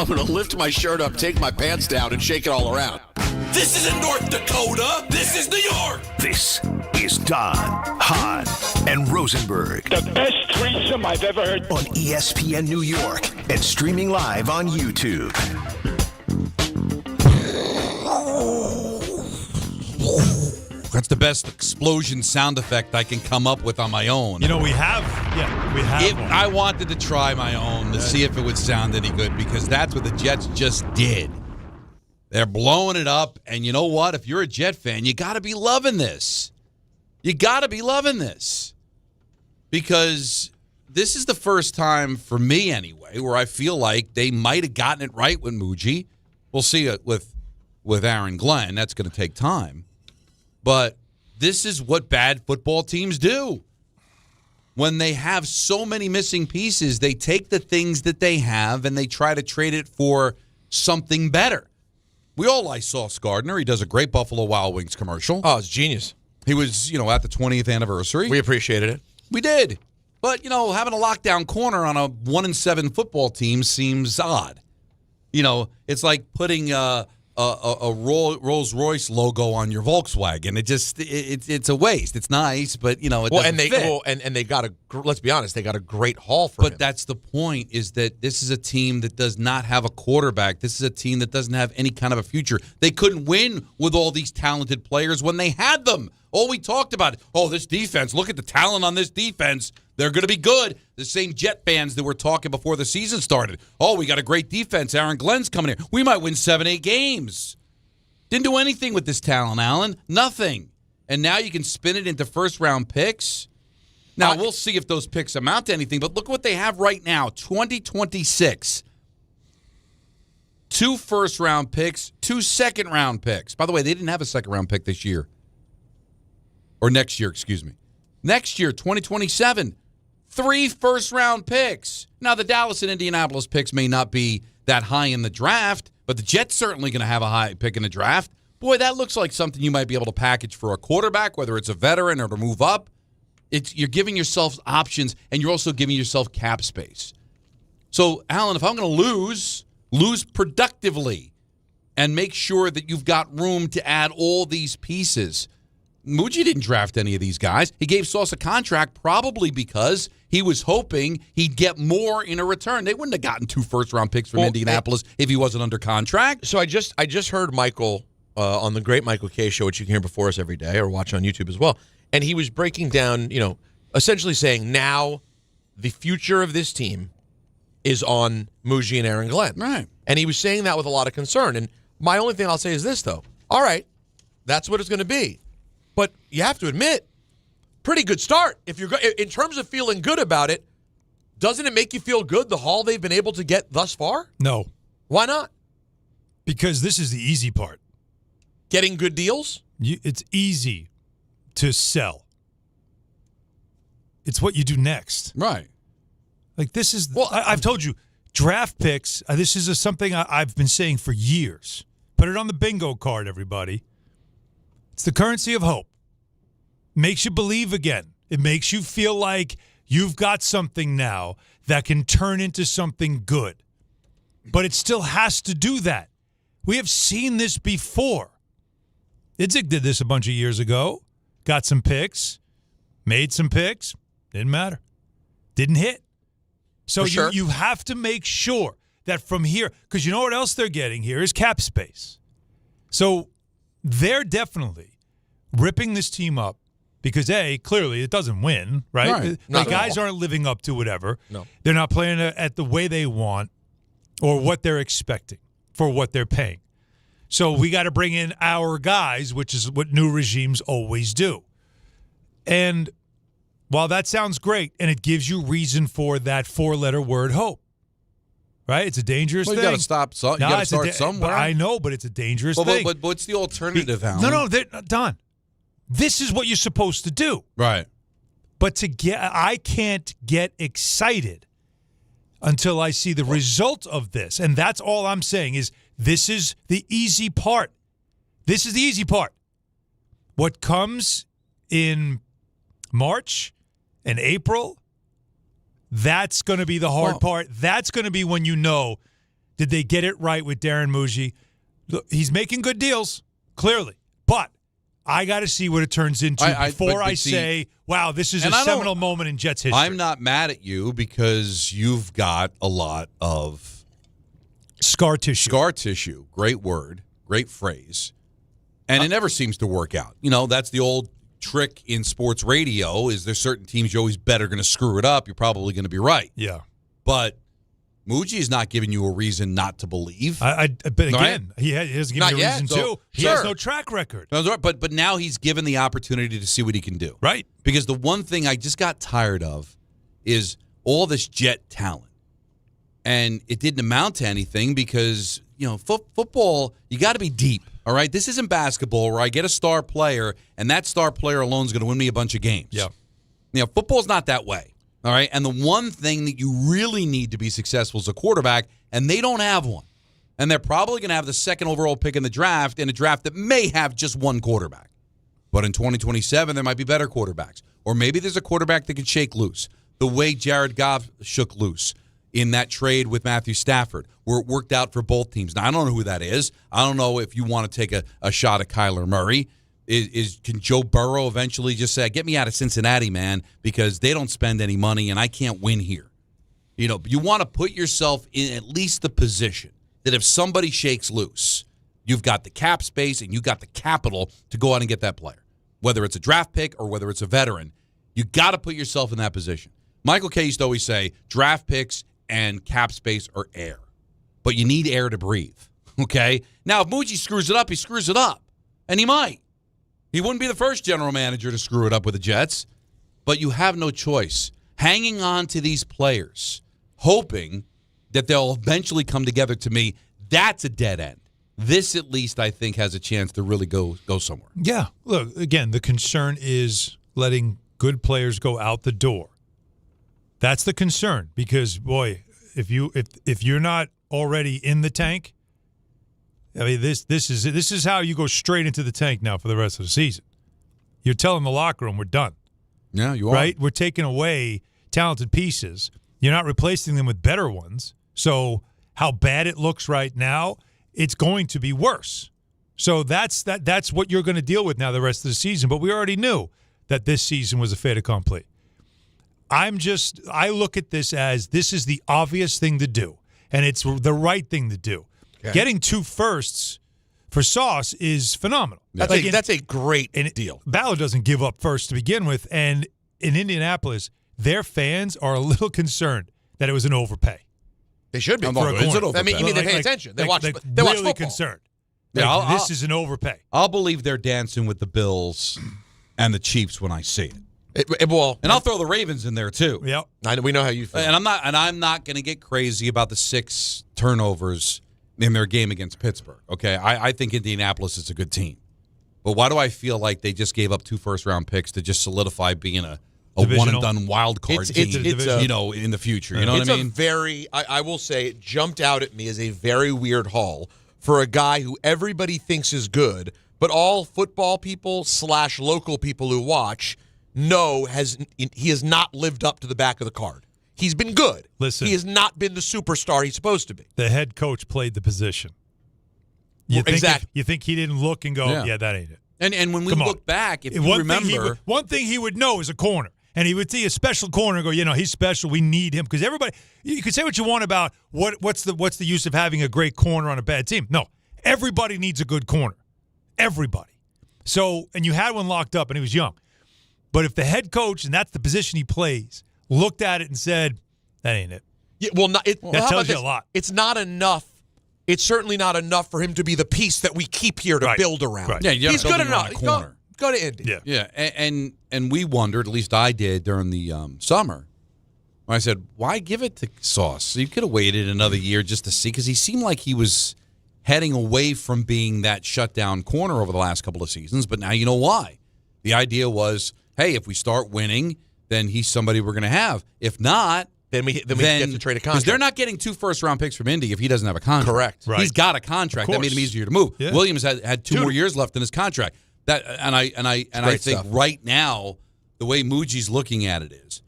I'm going to lift my shirt up, take my pants down, and shake it all around. This isn't North Dakota. This is New York. This is Don, Hahn, and Rosenberg. The best threesome I've ever heard. On ESPN New York and streaming live on YouTube. That's the best explosion sound effect I can come up with on my own. You know, we have one. I wanted to try my own to see if it would sound any good, because that's what the Jets just did. They're blowing it up, and you know what? If you're a Jet fan, you got to be loving this. You got to be loving this. Because this is the first time, for me anyway, where I feel like they might have gotten it right with Mougey. We'll see it with Aaron Glenn. That's going to take time. But this is what bad football teams do. When they have so many missing pieces, they take the things that they have and they try to trade it for something better. We all like Sauce Gardner. He does a great Buffalo Wild Wings commercial. Oh, it's genius. He was, at the 20th anniversary. We appreciated it. We did. But, having a lockdown corner on a 1-7 football team seems odd. It's like putting a Rolls Royce logo on your Volkswagen. It's a waste. It's nice, but it doesn't fit. And they got let's be honest, they got a great haul for him. But that's the point, is that this is a team that does not have a quarterback. This is a team that doesn't have any kind of a future. They couldn't win with all these talented players when they had them. All we talked about, this defense, look at the talent on this defense. They're going to be good. The same Jet fans that were talking before the season started. We got a great defense. Aaron Glenn's coming here. We might win 7-8 games. Didn't do anything with this talent, Allen. Nothing. And now you can spin it into first-round picks. Now, we'll see if those picks amount to anything, but look what they have right now, 2026. 2 first-round picks, 2 second-round picks. By the way, they didn't have a second-round pick this year. Or next year, excuse me. Next year, 2027, 3 first-round picks. Now, the Dallas and Indianapolis picks may not be that high in the draft, but the Jets certainly going to have a high pick in the draft. Boy, that looks like something you might be able to package for a quarterback, whether it's a veteran or to move up. You're giving yourself options, and you're also giving yourself cap space. So, Alan, if I'm going to lose productively and make sure that you've got room to add all these pieces. Mougey didn't draft any of these guys. He gave Sauce a contract probably because he was hoping he'd get more in a return. They wouldn't have gotten 2 first-round picks from Indianapolis if he wasn't under contract. So I just heard Michael on the great Michael K show, which you can hear before us every day or watch on YouTube as well. And he was breaking down, essentially saying now the future of this team is on Mougey and Aaron Glenn. Right. And he was saying that with a lot of concern. And my only thing I'll say is this, though. All right, that's what it's going to be. But you have to admit, pretty good start. If you're in terms of feeling good about it, doesn't it make you feel good, the haul they've been able to get thus far? No. Why not? Because this is the easy part. Getting good deals? It's easy to sell. It's what you do next. Right. Like this is, I've told you, draft picks, this is something I've been saying for years. Put it on the bingo card, everybody. It's the currency of hope. Makes you believe again. It makes you feel like you've got something now that can turn into something good. But it still has to do that. We have seen this before. Idzik did this a bunch of years ago. Got some picks. Made some picks. Didn't matter. Didn't hit. So you have to make sure that from here, because you know what else they're getting here is cap space. So they're definitely ripping this team up because, clearly it doesn't win, right? The guys aren't living up to whatever. No. They're not playing at the way they want or what they're expecting for what they're paying. So we got to bring in our guys, which is what new regimes always do. And while that sounds great, and it gives you reason for that 4-letter word hope, right? It's a dangerous thing. You got to stop. You got to start somewhere. I know, but it's a dangerous thing. But what's the alternative, Alan? No, Don. This is what you're supposed to do. Right. But I can't get excited until I see the result of this. And that's all I'm saying is this is the easy part. This is the easy part. What comes in March and April, that's going to be the hard part. That's going to be when you know Did they get it right with Darren Mougey? Look, he's making good deals, clearly. But I got to see what it turns into before I say, wow, this is a seminal moment in Jets history. I'm not mad at you because you've got a lot of scar tissue. Scar tissue. Great word. Great phrase. And it never seems to work out. You know, that's the old trick in sports radio is there's certain teams you're always better going to screw it up. You're probably going to be right. Yeah. But Mougey is not giving you a reason not to believe. But again, he hasn't given you a reason to. He has no track record. But now he's given the opportunity to see what he can do. Right. Because the one thing I just got tired of is all this Jet talent. And it didn't amount to anything because, you know, football, you got to be deep, all right? This isn't basketball where I get a star player, and that star player alone is going to win me a bunch of games. Yeah. You know, football's not that way, all right? And the one thing that you really need to be successful is a quarterback, and they don't have one. And they're probably going to have the second overall pick in the draft, in a draft that may have just one quarterback. But in 2027, there might be better quarterbacks. Or maybe there's a quarterback that can shake loose, the way Jared Goff shook loose in that trade with Matthew Stafford, where it worked out for both teams. Now, I don't know who that is. I don't know if you want to take a shot at Kyler Murray. Can Joe Burrow eventually just say, get me out of Cincinnati, man, because they don't spend any money and I can't win here? You know, you want to put yourself in at least the position that if somebody shakes loose, you've got the cap space and you've got the capital to go out and get that player. Whether it's a draft pick or whether it's a veteran, you got to put yourself in that position. Michael Kay used to always say, draft picks and cap space are air. But you need air to breathe, okay? Now, if Mougey screws it up, he screws it up. And he might. He wouldn't be the first general manager to screw it up with the Jets. But you have no choice. Hanging on to these players, hoping that they'll eventually come together, to me, that's a dead end. This, at least, I think, has a chance to really go somewhere. Yeah. Look, again, the concern is letting good players go out the door. That's the concern because, boy, if you're not already in the tank, I mean, this is how you go straight into the tank now for the rest of the season. You're telling the locker room we're done. Yeah, you are. Right? We're taking away talented pieces. You're not replacing them with better ones. So how bad it looks right now, it's going to be worse. So that's what you're going to deal with now the rest of the season. But we already knew that this season was a fait accompli. I look at this as this is the obvious thing to do, and it's the right thing to do. Okay. Getting 2 firsts for Sauce is phenomenal. That's a great deal. Ballard doesn't give up first to begin with, and in Indianapolis, their fans are a little concerned that it was an overpay. They should be. For a corner. I mean, they pay attention. They watch really football. Concerned. Yeah, this is an overpay. I'll believe they're dancing with the Bills and the Chiefs when I see it. And I'll throw the Ravens in there too. Yep. We know how you feel. And I'm not going to get crazy about the 6 turnovers in their game against Pittsburgh. Okay, I think Indianapolis is a good team, but why do I feel like they just gave up 2 first-round picks to just solidify being a one and done wild card team? You know, in the future. You know what I mean? I will say, it jumped out at me as a very weird haul for a guy who everybody thinks is good, but all football people / local people who watch know he has not lived up to the back of the card. He's been good. Listen, he has not been the superstar he's supposed to be. The head coach played the position. Exactly. You think he didn't look and go, yeah that ain't it. And when we look back, if you remember, one thing he would know is a corner. And he would see a special corner and go, he's special. We need him. Because everybody, you can say what you want about what's the use of having a great corner on a bad team. No, everybody needs a good corner. Everybody. So, and you had one locked up and he was young. But if the head coach, and that's the position he plays, looked at it and said, that ain't it. Yeah, that tells you a lot. It's not enough. It's certainly not enough for him to be the piece that we keep here to build around. Right. Yeah, he's good enough. Go to Indy. Yeah. And we wondered, at least I did during the summer, when I said, why give it to Sauce? You could have waited another year just to see, because he seemed like he was heading away from being that shutdown corner over the last couple of seasons, but now you know why. The idea was, hey, if we start winning, then he's somebody we're going to have. If not, then we get to trade a contract. Because they're not getting 2 first-round picks from Indy if he doesn't have a contract. Correct. Right. He's got a contract. That made him easier to move. Yeah. Williams had 2 more years left in his contract. I think stuff. right now, the way Mougey's looking at it is,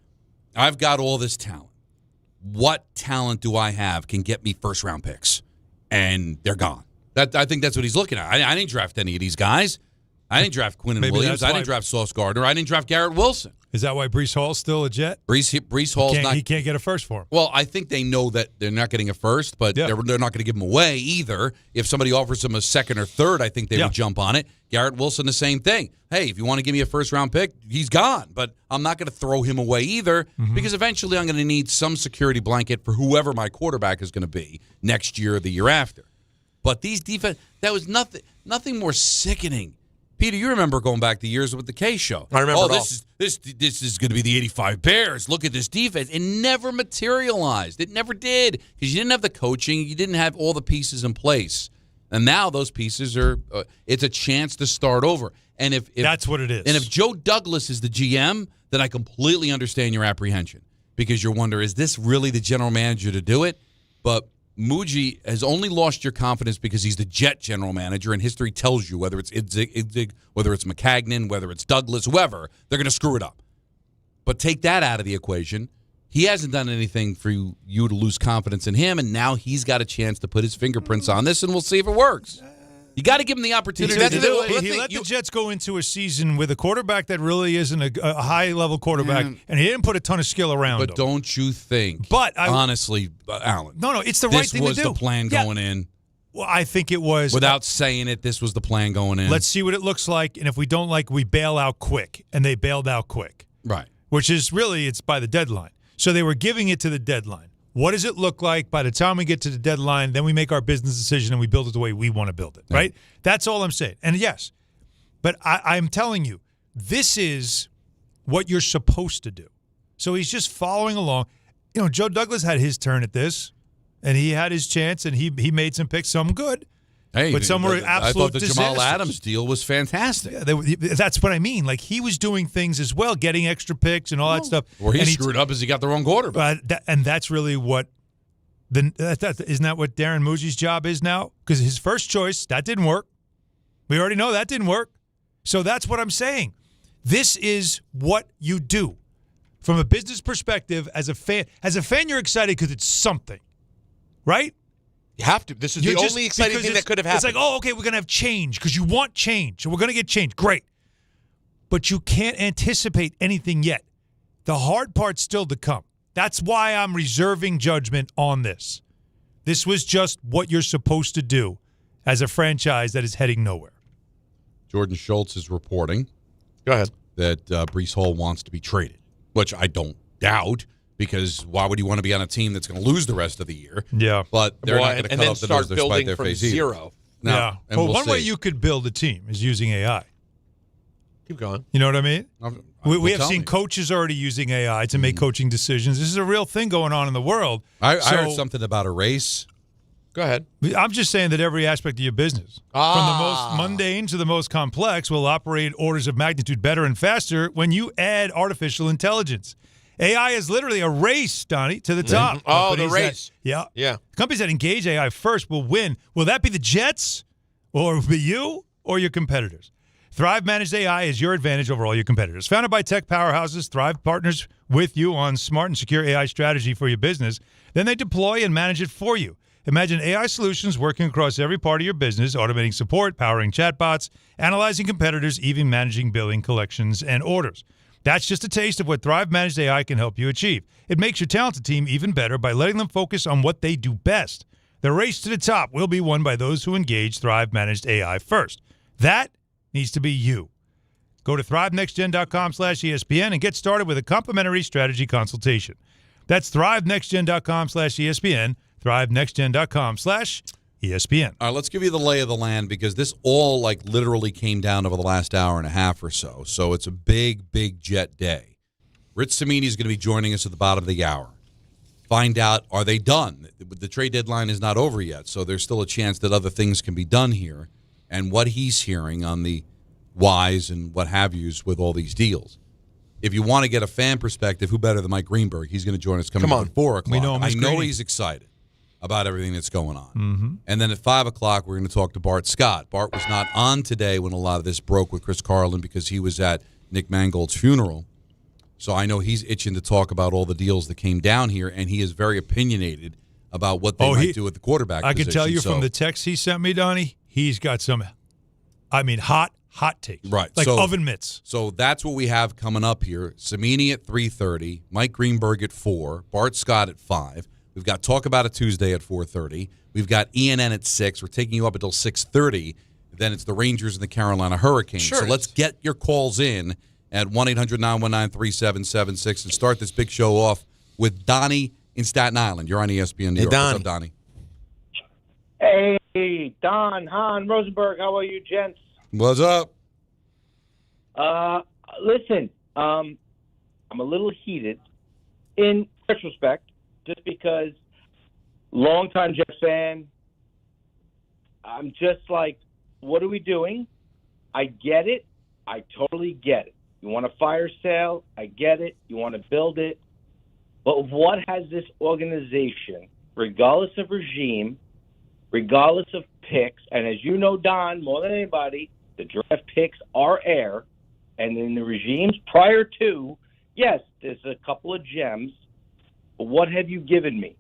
I've got all this talent. what talent do I have can get me first-round picks? And they're gone. I think that's what he's looking at. I didn't draft any of these guys. I didn't draft Quinnen Williams. I didn't draft Sauce Gardner. I didn't draft Garrett Wilson. Is that why Breece Hall's still a Jet? Breece Hall's not. He can't get a first for him. Well, I think they know that they're not getting a first, but they're not going to give him away either. If somebody offers him a second or third, I think they would jump on it. Garrett Wilson, the same thing. Hey, if you want to give me a first-round pick, he's gone. But I'm not going to throw him away either because eventually I'm going to need some security blanket for whoever my quarterback is going to be next year or the year after. But these defense, that was nothing more sickening. Peter, you remember going back the years with the K Show. I remember. This is going to be the 85 Bears. Look at this defense. It never materialized. It never did because you didn't have the coaching. You didn't have all the pieces in place. And now those pieces are. It's a chance to start over. And if that's what it is. And if Joe Douglas is the GM, then I completely understand your apprehension because you're wondering, is this really the general manager to do it? But Mougey has only lost your confidence because he's the Jet general manager, and history tells you whether it's Idzig, whether it's McCagnon, whether it's Douglas, whoever, they're going to screw it up. But take that out of the equation. He hasn't done anything for you to lose confidence in him, and now he's got a chance to put his fingerprints on this, and we'll see if it works. You got to give him the opportunity to do it. He let the Jets go into a season with a quarterback that really isn't a high-level quarterback, and he didn't put a ton of skill around him. But don't you think, honestly, Alan, no, it's the right thing to do. This was the plan going in. Well, I think it was. Without saying it, this was the plan going in. Let's see what it looks like, and if we don't like, we bail out quick, and they bailed out quick. Right. Which is really, it's by the deadline. So they were giving it to the deadline. What does it look like by the time we get to the deadline? Then we make our business decision and we build it the way we want to build it, right? That's all I'm saying. And yes, but I'm telling you, this is what you're supposed to do. So he's just following along. You know, Joe Douglas had his turn at this, and he had his chance, and he made some picks, some good. Hey, but some were absolute I thought the disasters. Jamal Adams deal was fantastic. Yeah, that's what I mean. Like, he was doing things as well, getting extra picks and all that stuff. Where he screwed up is he got the wrong quarterback. And that's really what isn't that what Darren Mougey's job is now? Because his first choice, that didn't work. We already know that didn't work. So that's what I'm saying. This is what you do. From a business perspective, as a fan, you're excited because it's something, right? You have to. This is the only exciting thing that could have happened. It's like, oh, okay, we're going to have change because you want change. So we're going to get change. Great. But you can't anticipate anything yet. The hard part's still to come. That's why I'm reserving judgment on this. This was just what you're supposed to do as a franchise that is heading nowhere. Jordan Schultz is reporting. Go ahead. That Breece Hall wants to be traded, which I don't doubt. Because why would you want to be on a team that's going to lose the rest of the year? Yeah. But they're not going to cut off the nose despite their face either. Zero. No. Yeah. And well, we'll one see. way you could build a team is using AI. Keep going. You know what I mean? We have tell seen me. coaches already using AI to make coaching decisions. This is a real thing going on in the world. I heard something about a race. Go ahead. I'm just saying that every aspect of your business, from the most mundane to the most complex, will operate orders of magnitude better and faster when you add artificial intelligence. AI is literally a race, Donnie, to the top. Oh, the race. Yeah. Yeah. Companies that engage AI first will win. Will that be the Jets, or be you, or your competitors? Thrive Managed AI is your advantage over all your competitors. Founded by tech powerhouses, Thrive partners with you on smart and secure AI strategy for your business. Then they deploy and manage it for you. Imagine AI solutions working across every part of your business, automating support, powering chatbots, analyzing competitors, even managing billing, collections, and orders. That's just a taste of what Thrive Managed AI can help you achieve. It makes your talented team even better by letting them focus on what they do best. The race to the top will be won by those who engage Thrive Managed AI first. That needs to be you. Go to thrivenextgen.com/ESPN and get started with a complimentary strategy consultation. That's thrivenextgen.com/ESPN, thrivenextgen.com/ESPN. All right, let's give you the lay of the land because this all literally came down over the last hour and a half or so. So it's a big, big Jet day. Rich Cimini is going to be joining us at the bottom of the hour. Find out, are they done? The trade deadline is not over yet, so there's still a chance that other things can be done here. And what he's hearing on the whys and what have yous with all these deals. If you want to get a fan perspective, who better than Mike Greenberg? He's going to join us coming up at 4 o'clock. We know him as I know Greeny. he's excited about everything that's going on. And then at 5 o'clock, we're going to talk to Bart Scott. Bart was not on today when a lot of this broke with Chris Carlin because he was at Nick Mangold's funeral. So I know he's itching to talk about all the deals that came down here, and he is very opinionated about what they might do with the quarterback I position. can tell you from the text he sent me, Donnie, he's got some, hot takes. Right. Like oven mitts. So that's what we have coming up here. Cimini at 3:30, Mike Greenberg at 4, Bart Scott at 5. We've got Talk About It Tuesday at 4:30. We've got ENN at 6. We're taking you up until 6:30. Then it's the Rangers and the Carolina Hurricanes. Sure. So let's get your calls in at 1-800-919-3776 and start this big show off with Donnie in Staten Island. You're on ESPN New York. Donnie. What's up, Donnie? Hey, Don, Hahn, Rosenberg, how are you, gents? What's up? Listen, I'm a little heated in retrospect, just because longtime Jets fan. I'm just like, what are we doing? I get it. I totally get it. You want a fire sale? I get it. You want to build it. But what has this organization, regardless of regime, regardless of picks, and as you know, Don, more than anybody, the draft picks are air, and in the regimes prior to, yes, there's a couple of gems, but what have you given me?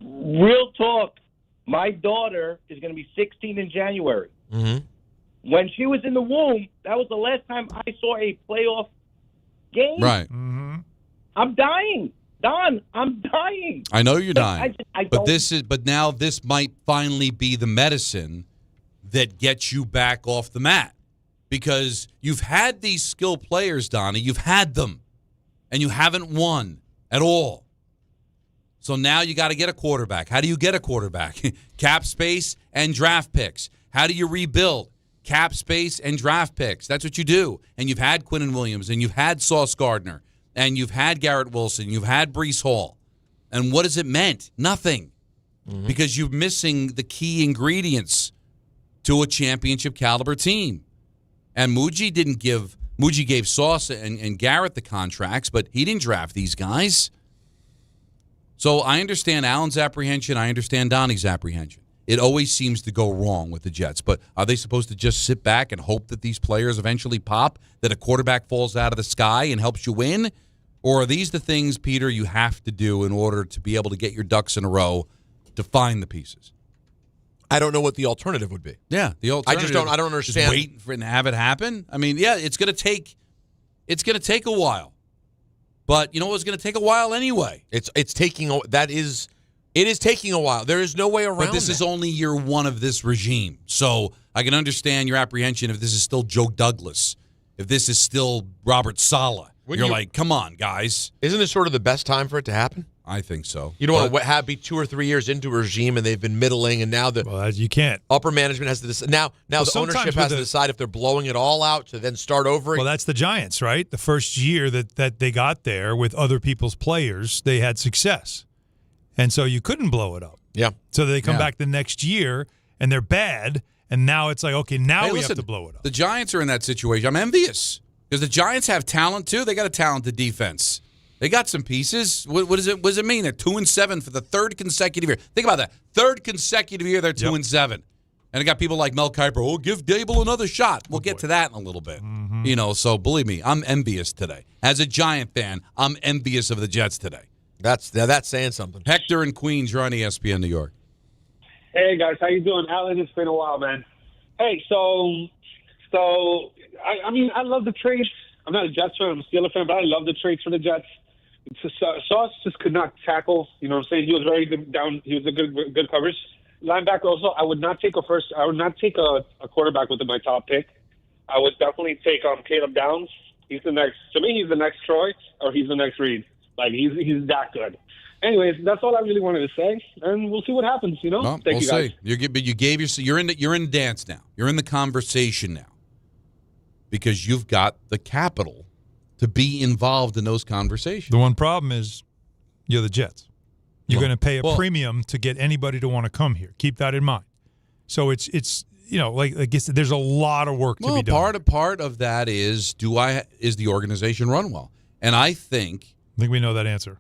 Real talk, my daughter is going to be 16 in January. Mm-hmm. When she was in the womb, that was the last time I saw a playoff game. Right. Mm-hmm. I'm dying. Don, I'm dying. I know you're dying. I but don't- but now this might finally be the medicine that gets you back off the mat, because you've had these skill players, Donnie. You've had them, and you haven't won at all. So now you got to get a quarterback. How do you get a quarterback? Cap space and draft picks. How do you rebuild? Cap space and draft picks. That's what you do. And you've had Quinnen Williams, and you've had Sauce Gardner, and you've had Garrett Wilson, you've had Breece Hall. And what has it meant? Nothing. Because you're missing the key ingredients to a championship caliber team. And Mougey gave Sauce and Garrett the contracts, but he didn't draft these guys. So I understand Allen's apprehension. I understand Donnie's apprehension. It always seems to go wrong with the Jets. But are they supposed to just sit back and hope that these players eventually pop, that a quarterback falls out of the sky and helps you win? Or are these the things, Peter, you have to do in order to be able to get your ducks in a row to find the pieces? I don't know what the alternative would be. Yeah, the alternative. I don't understand. Just wait for it and have it happen. I mean, yeah, it's going to take a while. But you know what's going to take a while anyway? It is taking a while. There is no way around But this is only year one of this regime. So I can understand your apprehension if this is still Joe Douglas, if this is still Robert Saleh. You're like, come on, guys. Isn't this sort of the best time for it to happen? I think so. You don't want to be 2 or 3 years into a regime and they've been middling, and now you can't. Upper management has to decide. Now the ownership has to decide if they're blowing it all out to then start over. Well, that's the Giants, right? The first year that they got there with other people's players, they had success. And so you couldn't blow it up. Yeah. So they come back the next year and they're bad, and now it's like, okay, now we have to blow it up. The Giants are in that situation. I'm envious because the Giants have talent too. They got a talented defense. They got some pieces. What does it mean? They're 2-7 for the third consecutive year. Think about that. Third consecutive year, they're 2-7. And they got people like Mel Kiper. Oh, give Dable another shot. We'll get to that in a little bit. Mm-hmm. So believe me, I'm envious today. As a Giant fan, I'm envious of the Jets today. That's saying something. Hector in Queens, you're on ESPN New York. Hey guys, how you doing? Alan, it's been a while, man. Hey, so I mean, I love the trades. I'm not a Jets fan, I'm a Steelers fan, but I love the trades for the Jets. Sauce just could not tackle. You know what I'm saying? He was very good down. He was a good coverage linebacker. Also, I would not take a quarterback with my top pick. I would definitely take Caleb Downs. He's the next. To me, he's the next Troy, or he's the next Reed. Like he's that good. Anyways, that's all I really wanted to say, and we'll see what happens. Well, Thank you guys. See. You're in the dance now. You're in the conversation now because you've got the capital to be involved in those conversations. The one problem is you're the Jets. You're going to pay a premium to get anybody to want to come here. Keep that in mind. So it's like I guess there's a lot of work to be done. Part of that is is the organization run well? And I think we know that answer.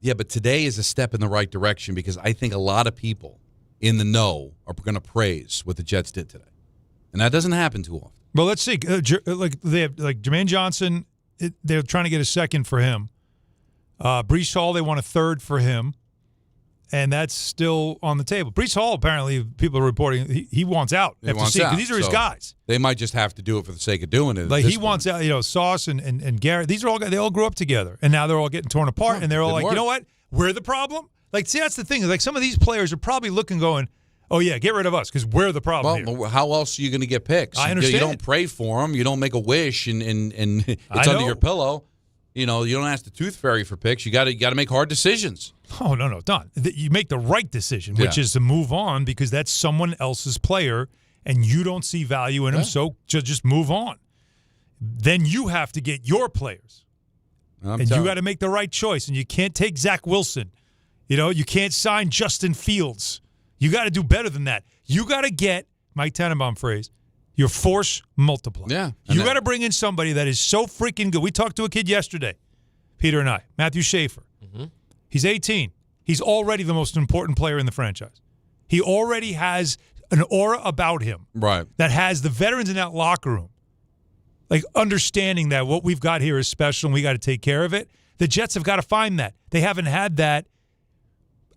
Yeah, but today is a step in the right direction because I think a lot of people in the know are going to praise what the Jets did today. And that doesn't happen too often. Well, let's see. They have Jermaine Johnson they're trying to get a second for him. Breece Hall, they want a third for him. And that's still on the table. Breece Hall, apparently, people are reporting he wants out. He wants out. These are his guys. They might just have to do it for the sake of doing it. Like he wants out. Sauce and Garrett. These are all guys. They all grew up together, and now they're all getting torn apart. And they're all like, you know what? We're the problem. Like, see, that's the thing. Like some of these players are probably looking, going, "Oh yeah, get rid of us because we're the problem." Well, how else are you going to get picks? I understand. You don't pray for them. You don't make a wish, and it's under your pillow. You don't ask the tooth fairy for picks. You got to make hard decisions. Oh, no, Don. You make the right decision, which is to move on because that's someone else's player and you don't see value in him, so just move on. Then you have to get your players. And you got to make the right choice. And you can't take Zach Wilson. You can't sign Justin Fields. You got to do better than that. You got to get, Mike Tannenbaum phrase, your force multiplier. Yeah. You got to bring in somebody that is so freaking good. We talked to a kid yesterday, Peter and I, Matthew Schaefer. Mm-hmm. He's 18. He's already the most important player in the franchise. He already has an aura about him that has the veterans in that locker room, like understanding that what we've got here is special and we got to take care of it. The Jets have got to find that. They haven't had that.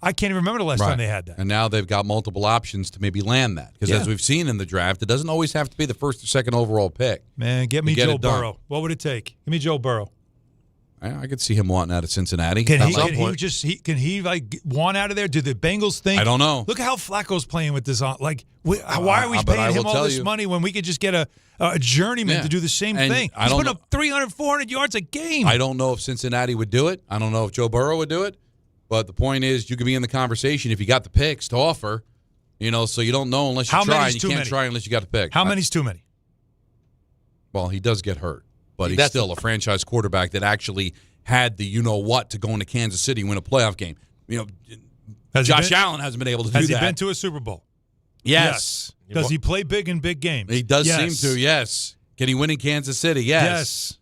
I can't even remember the last time they had that. And now they've got multiple options to maybe land that. Because as we've seen in the draft, it doesn't always have to be the first or second overall pick. Man, get me Joe Burrow. What would it take? Give me Joe Burrow. I could see him wanting out of Cincinnati. Can he want out of there? Do the Bengals think? I don't know. Look at how Flacco's playing with this. Like, why are we paying him all this money when we could just get a journeyman to do the same thing? He's putting up 300, 400 yards a game. I don't know if Cincinnati would do it. I don't know if Joe Burrow would do it. But the point is, you could be in the conversation if you got the picks to offer. So you don't know unless you try. And you can't try unless you got the pick. How many's too many? Well, he does get hurt. But he's still a franchise quarterback that actually had the you-know-what to go into Kansas City and win a playoff game. Josh Allen hasn't been able to do that. Has he been to a Super Bowl? Yes. Does he play big in big games? He does seem to, yes. Can he win in Kansas City? Yes.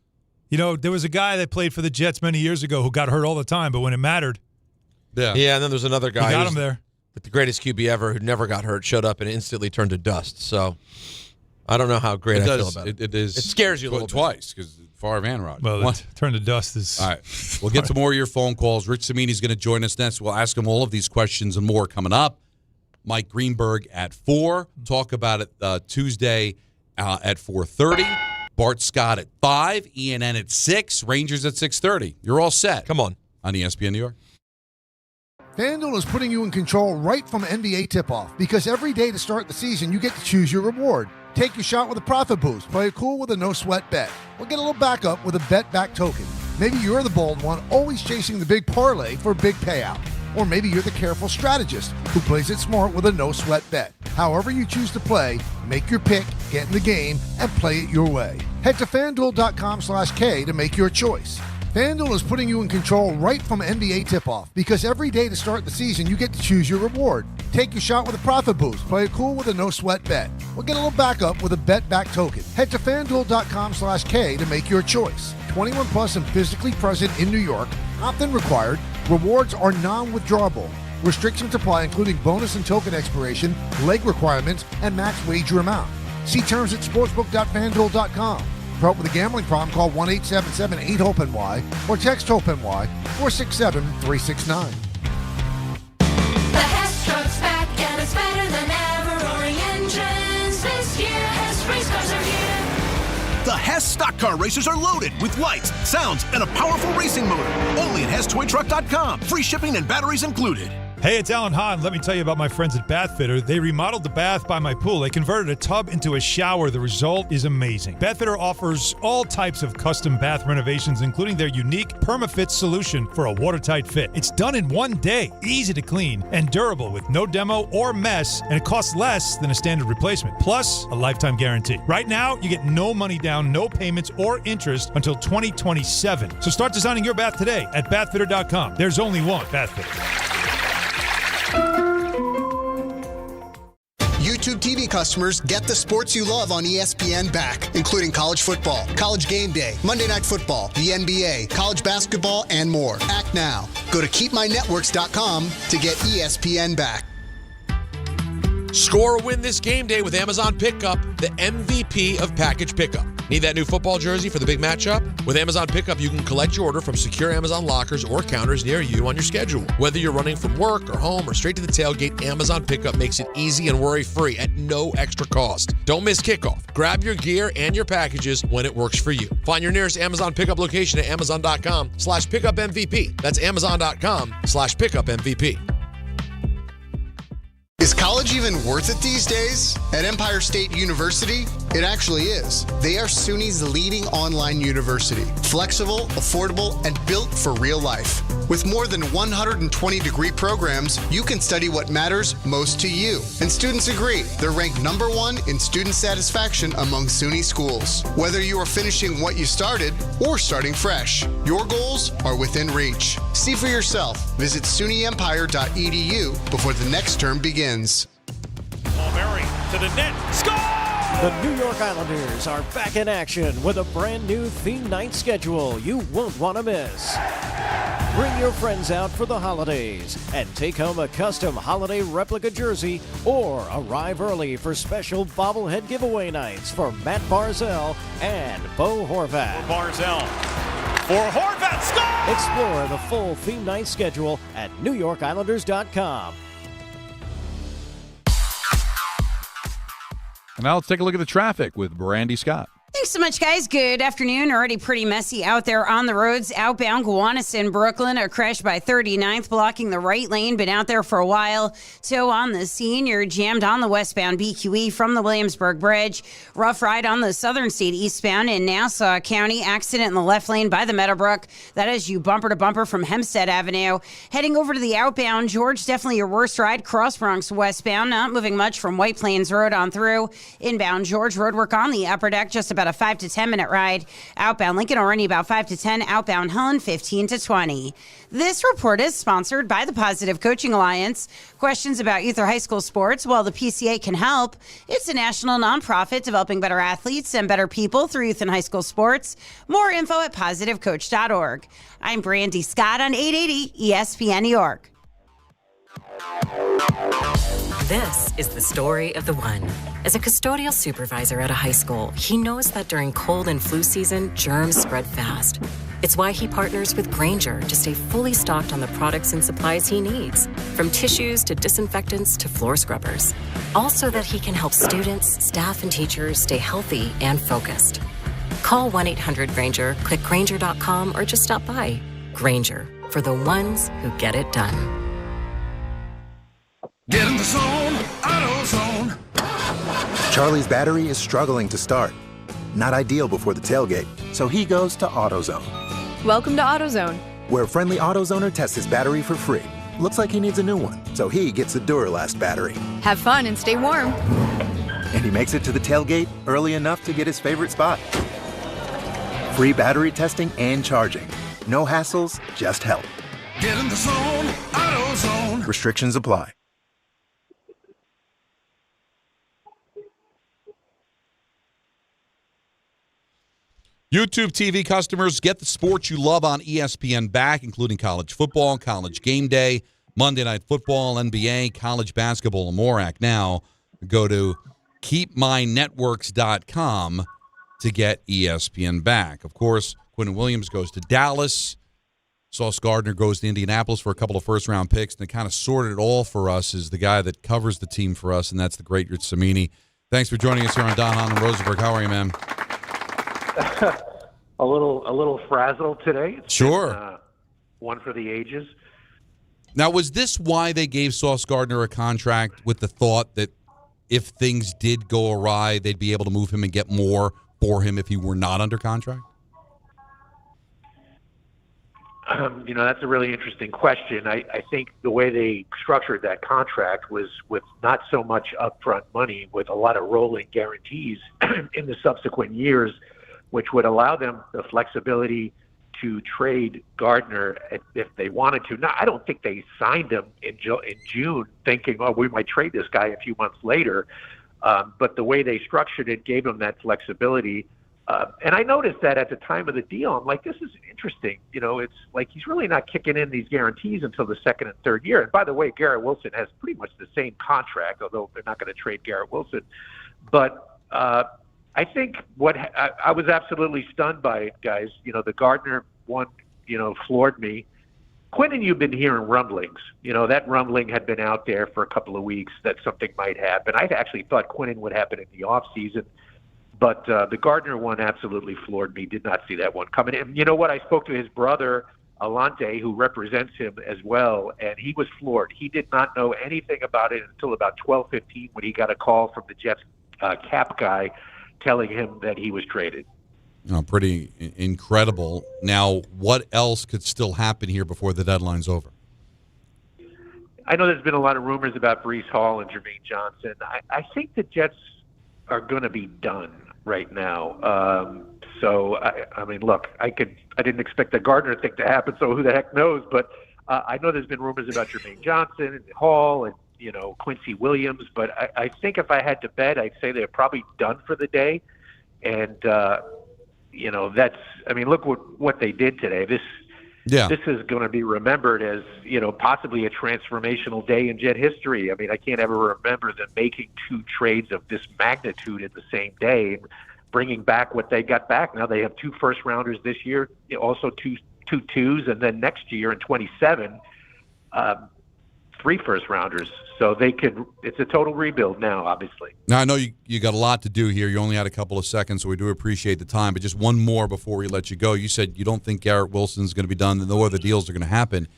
There was a guy that played for the Jets many years ago who got hurt all the time, but when it mattered. Yeah, and then there's another guy. He got him there. With the greatest QB ever who never got hurt, showed up and instantly turned to dust. So I don't know how great I feel about it. It scares you a little twice because Favre and Rodgers. Well, turn to dust is... All right. We'll get to more of your phone calls. Rich Cimini is going to join us next. We'll ask him all of these questions and more coming up. Mike Greenberg at 4. Talk about it Tuesday at 4:30. Bart Scott at 5. ENN at 6. Rangers at 6:30. You're all set. Come on ESPN New York. FanDuel is putting you in control right from NBA tip-off because every day to start the season, you get to choose your reward. Take your shot with a profit boost. Play it cool with a no-sweat bet. Or get a little backup with a bet-back token. Maybe you're the bold one always chasing the big parlay for a big payout. Or maybe you're the careful strategist who plays it smart with a no-sweat bet. However you choose to play, make your pick, get in the game, and play it your way. Head to FanDuel.com/K to make your choice. FanDuel is putting you in control right from NBA tip-off because every day to start the season, you get to choose your reward. Take your shot with a profit boost. Play it cool with a no-sweat bet. Or get a little backup with a bet-back token. Head to FanDuel.com/K to make your choice. 21 plus and physically present in New York. Opt-in required. Rewards are non-withdrawable. Restrictions apply, including bonus and token expiration, leg requirements, and max wager amount. See terms at sportsbook.fanduel.com. For help with a gambling problem, call 1-877-8-HOPE-NY or text HOPE-NY 467-369. The Hess truck's back and it's better than ever. Roaring engines this year. Hess race cars are here. The Hess stock car racers are loaded with lights, sounds, and a powerful racing motor. Only at HessToyTruck.com. Free shipping and batteries included. Hey, it's Alan Hahn. Let me tell you about my friends at Bath Fitter. They remodeled the bath by my pool. They converted a tub into a shower. The result is amazing. Bath Fitter offers all types of custom bath renovations, including their unique PermaFit solution for a watertight fit. It's done in one day, easy to clean, and durable with no demo or mess, and it costs less than a standard replacement. Plus, a lifetime guarantee. Right now, you get no money down, no payments, or interest until 2027. So start designing your bath today at bathfitter.com. There's only one Bath Fitter. YouTube TV customers get the sports you love on ESPN back, including college football, college game day, Monday Night Football, the NBA, college basketball, and more. Act now. Go to keepmynetworks.com to get ESPN back. Score or win this game day with Amazon Pickup, the MVP of package pickup. Need that new football jersey for the big matchup? With Amazon Pickup, you can collect your order from secure Amazon lockers or counters near you on your schedule. Whether you're running from work or home or straight to the tailgate, Amazon Pickup makes it easy and worry-free at no extra cost. Don't miss kickoff. Grab your gear and your packages when it works for you. Find your nearest Amazon Pickup location at amazon.com/pickupmvp. That's amazon.com/pickupmvp. Is college even worth it these days? At Empire State University, it actually is. They are SUNY's leading online university. Flexible, affordable, and built for real life. With more than 120 degree programs, you can study what matters most to you. And students agree. They're ranked #1 in student satisfaction among SUNY schools. Whether you are finishing what you started or starting fresh, your goals are within reach. See for yourself. Visit sunyempire.edu before the next term begins. Mary to the net. Score! The New York Islanders are back in action with a brand new theme night schedule you won't want to miss. Bring your friends out for the holidays and take home a custom holiday replica jersey or arrive early for special bobblehead giveaway nights for Matt Barzell and Bo Horvat. Barzell for Horvat. Score! Explore the full theme night schedule at NewYorkIslanders.com. And now let's take a look at the traffic with Brandy Scott. Thanks so much, guys. Good afternoon. Already pretty messy out there on the roads. Outbound Gowanus, Brooklyn, a crash by 39th, blocking the right lane. Been out there for a while. Tow on the scene. You're jammed on the westbound BQE from the Williamsburg Bridge. Rough ride on the Southern State eastbound in Nassau County. Accident in the left lane by the Meadowbrook. That is you bumper to bumper from Hempstead Avenue. Heading over to the outbound George, definitely your worst ride. Cross Bronx westbound. Not moving much from White Plains Road on through. Inbound George, roadwork on the upper deck. Just about a 5 to 10 minute ride. Outbound Lincoln already about 5 to 10. Outbound Helen 15 to 20. This report is sponsored by the Positive Coaching Alliance. Questions about youth or high school sports? Well, the PCA can help. It's a national nonprofit developing better athletes and better people through youth and high school sports. More info at positivecoach.org. I'm Brandy Scott on 880 ESPN New York. This is the story of the one. As a custodial supervisor at a high school, he knows that during cold and flu season, germs spread fast. It's why he partners with Grainger to stay fully stocked on the products and supplies he needs, from tissues to disinfectants to floor scrubbers. All so that he can help students, staff, and teachers stay healthy and focused. Call 1-800-GRAINGER, click Grainger.com, or just stop by. Grainger, for the ones who get it done. Get in the zone, AutoZone. Charlie's battery is struggling to start. Not ideal before the tailgate, so he goes to AutoZone. Welcome to AutoZone, where a friendly AutoZoner tests his battery for free. Looks like he needs a new one, so he gets a Duralast battery. have fun and stay warm. And he makes it to the tailgate early enough to get his favorite spot. Free battery testing and charging. No hassles, just help. Get in the zone, AutoZone. Restrictions apply. YouTube TV customers, get the sports you love on ESPN back, including college football, college game day, Monday Night Football, NBA, college basketball, and more. Act now. Go to keepmynetworks.com to get ESPN back. Of course, Quinnen Williams goes to Dallas. Sauce Gardner goes to Indianapolis for a couple of first-round picks, and it kind of sorted it all for us is the guy that covers the team for us, and that's the great Cimini. Thanks for joining us here on Hahn and Rosenberg. How are you, man? a little frazzled today. It's sure. Been, one for the ages. Now, was this why they gave Sauce Gardner a contract, with the thought that if things did go awry, they'd be able to move him and get more for him if he were not under contract? That's a really interesting question. I think the way they structured that contract was with not so much upfront money, with a lot of rolling guarantees in the subsequent years, which would allow them the flexibility to trade Gardner if they wanted to. Now, I don't think they signed him in June thinking, oh, we might trade this guy a few months later. But the way they structured it gave them that flexibility. And I noticed that at the time of the deal, I'm like, this is interesting. It's like he's really not kicking in these guarantees until the second and third year. And by the way, Garrett Wilson has pretty much the same contract, although they're not going to trade Garrett Wilson. But I think what I was absolutely stunned by it, guys. The Gardner one, floored me. Quinnen, you've been hearing rumblings. That rumbling had been out there for a couple of weeks that something might happen. I actually thought Quinnen would happen in the offseason, but the Gardner one absolutely floored me. Did not see that one coming. And you know what? I spoke to his brother, Alante, who represents him as well, and he was floored. He did not know anything about it until about 12:15 when he got a call from the Jets cap guy telling him that he was traded. Pretty incredible. Now, what else could still happen here before the deadline's over? I know there's been a lot of rumors about Breece Hall and Jermaine Johnson. I think the Jets are going to be done right now. So, I mean, look, I didn't expect the Gardner thing to happen, so who the heck knows? But I know there's been rumors about Jermaine Johnson and Hall and, Quincy Williams. But I think if I had to bet, I'd say they're probably done for the day. And, look what they did today. This is going to be remembered as, possibly a transformational day in Jet history. I mean, I can't ever remember them making two trades of this magnitude in the same day and bringing back what they got back. Now they have 2 first-rounders this year, also two twos, and then next year in 27, 3 first-rounders. So it's a total rebuild now, obviously. Now, I know you got a lot to do here. You only had a couple of seconds, so we do appreciate the time. But just one more before we let you go. You said you don't think Garrett Wilson's going to be done, and no other deals are going to happen.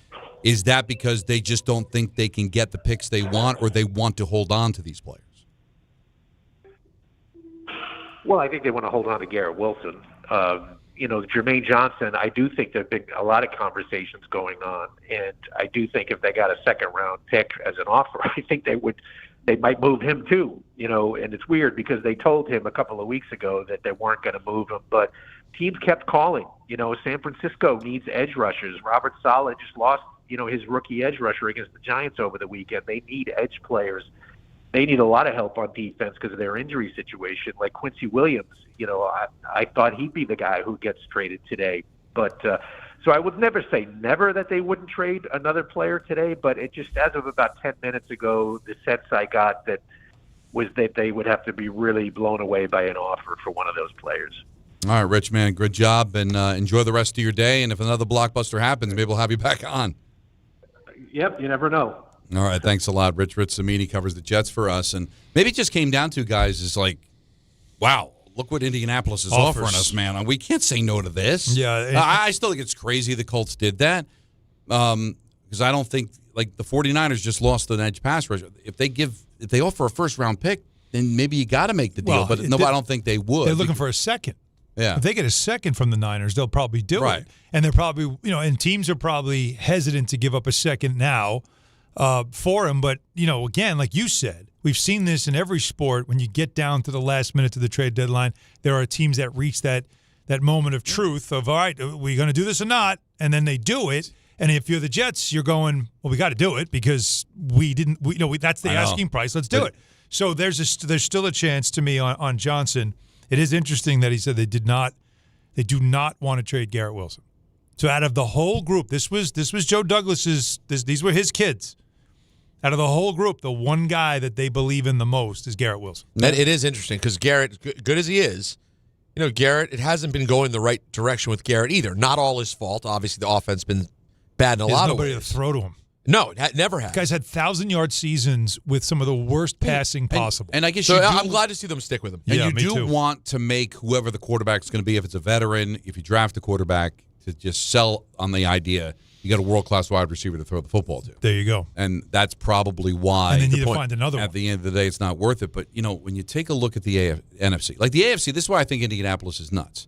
Is that because they just don't think they can get the picks they want, or they want to hold on to these players? Well, I think they want to hold on to Garrett Wilson. Jermaine Johnson, I do think there have been a lot of conversations going on, and I do think if they got a second-round pick as an offer, I think they might move him too. And it's weird because they told him a couple of weeks ago that they weren't going to move him, but teams kept calling. San Francisco needs edge rushers. Robert Saleh just lost, his rookie edge rusher against the Giants over the weekend. They need edge players. They need a lot of help on defense because of their injury situation. Like Quincy Williams, I thought he'd be the guy who gets traded today. But so I would never say never that they wouldn't trade another player today, but it just, as of about 10 minutes ago, the sense I got that was that they would have to be really blown away by an offer for one of those players. All right, Rich, man, good job, and enjoy the rest of your day. And if another blockbuster happens, maybe we'll have you back on. Yep, you never know. All right, thanks a lot. Rich Cimini covers the Jets for us. And maybe it just came down to, guys, is like, wow, look what Indianapolis is offering us, man. We can't say no to this. Yeah. I still think it's crazy the Colts did that because I don't think, like, the 49ers just lost an edge pass rusher. If they offer a first-round pick, then maybe you got to make the deal. Well, but no, I don't think they would. They're looking for a second. Yeah. If they get a second from the Niners, they'll probably do it. And they're probably, and teams are probably hesitant to give up a second now for him. But, again, like you said, we've seen this in every sport. When you get down to the last minute to the trade deadline, there are teams that reach that moment of truth of, all right, are we going to do this or not? And then they do it. And if you're the Jets, you're going, well, we got to do it because that's the asking price. Let's do it. So there's still a chance to me on Johnson. It is interesting that he said they do not want to trade Garrett Wilson. So out of the whole group, this was Joe Douglas's. These were his kids. Out of the whole group, the one guy that they believe in the most is Garrett Wilson. And it is interesting because Garrett, good as he is, Garrett, it hasn't been going the right direction with Garrett either. Not all his fault. Obviously, the offense been bad in a lot of ways. There's nobody to throw to him. No, it never has. The guy's had 1,000-yard seasons with some of the worst passing possible. And I guess I'm glad to see them stick with him. And yeah, you do want to make whoever the quarterback is going to be, if it's a veteran, if you draft a quarterback, to just sell on the idea you got a world-class wide receiver to throw the football to. There you go. And that's probably why. And they need to find another one. At the end of the day, it's not worth it. But, when you take a look at the NFC, like the AFC, this is why I think Indianapolis is nuts.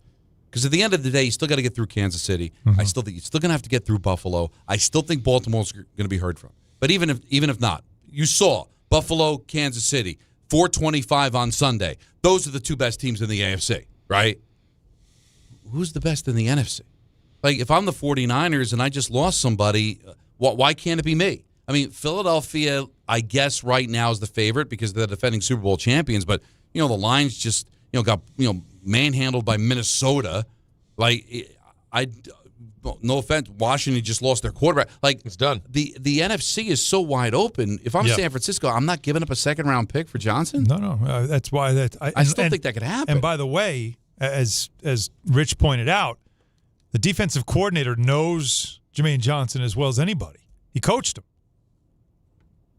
Because at the end of the day, you still got to get through Kansas City. Mm-hmm. I still think you're still going to have to get through Buffalo. I still think Baltimore's going to be heard from. But even if not, you saw Buffalo, Kansas City, 425 on Sunday. Those are the two best teams in the AFC, right? Who's the best in the NFC? Like, if I'm the 49ers and I just lost somebody, why can't it be me? I mean, Philadelphia, I guess, right now is the favorite because they're defending Super Bowl champions. But, the Lions just, got, manhandled by Minnesota. Like, no offense, Washington just lost their quarterback. Like, it's done. The NFC is so wide open. If I'm San Francisco, I'm not giving up a second-round pick for Johnson. No. That's why I still think that could happen. And by the way, as Rich pointed out, the defensive coordinator knows Jermaine Johnson as well as anybody. He coached him.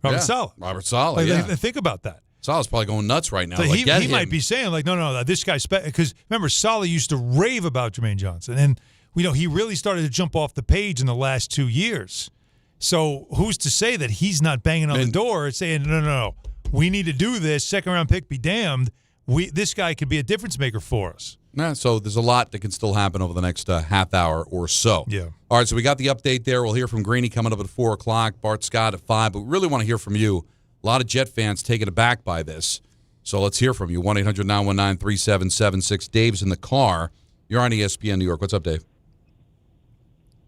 Robert Saleh. Think about that. Saleh's probably going nuts right now. So he might be saying, like, no, this guy's because remember, Saleh used to rave about Jermaine Johnson, and he really started to jump off the page in the last 2 years. So who's to say that he's not banging on the door and saying, no, we need to do this. Second round pick, be damned. This guy could be a difference maker for us. Yeah, so there's a lot that can still happen over the next half hour or so. Yeah. All right, so we got the update there. We'll hear from Greeny coming up at 4 o'clock, Bart Scott at 5. But we really want to hear from you. A lot of Jet fans taken aback by this. So let's hear from you. 1-800-919-3776. Dave's in the car. You're on ESPN New York. What's up, Dave?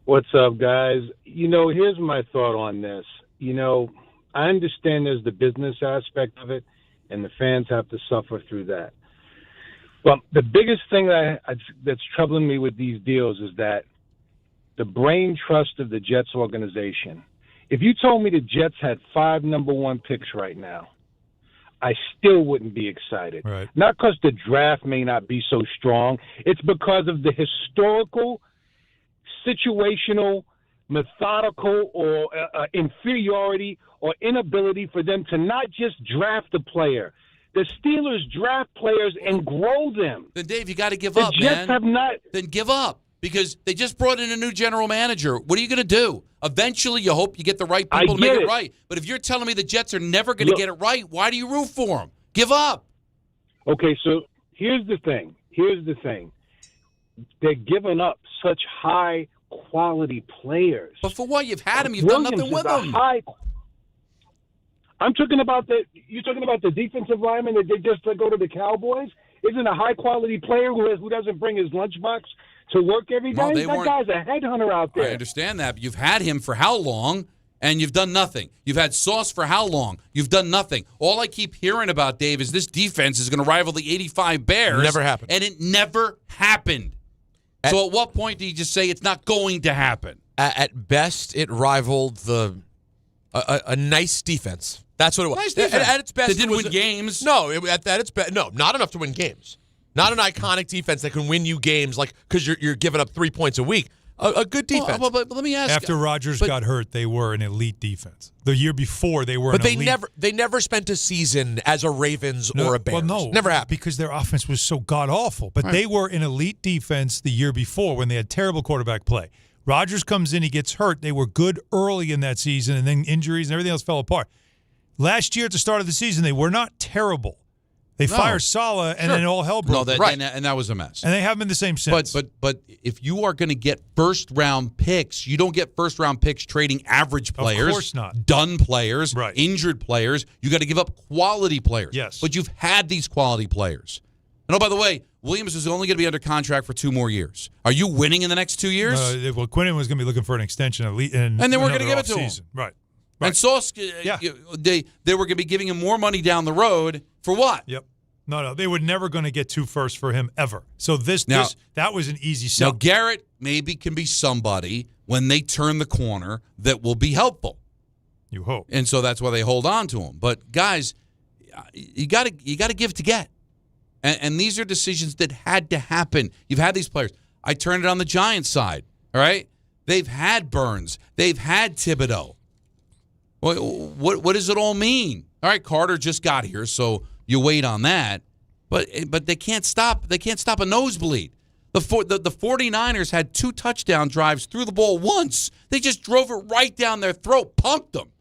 What's up, guys? Here's my thought on this. I understand there's the business aspect of it, and the fans have to suffer through that. But the biggest thing that's troubling me with these deals is that the brain trust of the Jets organization. If you told me the Jets had 5 number 1 picks right now, I still wouldn't be excited. Right. Not because the draft may not be so strong. It's because of the historical, situational, methodical, or inferiority or inability for them to not just draft a player. The Steelers draft players and grow them. Then, Dave, you got to give up, man. The Jets have not. Then give up because they just brought in a new general manager. What are you going to do? Eventually, you hope you get the right people to make it right. But if you're telling me the Jets are never going to get it right, why do you root for them? Give up. Okay, so here's the thing. They're giving up such high-quality players. But for what? You've had them. You've done nothing with them. I'm talking about you're talking about the defensive lineman that they just let go to the Cowboys? Isn't a high-quality player who doesn't bring his lunchbox to work every day? That guy's a headhunter out there. I understand that, but you've had him for how long, and you've done nothing? You've had Sauce for how long? You've done nothing. All I keep hearing about, Dave, is this defense is going to rival the 85 Bears. Never happened. And it never happened. So at what point do you just say it's not going to happen? At best, it rivaled a nice defense. That's what it was. Nice defense. At its best, they didn't win games. No, at its best, no, not enough to win games. Not an iconic defense that can win you games, like because you're giving up 3 points a week. A good defense. Well, but let me ask. After Rodgers got hurt, they were an elite defense. The year before, they were. But they never spent a season as a Ravens or a Bears. Well, no, never happened because their offense was so god awful. But they were an elite defense the year before when they had terrible quarterback play. Rodgers comes in, he gets hurt. They were good early in that season, and then injuries and everything else fell apart. Last year at the start of the season, they were not terrible. They fired Saleh, and then all hell broke. And that was a mess. And they haven't been the same since. But if you are going to get first-round picks, you don't get first-round picks trading average players. Of course not. Done players, injured players. You got to give up quality players. Yes. But you've had these quality players. And by the way, Williams is only going to be under contract for 2 more years. Are you winning in the next 2 years? Well, Quinnen was going to be looking for an extension, and they weren't going to give it to him. Right. And Sauce, they were going to be giving him more money down the road for what? Yep. No, they were never going to get 2 firsts for him ever. So that was an easy sell. Now Garrett maybe can be somebody when they turn the corner that will be helpful. You hope. And so that's why they hold on to him. But guys, you got to give to get. And these are decisions that had to happen. You've had these players. I turned it on the Giants side. All right, they've had Burns. They've had Thibodeau. What does it all mean? All right, Carter just got here, so you wait on that. But they can't stop. They can't stop a nosebleed. The 49ers had 2 touchdown drives, threw the ball once. They just drove it right down their throat, punked them.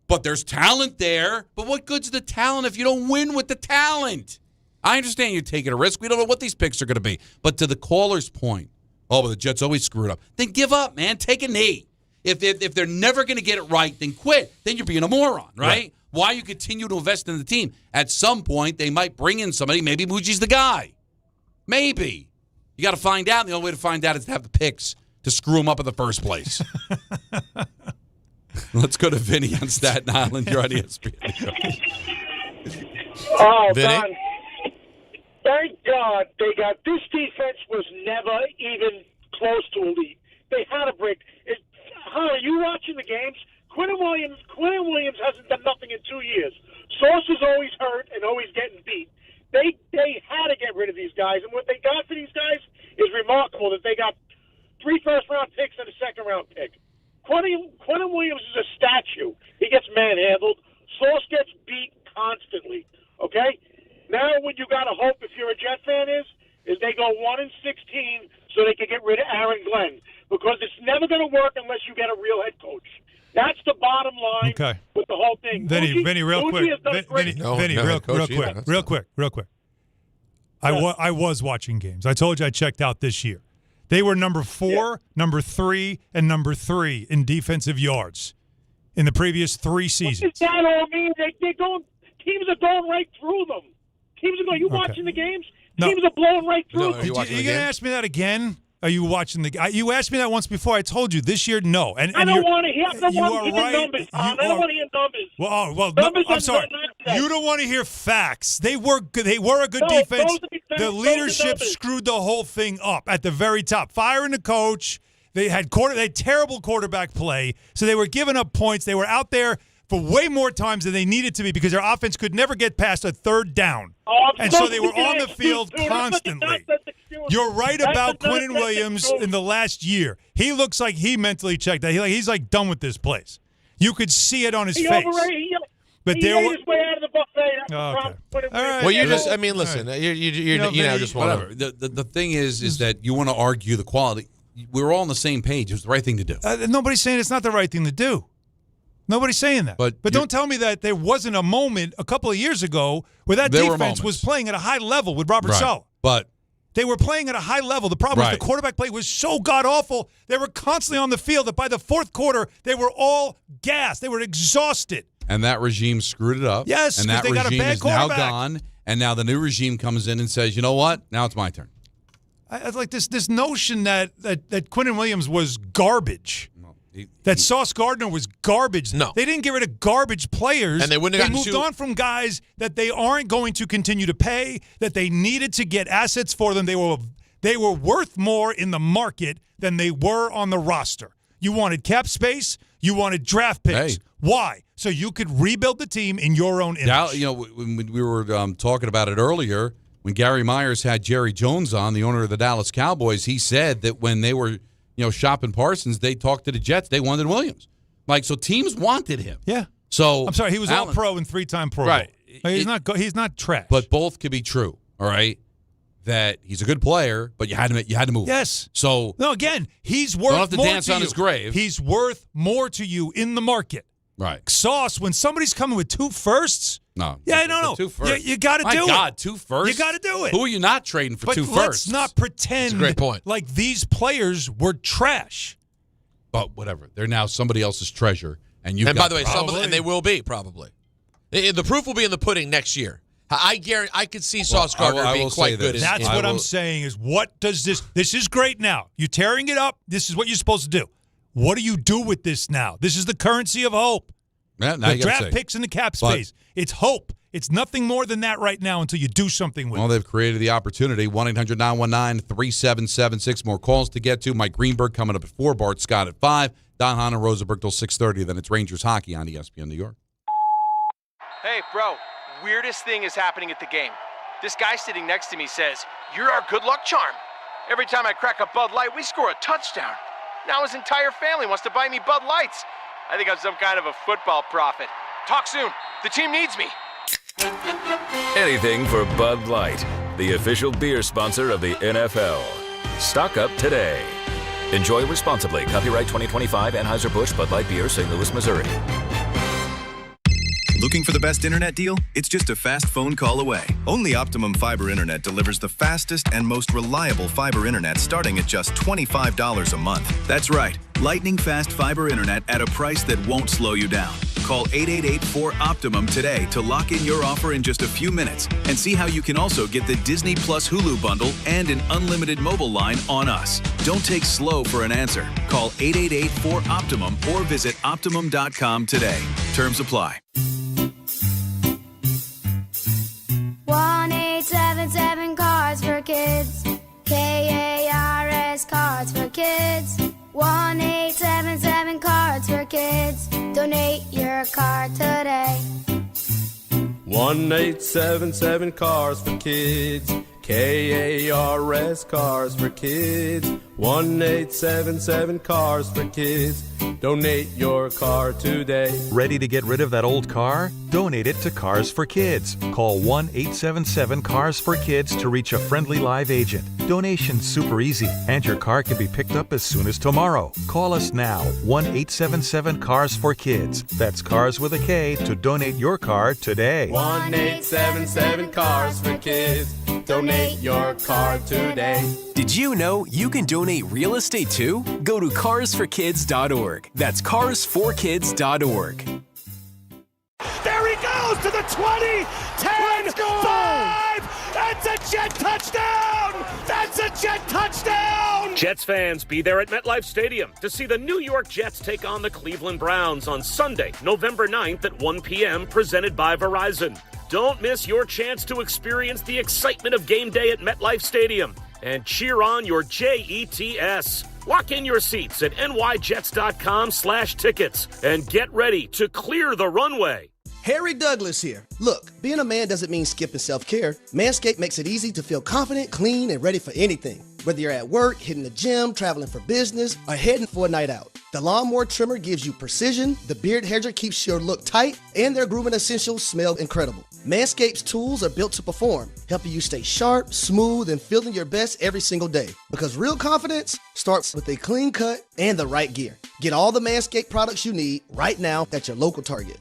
But there's talent there. But what good's the talent if you don't win with the talent? I understand you're taking a risk. We don't know what these picks are going to be. But to the caller's point, but the Jets always screwed up. Then give up, man. Take a knee. If they're never going to get it right, then quit. Then you're being a moron, right? Why you continue to invest in the team? At some point, they might bring in somebody. Maybe Mougey's the guy. Maybe. You got to find out. And the only way to find out is to have the picks to screw them up in the first place. Let's go to Vinny on Staten Island. You're on ESPN. Vinny? Thank God they got this defense was never even close to elite. They had a break. How are you watching the games? Quinnen Williams hasn't done nothing in 2 years. Sauce is always hurt and always getting beat. They had to get rid of these guys, and what they got for these guys is remarkable. That they got 3 first-round picks and a second-round pick. Quinnen Williams is a statue. He gets manhandled. Sauce gets beat constantly. Okay. Now, what you got to hope if you're a Jet fan is they go 1-16 so they can get rid of Aaron Glenn, because it's never going to work unless you get a real head coach. That's the bottom line with the whole thing. Vinny, real quick. Vinny, real quick. I was watching games. I told you I checked out this year. They were number 4, number 3, and number 3 in defensive yards in the previous 3 seasons. What does that all mean? Teams are going right through them. Teams are going. You watching the games? No. Teams are blowing right through them. Are you going to ask me that again? Are you watching the? You asked me that once before. I told you this year, no. And I don't want to hear. I don't you want to are hear right. numbers. I don't want to hear numbers. Well, I'm sorry. You don't want to hear facts. They were good. They were a good defense. The leadership screwed the whole thing up at the very top. Firing the coach. They had terrible quarterback play, so they were giving up points. They were out there for way more times than they needed to be because their offense could never get past a third down. And so they were on the field constantly. You're right about Quinnen Williams in the last year. He looks like he mentally checked out. He's like done with this place. You could see it on his face. But he ate his way out of the buffet. Okay. All right. Well, you just, I mean, listen, you now just want to. The thing is that you want to argue the quality. We were all on the same page. It was the right thing to do. Nobody's saying it's not the right thing to do. Nobody's saying that. But don't tell me that there wasn't a moment a couple of years ago where that defense was playing at a high level with Robert Saleh. But they were playing at a high level. The problem was the quarterback play was so god-awful. They were constantly on the field that by the fourth quarter, they were all gassed. They were exhausted. And that regime screwed it up. Yes, and that they got a regime bad is now quarterback. gone. And now the new regime comes in and says, you know what? Now it's my turn. I like this notion that Quinnen Williams was garbage. That Sauce Gardner was garbage. No. They didn't get rid of garbage players. And they wouldn't have moved on from guys that they aren't going to continue to pay, that they needed to get assets for them. They were worth more in the market than they were on the roster. You wanted cap space. You wanted draft picks. Hey. Why? So you could rebuild the team in your own image. When we were talking about it earlier, when Gary Myers had Jerry Jones on, the owner of the Dallas Cowboys, he said that when they were shopping Parsons, they talked to the Jets. They wanted Williams. So teams wanted him. Yeah. So I'm sorry, he was all-pro and 3-time Pro Right. Bowl. He's not trash. But both could be true, all right? That he's a good player, but you had to move. Yes. So no, again, he's worth don't have to more dance to on you. his grave. He's worth more to you in the market. Right. Sauce, when somebody's coming with 2 firsts, no. Yeah, no. 2 firsts. You got to do it. My God, 2 firsts? You got to do it. Who are you not trading for 2 firsts? Let's not pretend That's a great point. like these players were trash. But whatever. They're now somebody else's treasure. And by the way, and they will be probably. The proof will be in the pudding next year. I guarantee. I could see Sauce Gardner being quite good. That's what I'm saying is, what does this? This is great now. You're tearing it up. This is what you're supposed to do. What do you do with this now? This is the currency of hope. Yeah, the draft picks in the cap space. It's hope. It's nothing more than that right now until you do something with it. Well, they've created the opportunity. 1-800-919-3776. More calls to get to. Mike Greenberg coming up at 4. Bart Scott at 5. Don Hahn and Rosenberg till 6:30. Then it's Rangers hockey on ESPN New York. Hey, bro. Weirdest thing is happening at the game. This guy sitting next to me says, "You're our good luck charm. Every time I crack a Bud Light, we score a touchdown. Now his entire family wants to buy me Bud Lights. I think I'm some kind of a football prophet. Talk soon. The team needs me." Anything for Bud Light, the official beer sponsor of the NFL. Stock up today. Enjoy responsibly. Copyright 2025 Anheuser-Busch Bud Light Beer, St. Louis, Missouri. Looking for the best internet deal? It's just a fast phone call away. Only Optimum Fiber Internet delivers the fastest and most reliable fiber internet starting at just $25 a month. That's right. Lightning fast fiber internet at a price that won't slow you down. Call 888-4OPTIMUM today to lock in your offer in just a few minutes and see how you can also get the Disney Plus Hulu bundle and an unlimited mobile line on us. Don't take slow for an answer. Call 888-4OPTIMUM or visit Optimum.com today. Terms apply. 1-877 Cards for Kids. KARS Cards for car today. 1877 Cars for Kids. KARS Cars for Kids. 1877 Cars for Kids. Donate your car today. Ready to get rid of that old car? Donate it to Cars for Kids. Call 1-877-CARS-FOR-KIDS to reach a friendly live agent. Donation's super easy, and your car can be picked up as soon as tomorrow. Call us now, 1-877-CARS-FOR-KIDS. That's Cars with a K to donate your car today. 1877 Cars for Kids. Donate your car today. Did you know you can donate real estate too? Go to carsforkids.org. That's carsforkids.org. There he goes to the 20, 10, 5. That's a Jet touchdown. That's a Jet touchdown. Jets fans, be there at MetLife Stadium to see the New York Jets take on the Cleveland Browns on Sunday, November 9th at 1 p.m., presented by Verizon. Don't miss your chance to experience the excitement of game day at MetLife Stadium and cheer on your Jets. Lock in your seats at nyjets.com/tickets and get ready to clear the runway. Harry Douglas here. Look, being a man doesn't mean skipping self-care. Manscaped makes it easy to feel confident, clean, and ready for anything. Whether you're at work, hitting the gym, traveling for business, or heading for a night out. The Lawnmower Trimmer gives you precision, the Beard Hedger keeps your look tight, and their grooming essentials smell incredible. Manscaped's tools are built to perform, helping you stay sharp, smooth, and feeling your best every single day. Because real confidence starts with a clean cut and the right gear. Get all the Manscaped products you need right now at your local Target.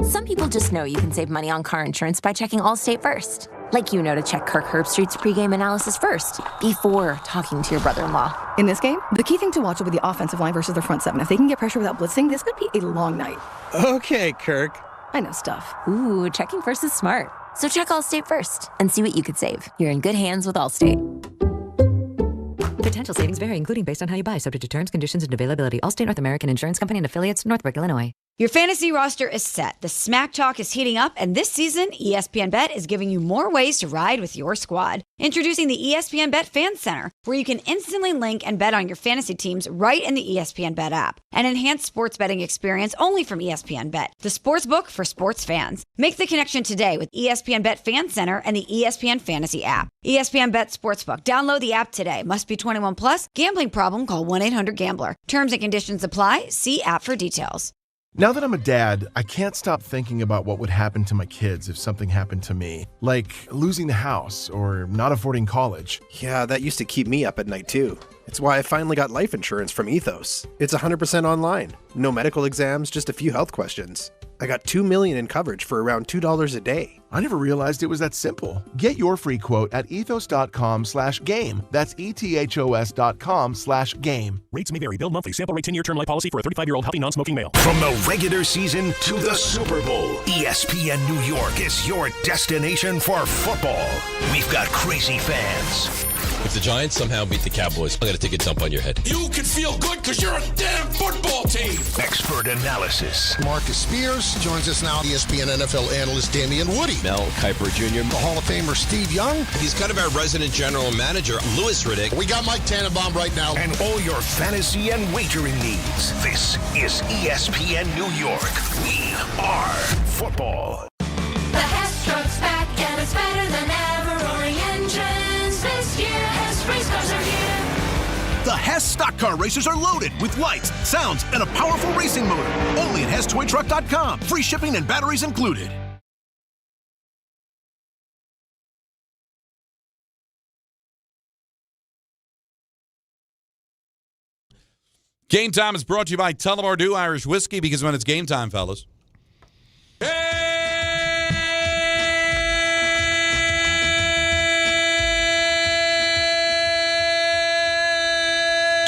Some people just know you can save money on car insurance by checking Allstate first. Like you know to check Kirk Herbstreit's pregame analysis first, before talking to your brother-in-law. In this game, the key thing to watch will be the offensive line versus their front seven. If they can get pressure without blitzing, this could be a long night. Okay, Kirk. I know stuff. Ooh, checking first is smart. So check Allstate first and see what you could save. You're in good hands with Allstate. Potential savings vary, including based on how you buy, subject to terms, conditions, and availability. Allstate North American Insurance Company and affiliates, Northbrook, Illinois. Your fantasy roster is set. The Smack Talk is heating up, and this season, ESPN Bet is giving you more ways to ride with your squad. Introducing the ESPN Bet Fan Center, where you can instantly link and bet on your fantasy teams right in the ESPN Bet app. An enhanced sports betting experience only from ESPN Bet, the sports book for sports fans. Make the connection today with ESPN Bet Fan Center and the ESPN Fantasy app. ESPN Bet Sportsbook. Download the app today. Must be 21 plus. Gambling problem? Call 1-800-GAMBLER. Terms and conditions apply. See app for details. Now that I'm a dad, I can't stop thinking about what would happen to my kids if something happened to me, like losing the house or not affording college. Yeah, that used to keep me up at night too. It's why I finally got life insurance from Ethos. It's 100% online. No medical exams, just a few health questions. I got $2 million in coverage for around $2 a day. I never realized it was that simple. Get your free quote at ethos.com/game. That's ethos.com/game. Rates may vary. Build monthly. Sample rate 10-year term life policy for a 35-year-old healthy non-smoking male. From the regular season to the Super Bowl, ESPN New York is your destination for football. We've got crazy fans. If the Giants somehow beat the Cowboys, I'm going to take a dump on your head. You can feel good because you're a damn football team. Expert analysis. Marcus Spears joins us now. ESPN NFL analyst Damian Woody. Mel Kiper Jr. The Hall of Famer Steve Young. He's kind of our resident general manager, Louis Riddick. We got Mike Tannenbaum right now. And all your fantasy and wagering needs. This is ESPN New York. We are football. The Hess truck's back and it's better than ever. Roaring engines this year. Hess race cars are here. The Hess stock car racers are loaded with lights, sounds, and a powerful racing motor. Only at HessToyTruck.com. Free shipping and batteries included. Game Time is brought to you by Tullamore Dew Irish Whiskey, because when it's game time, fellas. All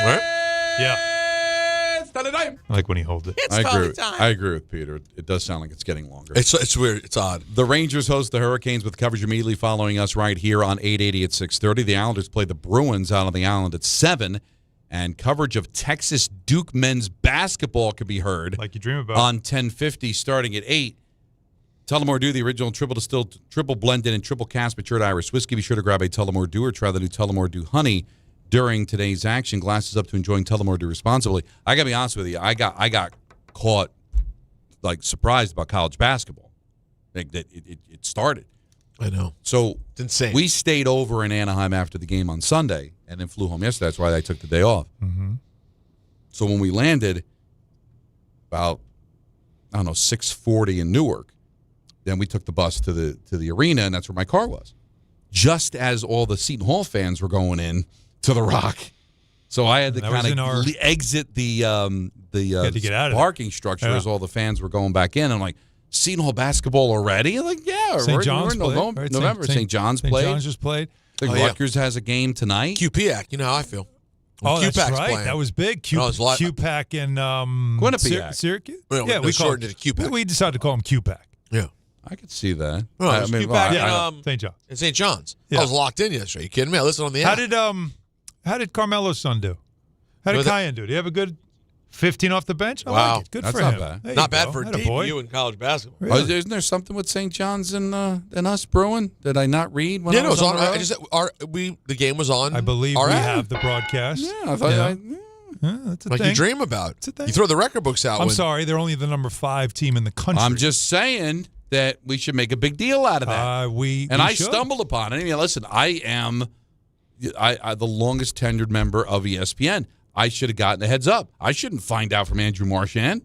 right. Yeah. It's time. I like when he holds it. I agree with Peter. It does sound like it's getting longer. It's weird. It's odd. The Rangers host the Hurricanes with coverage immediately following us right here on 880 at 6:30. The Islanders play the Bruins out on the island at 7. And coverage of Texas Duke men's basketball could be heard like you dream about on 1050 starting at 8. Tullamore Dew, the original triple distilled, triple blended, and triple cast matured Irish whiskey. Be sure to grab a Tullamore Dew or try the new Tullamore Dew Honey during today's action. Glasses up to enjoying Tullamore Dew responsibly. I got to be honest with you. I got caught like surprised about college basketball. Like that it started. I know. So it's insane. We stayed over in Anaheim after the game on Sunday and then flew home yesterday. That's why I took the day off. Mm-hmm. So when we landed about, 6:40 in Newark, then we took the bus to the arena, and that's where my car was. Just as all the Seton Hall fans were going in to the Rock. So I had to kind of exit the parking structure as all the fans were going back in. I'm like, Seton Hall basketball already? I'm like, yeah. St. John's we're played, right? November. St. John's played. St. John's just played. I think Rutgers has a game tonight. QPAC, you know how I feel. Oh, that's QPAC's right. playing. That was big. QPAC and Quinnipiac. Syracuse? Yeah, we shortened it to QPAC. We decided to call him QPAC. Yeah. I could see that. Oh, I mean, QPAC St. John's. In St. John's. Yeah. I was locked in yesterday. You kidding me? I listened on the app. How did Carmelo's son do? How did Cayenne do? Did he have a good 15 off the bench? I Wow. like it. Good That's for not him. bad. There Not you bad go. for a Atta boy. debut in college basketball. Really? Oh, isn't there something with St. John's and us brewing? Did I not read? When Yeah, I no, was it's on on. the road? The game was on. I believe our we app. have the broadcast. Yeah, I thought that's a like thing. you dream about. It's a thing. You throw the record books out. I'm sorry, they're only the number 5 team in the country. I'm just saying that we should make a big deal out of that. I should. Stumbled upon it. I mean, listen, I am the longest tenured member of ESPN. I should have gotten a heads up. I shouldn't find out from Andrew Marchand.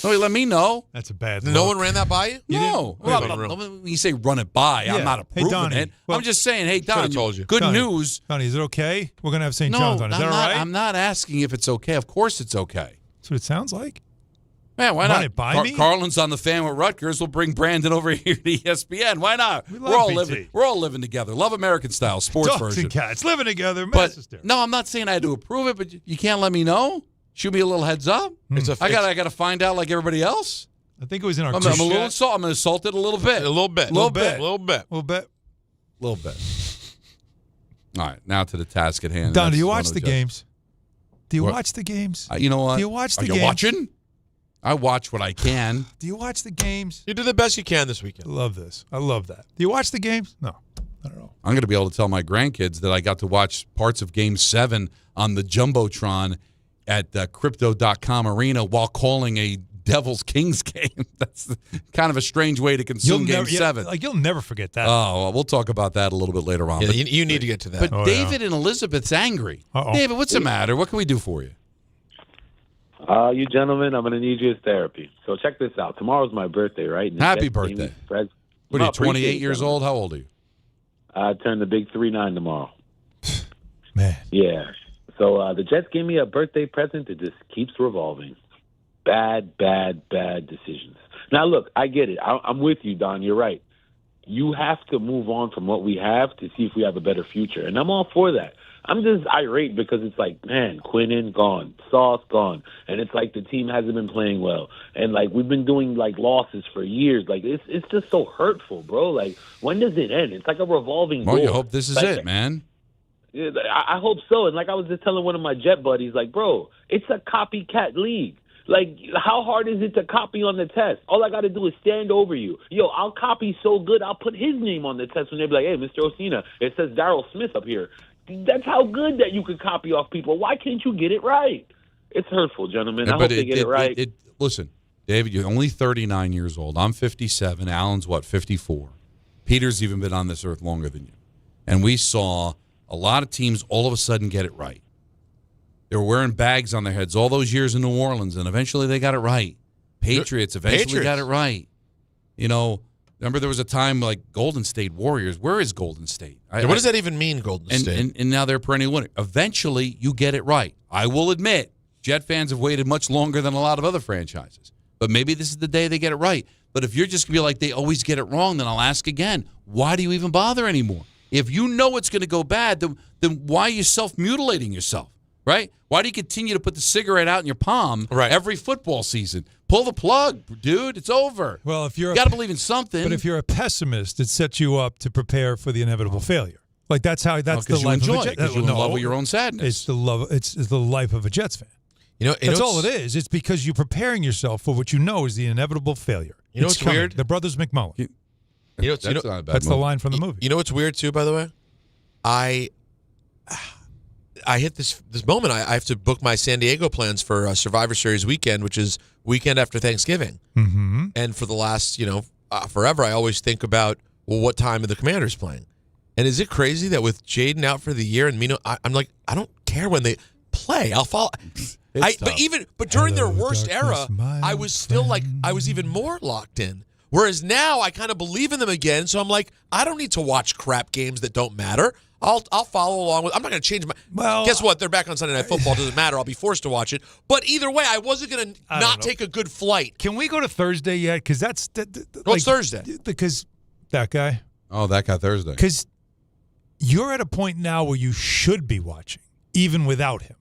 Nobody let me know. That's a bad No look. one ran that by you? No. When you say run it by, I'm not approving Donnie, it. I'm just saying, hey, Don, told you. good Donnie, news. Donnie, is it okay? We're going to have St. No, John's on. Is I'm that not, all right? I'm not asking if it's okay. Of course it's okay. That's what it sounds like. Man, why Run not? it by me? Carlin's on the fan with Rutgers. We'll bring Brandon over here to ESPN. Why not? We We're love all BT. living. We're all living together. Love American style sports Dogs version. and cats living together. But Sister. no, I'm not saying I had to approve it, but you can't let me know. Shoot me a little heads up. I got to find out like everybody else. I think it was in our I'm group a little chat. insulted. I'm insulted a little bit. A little bit. A little bit. A little bit. A little bit. Little bit. All right, now to the task at hand. Don, do you That's watch one the of Jeff's. games? Do you What? watch the games? You know what? Do you watch the Are games? you watching? I watch what I can. Do you watch the games? You do the best you can this weekend. I love this. I love that. Do you watch the games? No. I don't know. I'm going to be able to tell my grandkids that I got to watch parts of Game 7 on the Jumbotron at Crypto.com Arena while calling a Devils Kings game. That's kind of a strange way to consume Game 7. You'll never forget that. Oh, well, we'll talk about that a little bit later on. Yeah, But, you need to get to that. but David and Elizabeth's angry. Uh-oh. David, what's the matter? What can we do for you? You gentlemen, I'm going to need you as therapy. So check this out. Tomorrow's my birthday, right? And the Happy Jets gave birthday. me Fred- What are No, you, appreciate 28 it, years gentlemen. old? How old are you? I turn the big 3-9 tomorrow. Man. Yeah. So the Jets gave me a birthday present that just keeps revolving. Bad decisions. Now, look, I get it. I'm with you, Don. You're right. You have to move on from what we have to see if we have a better future. And I'm all for that. I'm just irate because it's like, man, Quinnen gone, Sauce gone, and it's like the team hasn't been playing well, and like we've been doing like losses for years. Like it's just so hurtful, bro. Like when does it end? It's like a revolving door. Well, you hope this is Like, it, man. Yeah, I hope so. And like I was just telling one of my Jet buddies, like, bro, it's a copycat league. Like, how hard is it to copy on the test? All I got to do is stand over you. Yo, I'll copy so good, I'll put his name on the test when they be like, hey, Mr. Osina, it says Darryl Smith up here. That's how good that you can copy off people. Why can't you get it right? It's hurtful, gentlemen. I hope they get it right. Listen, David, you're only 39 years old. I'm 57. Alan's, 54. Peter's even been on this earth longer than you. And we saw a lot of teams all of a sudden get it right. They were wearing bags on their heads all those years in New Orleans, and eventually they got it right. Patriots eventually got it right. You know, remember there was a time like Golden State Warriors. Where is Golden State? What does that even mean, Golden State? And now they're perennial winner. Eventually, you get it right. I will admit, Jet fans have waited much longer than a lot of other franchises. But maybe this is the day they get it right. But if you're just going to be like, they always get it wrong, then I'll ask again, why do you even bother anymore? If you know it's going to go bad, then why are you self-mutilating yourself, right? Why do you continue to put the cigarette out in your palm every football season? Pull the plug, dude. It's over. Well, if you got to believe in something. But if you're a pessimist, it sets you up to prepare for the inevitable failure. Like that's the life you of enjoy a Jets. it, 'cause you're in love with your own sadness. It's the love. It's the life of a Jets fan. That's all it is. It's because you're preparing yourself for what you know is the inevitable failure. You know It's what's coming. weird? The Brothers McMullen. That's not a bad That's the movie. line from the movie. You know what's weird too, by the way? I hit this moment. I have to book my San Diego plans for Survivor Series weekend, which is weekend after Thanksgiving. Mm-hmm. And for the last, forever, I always think about, well, what time are the Commanders playing? And is it crazy that with Jaden out for the year and Mino, I'm like, I don't care when they play. I'll follow. But during their worst era, I was still I was even more locked in. Whereas now I kind of believe in them again, so I'm like, I don't need to watch crap games that don't matter. I'll follow along with. I'm not going to change my. Well, guess what? They're back on Sunday Night Football. Doesn't matter. I'll be forced to watch it. But either way, I wasn't going to not take a good flight. Can we go to Thursday yet? Because that's what's Thursday? Because that guy. Oh, that guy Thursday. Because you're at a point now where you should be watching, even without him.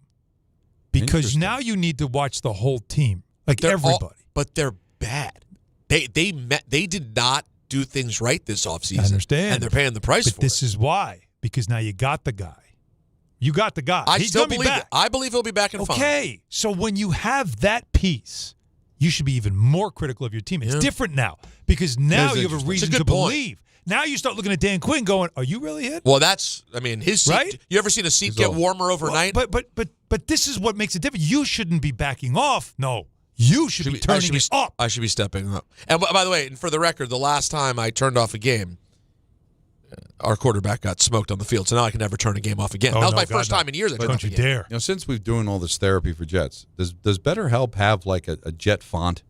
Because now you need to watch the whole team, everybody. But they're bad. They did not do things right this offseason. I understand. And they're paying the price for it. This is why. Because now you got the guy. You got the guy. He's still believe it. I believe he'll be back in fine. Okay. So when you have that piece, you should be even more critical of your team. It's different now. Because now you have a reason to believe. Now you start looking at Dan Quinn going, are you really hit? Well, his seat. Right? You ever seen a seat get warmer overnight? Well, but this is what makes it different. You shouldn't be backing off. No. You should be turning it up. I should be stepping up. And by the way, and for the record, the last time I turned off a game, our quarterback got smoked on the field, so now I can never turn a game off again. That was my first time in years. Don't you dare! Since we've doing all this therapy for Jets, does BetterHelp have like a Jet font?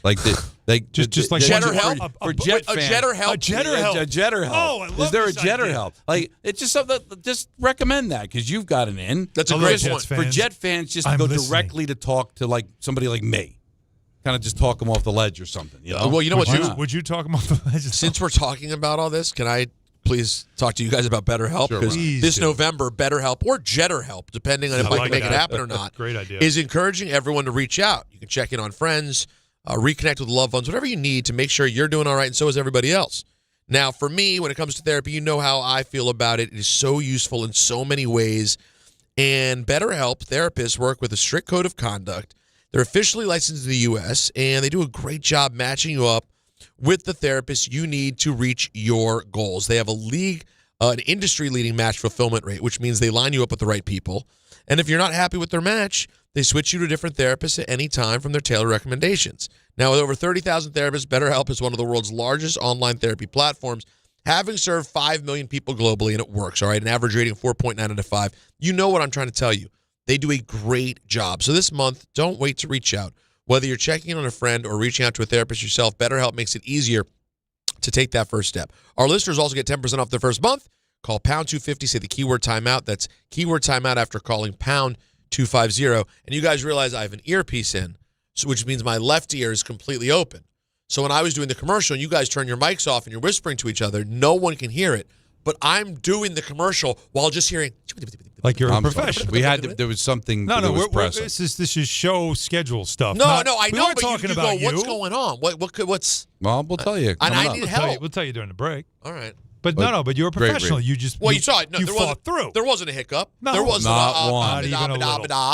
Like just like JetterHelp for Jet fans. A JetterHelp. A JetterHelp. A JetterHelp. Oh, I love Is there a this idea. JetterHelp? Like it's just something. Just recommend that because you've got an in. That's a great point. For Jet fans, just to go directly to talk to like somebody like me. Kind of just talk them off the ledge or something. You know? Well, you know would you talk them off the ledge? Since we're talking about all this, can I please talk to you guys about BetterHelp? Because this November, BetterHelp or JetterHelp, depending on if I can make it happen or not, great idea. Is encouraging everyone to reach out. You can check in on friends, reconnect with loved ones, whatever you need to make sure you're doing all right, and so is everybody else. Now, for me, when it comes to therapy, you know how I feel about it. It is so useful in so many ways. And BetterHelp therapists work with a strict code of conduct. They're officially licensed in the U.S., and they do a great job matching you up with the therapist you need to reach your goals. They have an industry-leading match fulfillment rate, which means they line you up with the right people. And if you're not happy with their match, they switch you to different therapists at any time from their tailored recommendations. Now, with over 30,000 therapists, BetterHelp is one of the world's largest online therapy platforms, having served 5 million people globally, and it works, all right? An average rating of 4.9 out of 5. You know what I'm trying to tell you. They do a great job. So this month, don't wait to reach out. Whether you're checking in on a friend or reaching out to a therapist yourself, BetterHelp makes it easier to take that first step. Our listeners also get 10% off their first month. Call pound 250, say the keyword timeout. That's keyword timeout after calling pound 250. And you guys realize I have an earpiece in, which means my left ear is completely open. So when I was doing the commercial and you guys turn your mics off and you're whispering to each other, no one can hear it. But I'm doing the commercial while just hearing. Like you're a professional. There was something. No, this is show schedule stuff. No, I know. We weren't but talking you about go, what's going on? What's? Well, we'll tell you. And I need help. We'll tell you during the break. All right. But but you're a professional. You just you saw it. No, you fought through. There wasn't a hiccup. No, there wasn't not one.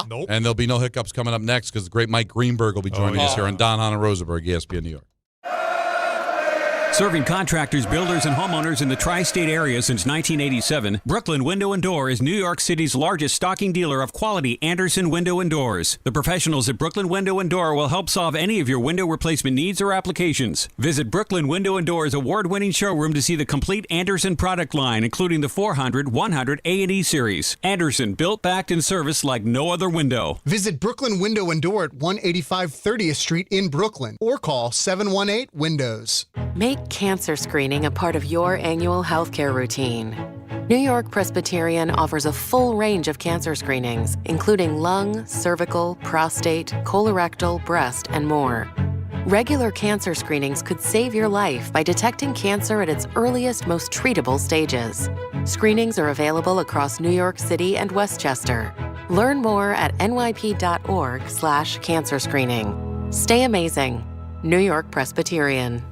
Nope. And there'll be no hiccups coming up next because the great Mike Greenberg will be joining us here on Hahn and Rosenberg, ESPN New York. Serving contractors, builders, and homeowners in the tri-state area since 1987, Brooklyn Window & Door is New York City's largest stocking dealer of quality Andersen window and doors. The professionals at Brooklyn Window & Door will help solve any of your window replacement needs or applications. Visit Brooklyn Window & Door's award-winning showroom to see the complete Andersen product line, including the 400, 100, A&E series. Andersen, built, backed, and serviced like no other window. Visit Brooklyn Window & Door at 185 30th Street in Brooklyn or call 718-WINDOWS. Make cancer screening a part of your annual healthcare routine. New York Presbyterian offers a full range of cancer screenings, including lung, cervical, prostate, colorectal, breast, and more. Regular cancer screenings could save your life by detecting cancer at its earliest, most treatable stages. Screenings are available across New York City and Westchester. Learn more at nyp.org/cancer screening. Stay amazing. New York Presbyterian.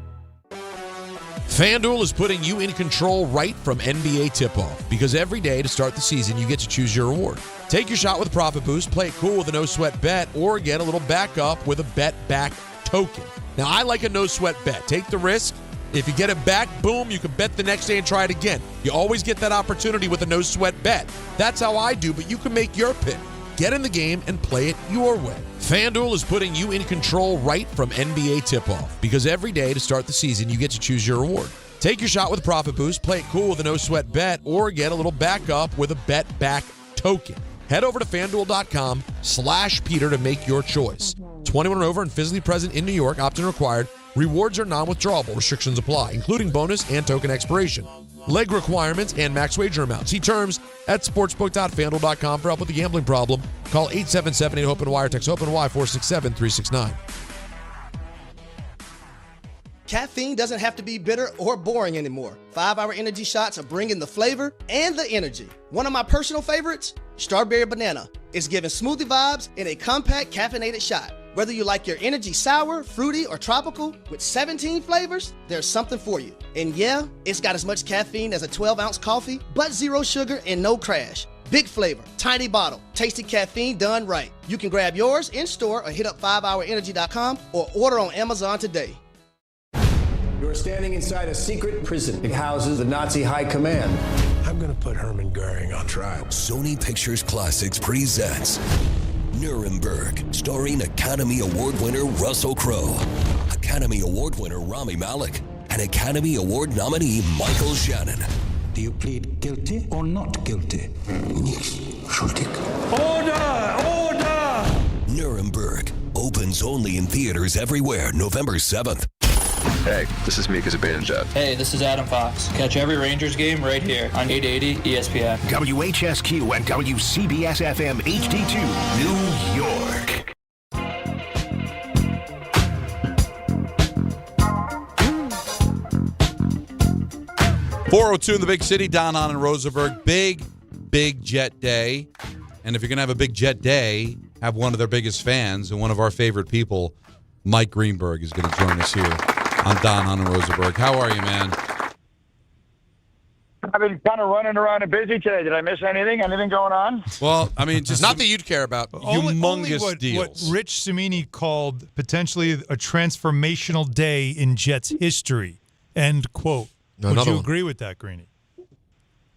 FanDuel is putting you in control right from NBA tip-off because every day to start the season, you get to choose your reward. Take your shot with Profit Boost, play it cool with a no-sweat bet, or get a little backup with a bet-back token. Now, I like a no-sweat bet. Take the risk, If you get it back, boom, you can bet the next day and try it again. You always get that opportunity with a no-sweat bet. That's how I do, but you can make your pick. Get in the game and play it your way. FanDuel is putting you in control right from NBA tip-off, because every day to start the season, you get to choose your reward. Take your shot with a profit boost, play it cool with a no-sweat bet, or get a little backup with a bet-back token. Head over to FanDuel.com/Peter to make your choice. 21 and over and physically present in New York, opt-in required. Rewards are non-withdrawable. Restrictions apply, including bonus and token expiration. Leg requirements and max wager amounts. See terms at sportsbook.fanduel.com for help with the gambling problem. Call 877-8-HOPE-NY or text HOPE-NY 467-369. Caffeine doesn't have to be bitter or boring anymore. 5-Hour Energy shots are bringing the flavor and the energy. One of my personal favorites, Strawberry Banana, is giving smoothie vibes in a compact caffeinated shot. Whether you like your energy sour, fruity, or tropical, with 17 flavors, there's something for you. And yeah, it's got as much caffeine as a 12-ounce coffee, but zero sugar and no crash. Big flavor, tiny bottle, tasty caffeine done right. You can grab yours in-store or hit up 5hourenergy.com or order on Amazon today. You're standing inside a secret prison. It houses the Nazi high command. I'm going to put Herman Goering on trial. Sony Pictures Classics presents Nuremberg, starring Academy Award winner Russell Crowe, Academy Award winner Rami Malek, and Academy Award nominee Michael Shannon. Do you plead guilty or not guilty? Nichts schuldig. Order! Order! Nuremberg opens only in theaters everywhere November 7th. Hey, this is Mika Zibanejad. Hey, this is Adam Fox. Catch every Rangers game right here on 880 ESPN. WHSQ and WCBS-FM HD2, New York. .402 in the big city, Don, Hahn, and Rosenberg. Big Jet Day. And if you're going to have a big Jet Day, have one of their biggest fans and one of our favorite people, Mike Greenberg, is going to join us here on Don, Hahn, and Rosenberg. How are you, man? I've been kind of running around and busy today. Did I miss anything? Anything going on? Well, I mean, just not that you'd care about. Humongous deals. What Rich Cimini called potentially a transformational day in Jets history. End quote. Would you agree with that, Greeny?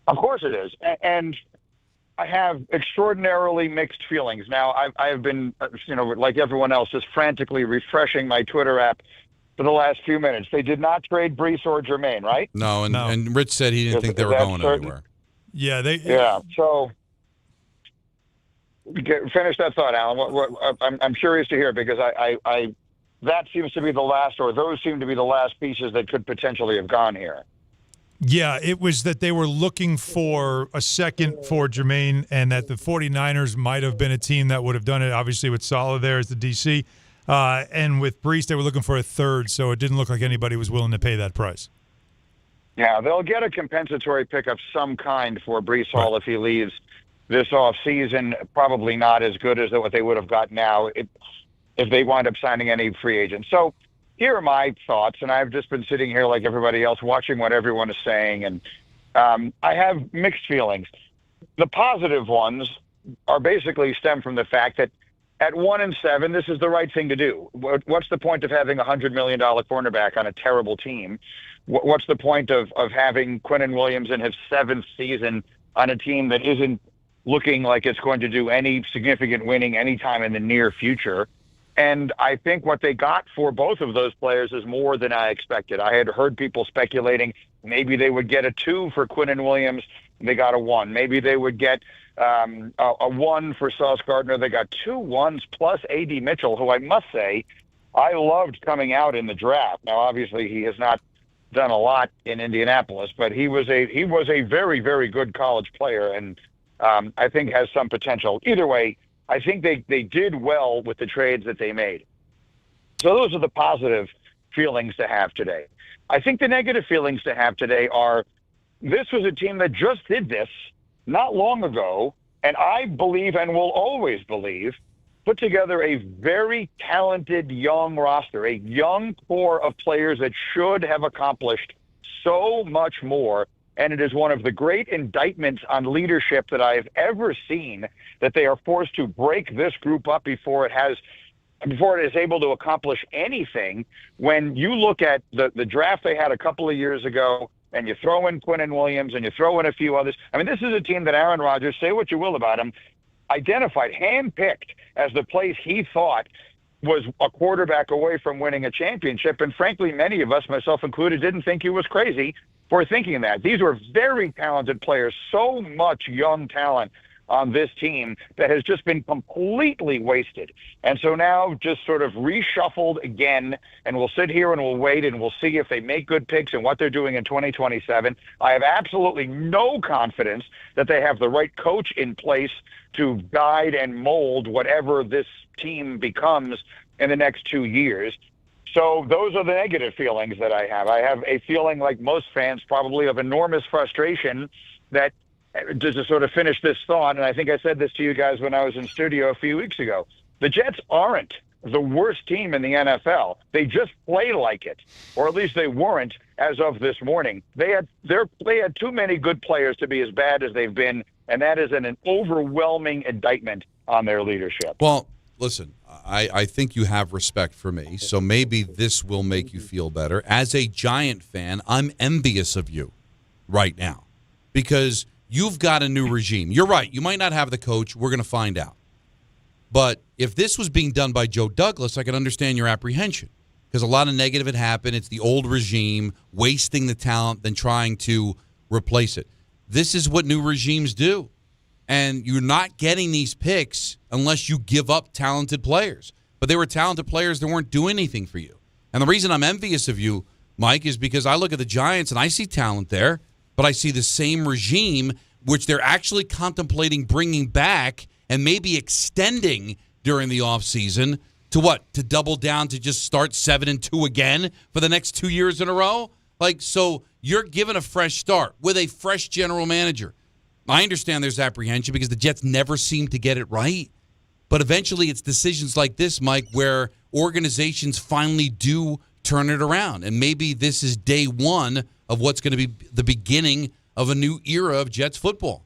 Of course it is. And I have extraordinarily mixed feelings. Now, I have been, like everyone else, just frantically refreshing my Twitter app for the last few minutes. They did not trade Brees or Jermaine, right? No, and Rich said he didn't think they were going anywhere. Yeah, so finish that thought, Alan. I'm curious to hear, because I that seems to be the last, or those seem to be the last pieces that could potentially have gone here. Yeah, it was that they were looking for a second for Jermaine, and that the 49ers might have been a team that would have done it, obviously with Saleh there as the DC. And with Brees, they were looking for a third, so it didn't look like anybody was willing to pay that price. Yeah, they'll get a compensatory pick of some kind for Brees Hall if he leaves this offseason. Probably not as good as what they would have got now if they wind up signing any free agent. So here are my thoughts, and I've just been sitting here like everybody else watching what everyone is saying, and I have mixed feelings. The positive ones are basically stem from the fact that at 1-7, this is the right thing to do. What's the point of having a $100 million cornerback on a terrible team? What's the point of having Quinnen Williams in his 7th season on a team that isn't looking like it's going to do any significant winning anytime in the near future? And I think what they got for both of those players is more than I expected. I had heard people speculating maybe they would get a 2 for Quinnen Williams. They got a 1. Maybe they would get a 1 for Sauce Gardner. They got 2 1s plus A.D. Mitchell, who I must say I loved coming out in the draft. Now, obviously, he has not done a lot in Indianapolis, but he was a very, very good college player, and I think has some potential. Either way, I think they did well with the trades that they made. So those are the positive feelings to have today. I think the negative feelings to have today are this was a team that just did this not long ago, and I believe and will always believe, put together a very talented young roster, a young core of players that should have accomplished so much more. And it is one of the great indictments on leadership that I have ever seen, that they are forced to break this group up before it has before it is able to accomplish anything. When you look at the draft they had a couple of years ago, and you throw in Quinnen Williams and you throw in a few others. I mean, this is a team that Aaron Rodgers, say what you will about him, identified, handpicked as the place he thought was a quarterback away from winning a championship. And frankly, many of us, myself included, didn't think he was crazy for thinking that. These were very talented players, so much young talent on this team that has just been completely wasted. And so now just sort of reshuffled again, and we'll sit here and we'll wait and we'll see if they make good picks and what they're doing in 2027. I have absolutely no confidence that they have the right coach in place to guide and mold whatever this team becomes in the next 2 years. So those are the negative feelings that I have. I have a feeling, like most fans probably, of enormous frustration that, just to sort of finish this thought, and I think I said this to you guys when I was in studio a few weeks ago, the Jets aren't the worst team in the NFL. They just play like it, or at least they weren't as of this morning. They had too many good players to be as bad as they've been, and that is an overwhelming indictment on their leadership. Well, listen, I think you have respect for me, so maybe this will make you feel better. As a Giant fan, I'm envious of you right now because you've got a new regime. You're right. You might not have the coach. We're going to find out. But if this was being done by Joe Douglas, I could understand your apprehension because a lot of negative had happened. It's the old regime wasting the talent, then trying to replace it. This is what new regimes do. And you're not getting these picks unless you give up talented players. But they were talented players that weren't doing anything for you. And the reason I'm envious of you, Mike, is because I look at the Giants and I see talent there, but I see the same regime, which they're actually contemplating bringing back and maybe extending during the offseason to what? To double down to just start 7-2 again for the next 2 years in a row? Like, so you're given a fresh start with a fresh general manager. I understand there's apprehension because the Jets never seem to get it right. But eventually it's decisions like this, Mike, where organizations finally do turn it around. And maybe this is day one of what's going to be the beginning of a new era of Jets football.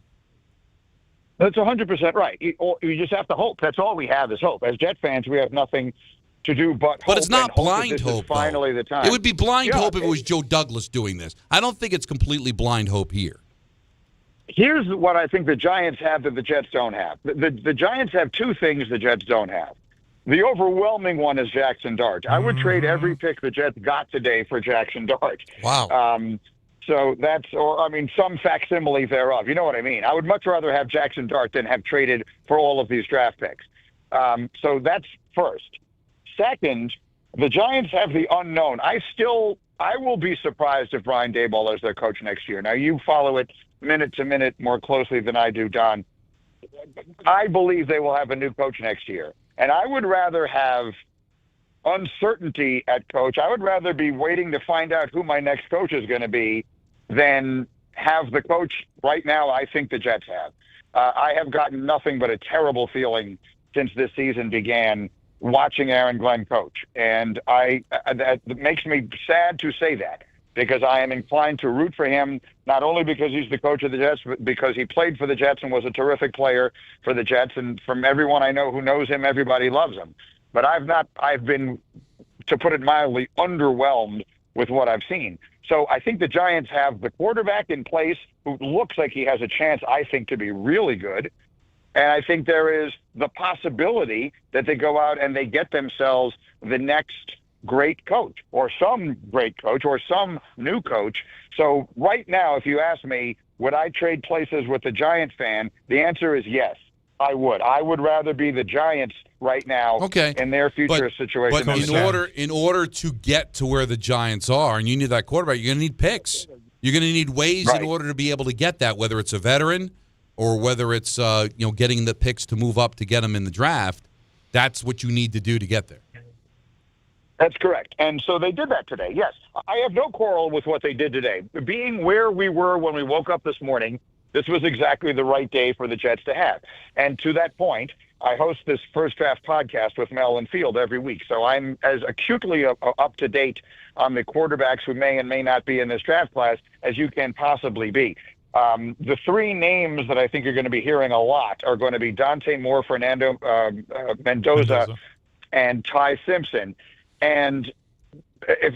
That's 100% right. You just have to hope. That's all we have is hope. As Jet fans, we have nothing to do but hope. But it's not blind hope. hope, Finally, the time. It would be blind hope if it was Joe Douglas doing this. I don't think it's completely blind hope here. Here's what I think the Giants have that the Jets don't have. The Giants have two things the Jets don't have. The overwhelming one is Jackson Dart. I would trade every pick the Jets got today for Jackson Dart. Wow. So that's, some facsimile thereof. You know what I mean? I would much rather have Jackson Dart than have traded for all of these draft picks. So that's first. Second, the Giants have the unknown. I will be surprised if Brian Daboll is their coach next year. Now, you follow it minute to minute more closely than I do, Don. I believe they will have a new coach next year. And I would rather have uncertainty at coach. I would rather be waiting to find out who my next coach is going to be than have the coach right now I think the Jets have. I have gotten nothing but a terrible feeling since this season began watching Aaron Glenn coach. And that makes me sad to say that, because I am inclined to root for him, not only because he's the coach of the Jets, but because he played for the Jets and was a terrific player for the Jets. And from everyone I know who knows him, everybody loves him. But I've been, to put it mildly, underwhelmed with what I've seen. So I think the Giants have the quarterback in place who looks like he has a chance, I think, to be really good. And I think there is the possibility that they go out and they get themselves the next great coach or some great coach or some new coach. So right now, if you ask me, would I trade places with the Giant fan? The answer is yes, I would. I would rather be the Giants right now in their future situation. But in order to get to where the Giants are, and you need that quarterback, you're going to need picks. You're going to need ways in order to be able to get that, whether it's a veteran or whether it's getting the picks to move up to get them in the draft. That's what you need to do to get there. That's correct. And so they did that today. Yes, I have no quarrel with what they did today. Being where we were when we woke up this morning, this was exactly the right day for the Jets to have. And to that point, I host this First Draft podcast with Mel and Field every week. So I'm as acutely up to date on the quarterbacks who may and may not be in this draft class as you can possibly be. The three names that I think you're going to be hearing a lot are going to be Dante Moore, Fernando Mendoza, and Ty Simpson. And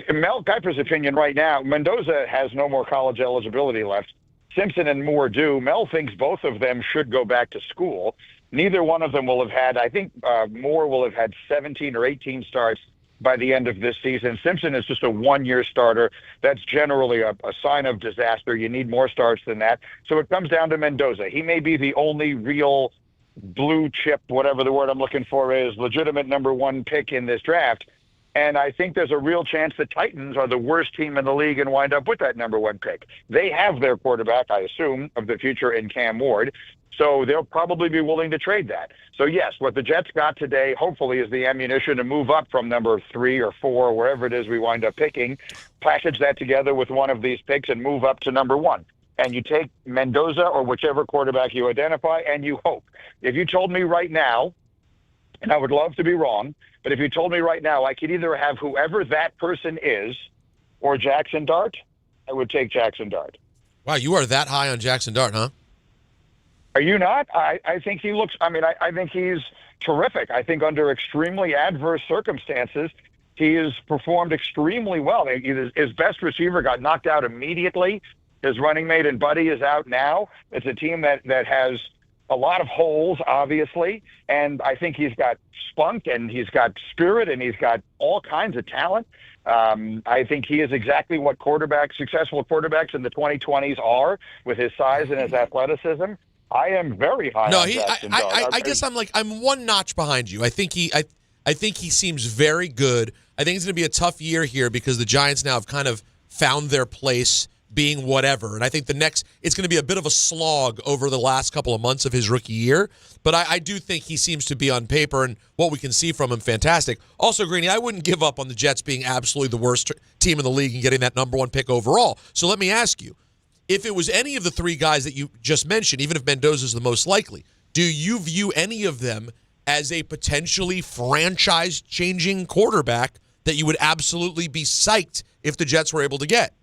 in Mel Kiper's opinion right now, Mendoza has no more college eligibility left. Simpson and Moore do. Mel thinks both of them should go back to school. Neither one of them will have had, I think Moore will have had 17 or 18 starts by the end of this season. Simpson is just a one-year starter. That's generally a sign of disaster. You need more starts than that. So it comes down to Mendoza. He may be the only real blue chip, whatever the word I'm looking for is, legitimate number one pick in this draft. And I think there's a real chance the Titans are the worst team in the league and wind up with that number one pick. They have their quarterback, I assume, of the future in Cam Ward. So they'll probably be willing to trade that. So, yes, what the Jets got today, hopefully, is the ammunition to move up from number 3 or 4, wherever it is we wind up picking, package that together with one of these picks and move up to number 1. And you take Mendoza or whichever quarterback you identify, and you hope. If you told me right now, and I would love to be wrong, but if you told me right now I could either have whoever that person is or Jackson Dart, I would take Jackson Dart. Wow, you are that high on Jackson Dart, huh? Are you not? I think he looks, I think he's terrific. I think under extremely adverse circumstances, he has performed extremely well. His best receiver got knocked out immediately. His running mate and buddy is out now. It's a team that has a lot of holes, obviously, and I think he's got spunk and he's got spirit and he's got all kinds of talent. I think he is exactly what successful quarterbacks in the 2020s are, with his size and his athleticism. I am very high on Jackson Dart. I guess I'm one notch behind you. I think he seems very good. I think it's going to be a tough year here because the Giants now have kind of found their place being whatever. And I think it's going to be a bit of a slog over the last couple of months of his rookie year. But I do think he seems to be on paper, and what we can see from him, fantastic. Also, Greeny, I wouldn't give up on the Jets being absolutely the worst team in the league and getting that number one pick overall. So let me ask you, if it was any of the three guys that you just mentioned, even if Mendoza's the most likely, do you view any of them as a potentially franchise-changing quarterback that you would absolutely be psyched if the Jets were able to get?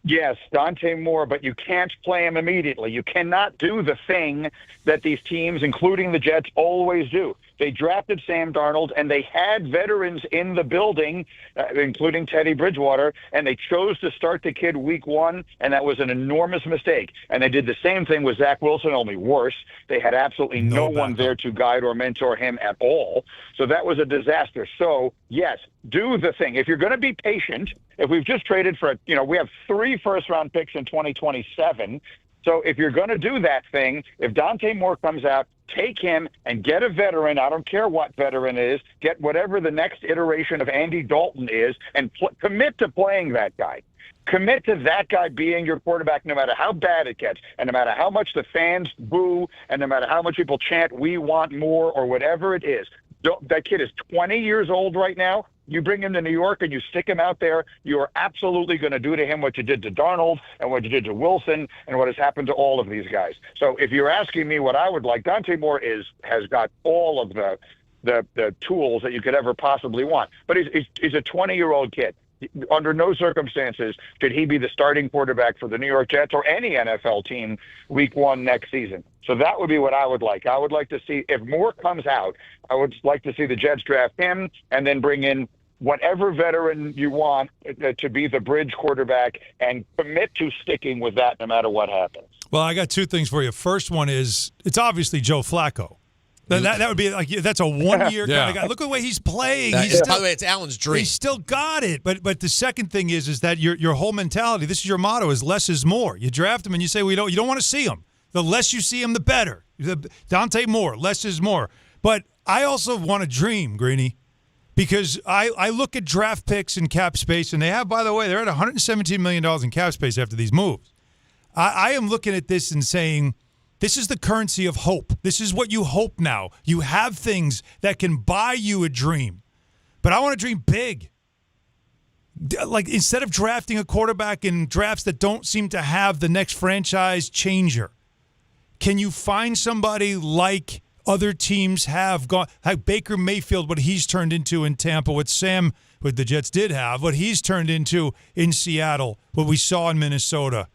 Yes, Dante Moore, but you can't play him immediately. You cannot do the thing that these teams, including the Jets, always do. They drafted Sam Darnold, and they had veterans in the building, including Teddy Bridgewater, and they chose to start the kid week 1, and that was an enormous mistake. And they did the same thing with Zach Wilson, only worse. They had absolutely no one there to guide or mentor him at all. So that was a disaster. So, yes, do the thing. If you're going to be patient, if we've just traded for, we have 3 first-round picks in 2027. So if you're going to do that thing, if Dante Moore comes out, take him and get a veteran. I don't care what veteran it is. Get whatever the next iteration of Andy Dalton is and commit to playing that guy. Commit to that guy being your quarterback no matter how bad it gets and no matter how much the fans boo and no matter how much people chant, we want more or whatever it is. That kid is 20 years old right now. You bring him to New York and you stick him out there, you are absolutely going to do to him what you did to Darnold and what you did to Wilson and what has happened to all of these guys. So if you're asking me what I would like, Dante Moore has got all of the tools that you could ever possibly want. But he's a 20-year-old kid. Under no circumstances should he be the starting quarterback for the New York Jets or any NFL team week 1 next season. So that would be what I would like. I would like to see, if Moore comes out, I would like to see the Jets draft him and then bring in whatever veteran you want to be the bridge quarterback and commit to sticking with that no matter what happens. Well, I got 2 things for you. First one is, it's obviously Joe Flacco. That would be like, that's a 1-year kind of guy. Look at the way he's playing. By the way, it's Allen's dream. He's still got it. But the second thing is that your whole mentality, this is your motto, is less is more. You draft him and you say, you don't want to see him. The less you see him, the better. Dante Moore, less is more. But I also want to dream, Greeny, because I look at draft picks and cap space, and they have, by the way, they're at $117 million in cap space after these moves. I am looking at this and saying, this is the currency of hope. This is what you hope now. You have things that can buy you a dream. But I want to dream big. Like, instead of drafting a quarterback in drafts that don't seem to have the next franchise changer, can you find somebody like other teams have gone, like Baker Mayfield, what he's turned into in Tampa, what the Jets did have, what he's turned into in Seattle, what we saw in Minnesota.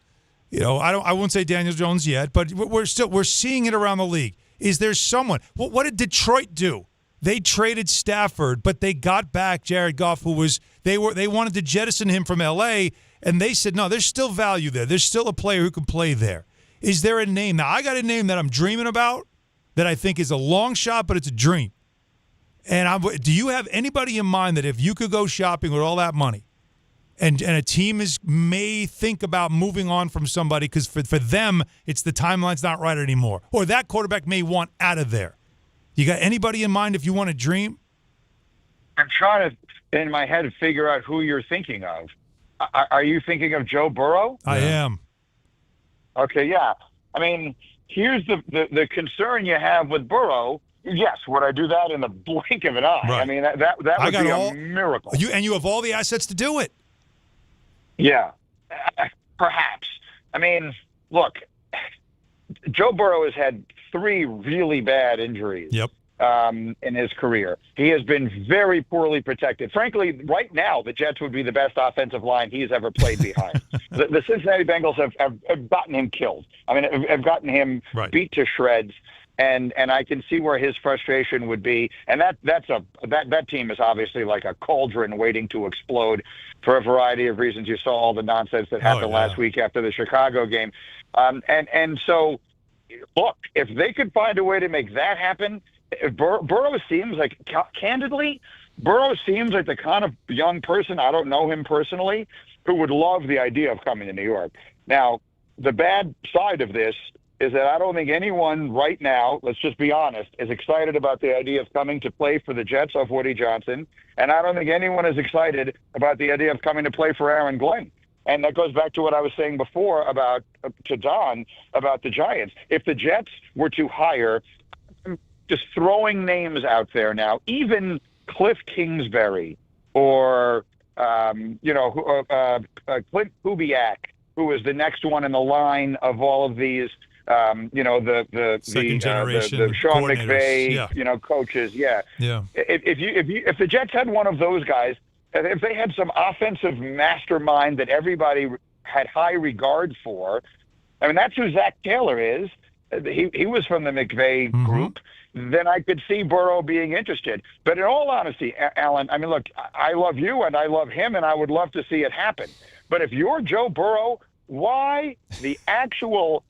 I won't say Daniel Jones yet, but we're seeing it around the league. Is there someone? What did Detroit do they traded Stafford, but they got back Jared Goff, they wanted to jettison him from L.A., and they said, no, there's still value there. There's still a player who can play there. Is there a name? Now, I got a name that I'm dreaming about that I think is a long shot, but it's a dream. And do you have anybody in mind that if you could go shopping with all that money and a team may think about moving on from somebody because for them, it's the timeline's not right anymore, or that quarterback may want out of there. You got anybody in mind if you want to dream? I'm trying to, in my head, figure out who you're thinking of. Are you thinking of Joe Burrow? I am. Okay, yeah. I mean, here's the concern you have with Burrow. Yes, would I do that in the blink of an eye? Right. I mean, that would be a miracle. You have all the assets to do it. Yeah, perhaps. I mean, look, Joe Burrow has had 3 really bad injuries. Yep. In his career. He has been very poorly protected. Frankly, right now, the Jets would be the best offensive line he's ever played behind. The Cincinnati Bengals have gotten him killed. I mean, have gotten him beat to shreds. And I can see where his frustration would be. And that team is obviously like a cauldron waiting to explode for a variety of reasons. You saw all the nonsense that happened last week after the Chicago game. And so, look, if they could find a way to make that happen, Burrow seems like, candidly, Burrow seems like the kind of young person, I don't know him personally, who would love the idea of coming to New York. Now, the bad side of this is that I don't think anyone right now, let's just be honest, is excited about the idea of coming to play for the Jets off Woody Johnson. And I don't think anyone is excited about the idea of coming to play for Aaron Glenn. And that goes back to what I was saying before to Don about the Giants. If the Jets were to hire, just throwing names out there now, even Cliff Kingsbury or, Clint Kubiak, who is the next one in the line of all of these, the Sean McVay, coaches. Yeah. Yeah. If the Jets had one of those guys, if they had some offensive mastermind that everybody had high regard for, I mean, that's who Zach Taylor is. He was from the McVay group. Then I could see Burrow being interested. But in all honesty, Alan, I mean, look, I love you and I love him, and I would love to see it happen. But if you're Joe Burrow, why the actual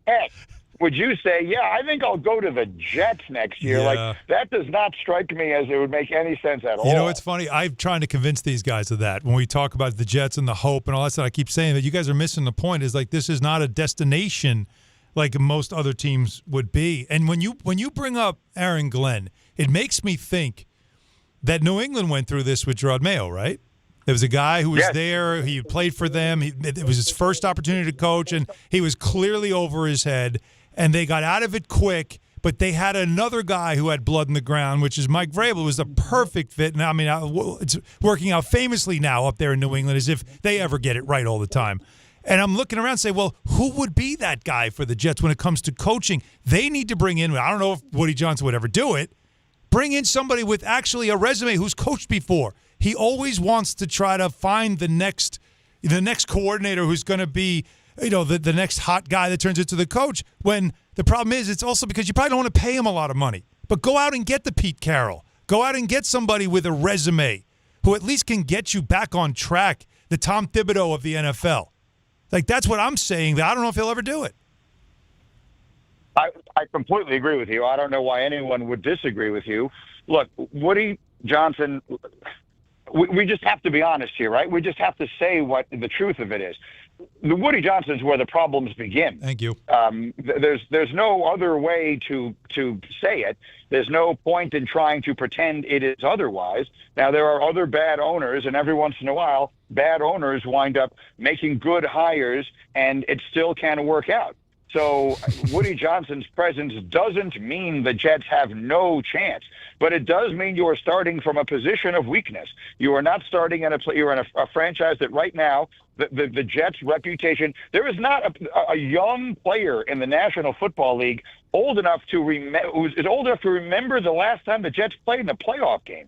heck would you say, yeah, I think I'll go to the Jets next year? Yeah. Like, that does not strike me as it would make any sense at all. You know, it's funny. I'm trying to convince these guys of that. When we talk about the Jets and the hope and all that stuff, I keep saying that you guys are missing the point. Is like, this is not a destination like most other teams would be. And when you bring up Aaron Glenn, it makes me think that New England went through this with Gerard Mayo, right? There was a guy who was there. He played for them. It was his first opportunity to coach, and he was clearly over his head. And they got out of it quick, but they had another guy who had blood in the ground, which is Mike Vrabel, who was a perfect fit. And I mean, it's working out famously now up there in New England, as if they ever get it right all the time. And I'm looking around and say, well, who would be that guy for the Jets when it comes to coaching? They need to bring in, I don't know if Woody Johnson would ever do it, bring in somebody with actually a resume who's coached before. He always wants to try to find the next coordinator who's going to be, the next hot guy that turns into the coach, when the problem is it's also because you probably don't want to pay him a lot of money. But go out and get the Pete Carroll. Go out and get somebody with a resume who at least can get you back on track, the Tom Thibodeau of the NFL. Like, that's what I'm saying. I don't know if he'll ever do it. I completely agree with you. I don't know why anyone would disagree with you. Look, Woody Johnson, we just have to be honest here, right? We just have to say what the truth of it is. The Woody Johnson's where the problems begin. Thank you. There's no other way to say it. There's no point in trying to pretend it is otherwise. Now, there are other bad owners, and every once in a while, bad owners wind up making good hires, and it still can't work out. So Woody Johnson's presence doesn't mean the Jets have no chance, but it does mean you are starting from a position of weakness. You are not starting you're in a franchise that right now, the Jets' reputation, there is not a young player in the National Football League who is old enough to remember the last time the Jets played in a playoff game.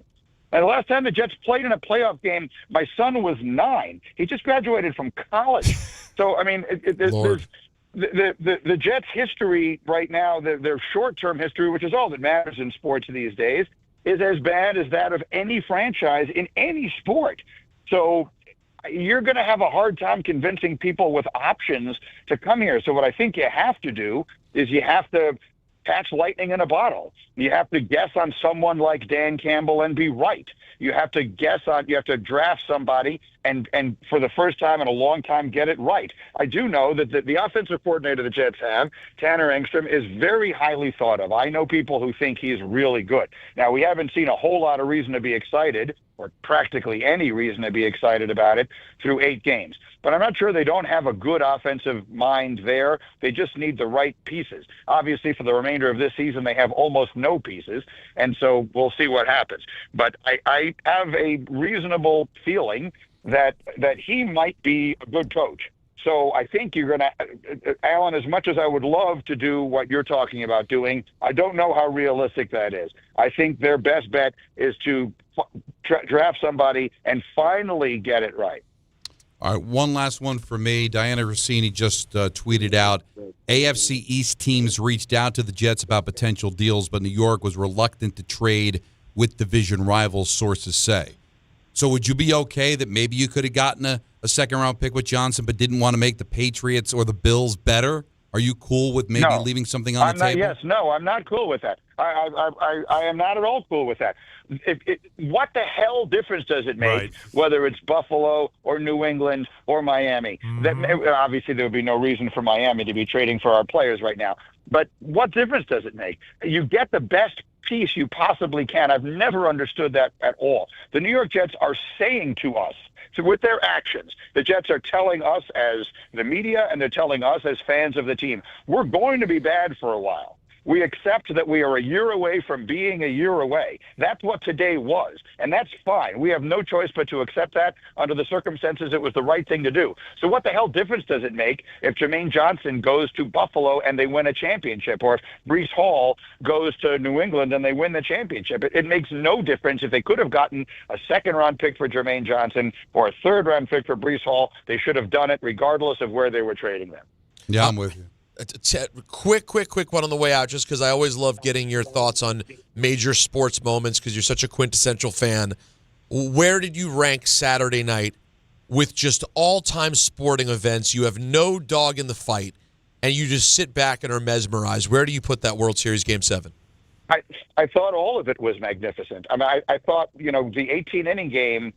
And the last time the Jets played in a playoff game, my son was 9. He just graduated from college. So, I mean, there's the Jets' history right now, their short-term history, which is all that matters in sports these days, is as bad as that of any franchise in any sport. So you're going to have a hard time convincing people with options to come here. So what I think you have to do is you have to catch lightning in a bottle. You have to guess on someone like Dan Campbell and be right. You have to draft somebody and for the first time in a long time get it right. I do know that the offensive coordinator the Jets have, Tanner Engstrom, is very highly thought of. I know people who think he's really good. Now, we haven't seen a whole lot of reason to be excited, or practically any reason to be excited about it, through 8 games. But I'm not sure they don't have a good offensive mind there. They just need the right pieces. Obviously, for the remainder of this season, they have almost no pieces, and so we'll see what happens. But I have a reasonable feeling that he might be a good coach. So I think you're going to, Alan, as much as I would love to do what you're talking about doing, I don't know how realistic that is. I think their best bet is to draft somebody and finally get it right. All right, one last one for me. Diana Rossini just tweeted out, AFC East teams reached out to the Jets about potential deals, but New York was reluctant to trade with division rivals, sources say. So would you be okay that maybe you could have gotten a second-round pick with Johnson but didn't want to make the Patriots or the Bills better? Are you cool with maybe leaving something on the table? I'm not cool with that. I am not at all cool with that. What the hell difference does it make whether it's Buffalo or New England or Miami? Obviously, there would be no reason for Miami to be trading for our players right now. But what difference does it make? You get the best piece you possibly can. I've never understood that at all. The New York Jets are saying to us, so with their actions, the Jets are telling us as the media and they're telling us as fans of the team, we're going to be bad for a while. We accept that we are a year away from being a year away. That's what today was, and that's fine. We have no choice but to accept that. Under the circumstances, it was the right thing to do. So what the hell difference does it make if Jermaine Johnson goes to Buffalo and they win a championship, or if Breece Hall goes to New England and they win the championship? It makes no difference. If they could have gotten a second-round pick for Jermaine Johnson or a third-round pick for Breece Hall, they should have done it regardless of where they were trading them. Yeah, I'm with you. Quick one on the way out, just because I always love getting your thoughts on major sports moments because you're such a quintessential fan. Where did you rank Saturday night with just all-time sporting events? You have no dog in the fight, and you just sit back and are mesmerized. Where do you put that World Series Game 7? I thought all of it was magnificent. I mean, I thought, the 18-inning game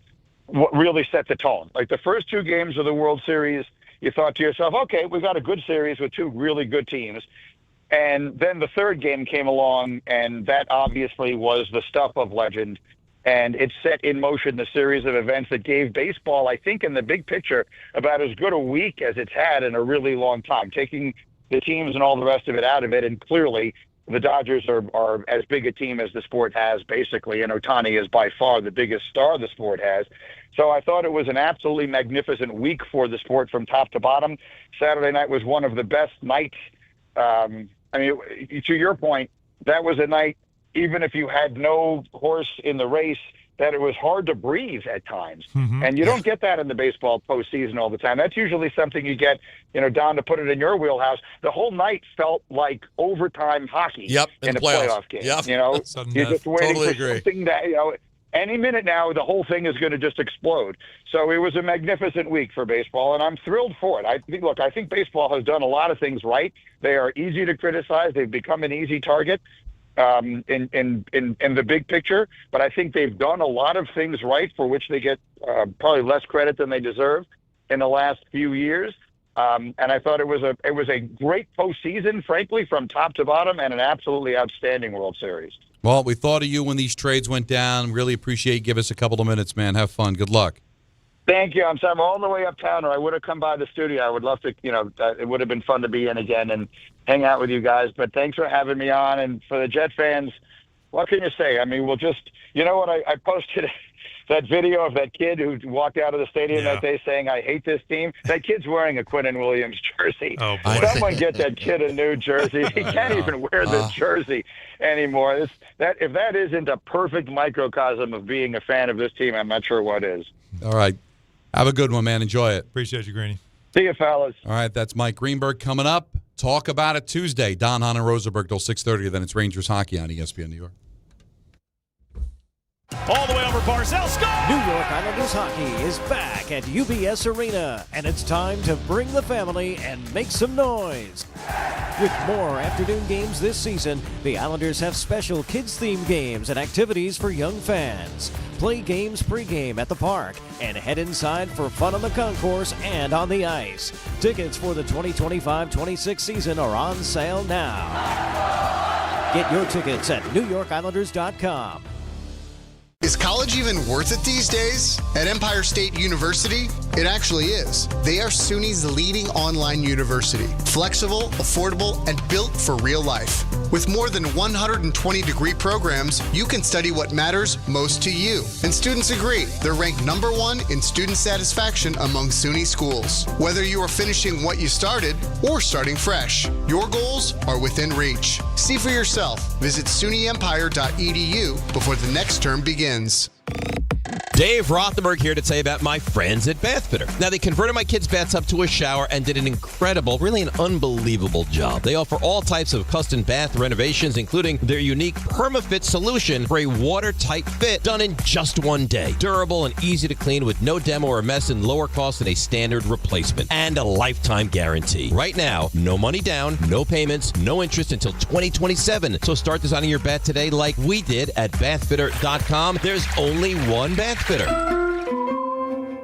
really set the tone. Like the first 2 games of the World Series, you thought to yourself, okay, we've got a good series with 2 really good teams. And then the third game came along, and that obviously was the stuff of legend. And it set in motion the series of events that gave baseball, I think, in the big picture, about as good a week as it's had in a really long time, taking the teams and all the rest of it out of it. And clearly, the Dodgers are as big a team as the sport has, basically, and Ohtani is by far the biggest star the sport has. So I thought it was an absolutely magnificent week for the sport from top to bottom. Saturday night was one of the best nights. To your point, that was a night, even if you had no horse in the race, that it was hard to breathe at times. Mm-hmm. And you don't get that in the baseball postseason all the time. That's usually something you get, Don, to put it in your wheelhouse. The whole night felt like overtime hockey in a playoff game. Yep. You're just waiting totally for something that, any minute now, the whole thing is going to just explode. So it was a magnificent week for baseball, and I'm thrilled for it. I think baseball has done a lot of things right. They are easy to criticize. They've become an easy target in the big picture, but I think they've done a lot of things right for which they get probably less credit than they deserve in the last few years. And I thought it was a great postseason, frankly, from top to bottom, and an absolutely outstanding World Series. Well, we thought of you when these trades went down. Really appreciate you. Give us a couple of minutes, man. Have fun. Good luck. Thank you. I'm sorry, I'm all the way uptown, or I would have come by the studio. I would love to, it would have been fun to be in again and hang out with you guys. But thanks for having me on. And for the Jet fans, what can you say? I mean, we'll just, I posted that video of that kid who walked out of the stadium that day saying, "I hate this team." That kid's wearing a Quinnen Williams jersey. Oh, boy. Someone get that kid a new jersey. He can't even wear the jersey anymore. If that isn't a perfect microcosm of being a fan of this team, I'm not sure what is. All right. Have a good one, man. Enjoy it. Appreciate you, Greeny. See you, fellas. All right, that's Mike Greenberg coming up. Talk about it Tuesday. Don, Hahn, and Rosenberg till 6:30. Then it's Rangers hockey on ESPN New York. All the way over Barzell. Score! New York Islanders hockey is back at UBS Arena, and it's time to bring the family and make some noise. With more afternoon games this season, the Islanders have special kids-themed games and activities for young fans. Play games pregame at the park and head inside for fun on the concourse and on the ice. Tickets for the 2025-26 season are on sale now. Get your tickets at NewYorkIslanders.com. Is college even worth it these days? At Empire State University, it actually is. They are SUNY's leading online university. Flexible, affordable, and built for real life. With more than 120 degree programs, you can study what matters most to you. And students agree. They're ranked #1 in student satisfaction among SUNY schools. Whether you are finishing what you started or starting fresh, your goals are within reach. See for yourself. Visit SUNYEmpire.edu before the next term begins. Dave Rothenberg here to tell you about my friends at Bathfitter. Now, they converted my kids' bathtub to a shower and did an incredible, really an unbelievable job. They offer all types of custom bath renovations, including their unique PermaFit solution for a watertight fit done in just one day. Durable and easy to clean with no demo or mess and lower cost than a standard replacement. And a lifetime guarantee. Right now, no money down, no payments, no interest until 2027. So start designing your bath today like we did at bathfitter.com. There's only one Bathfitter.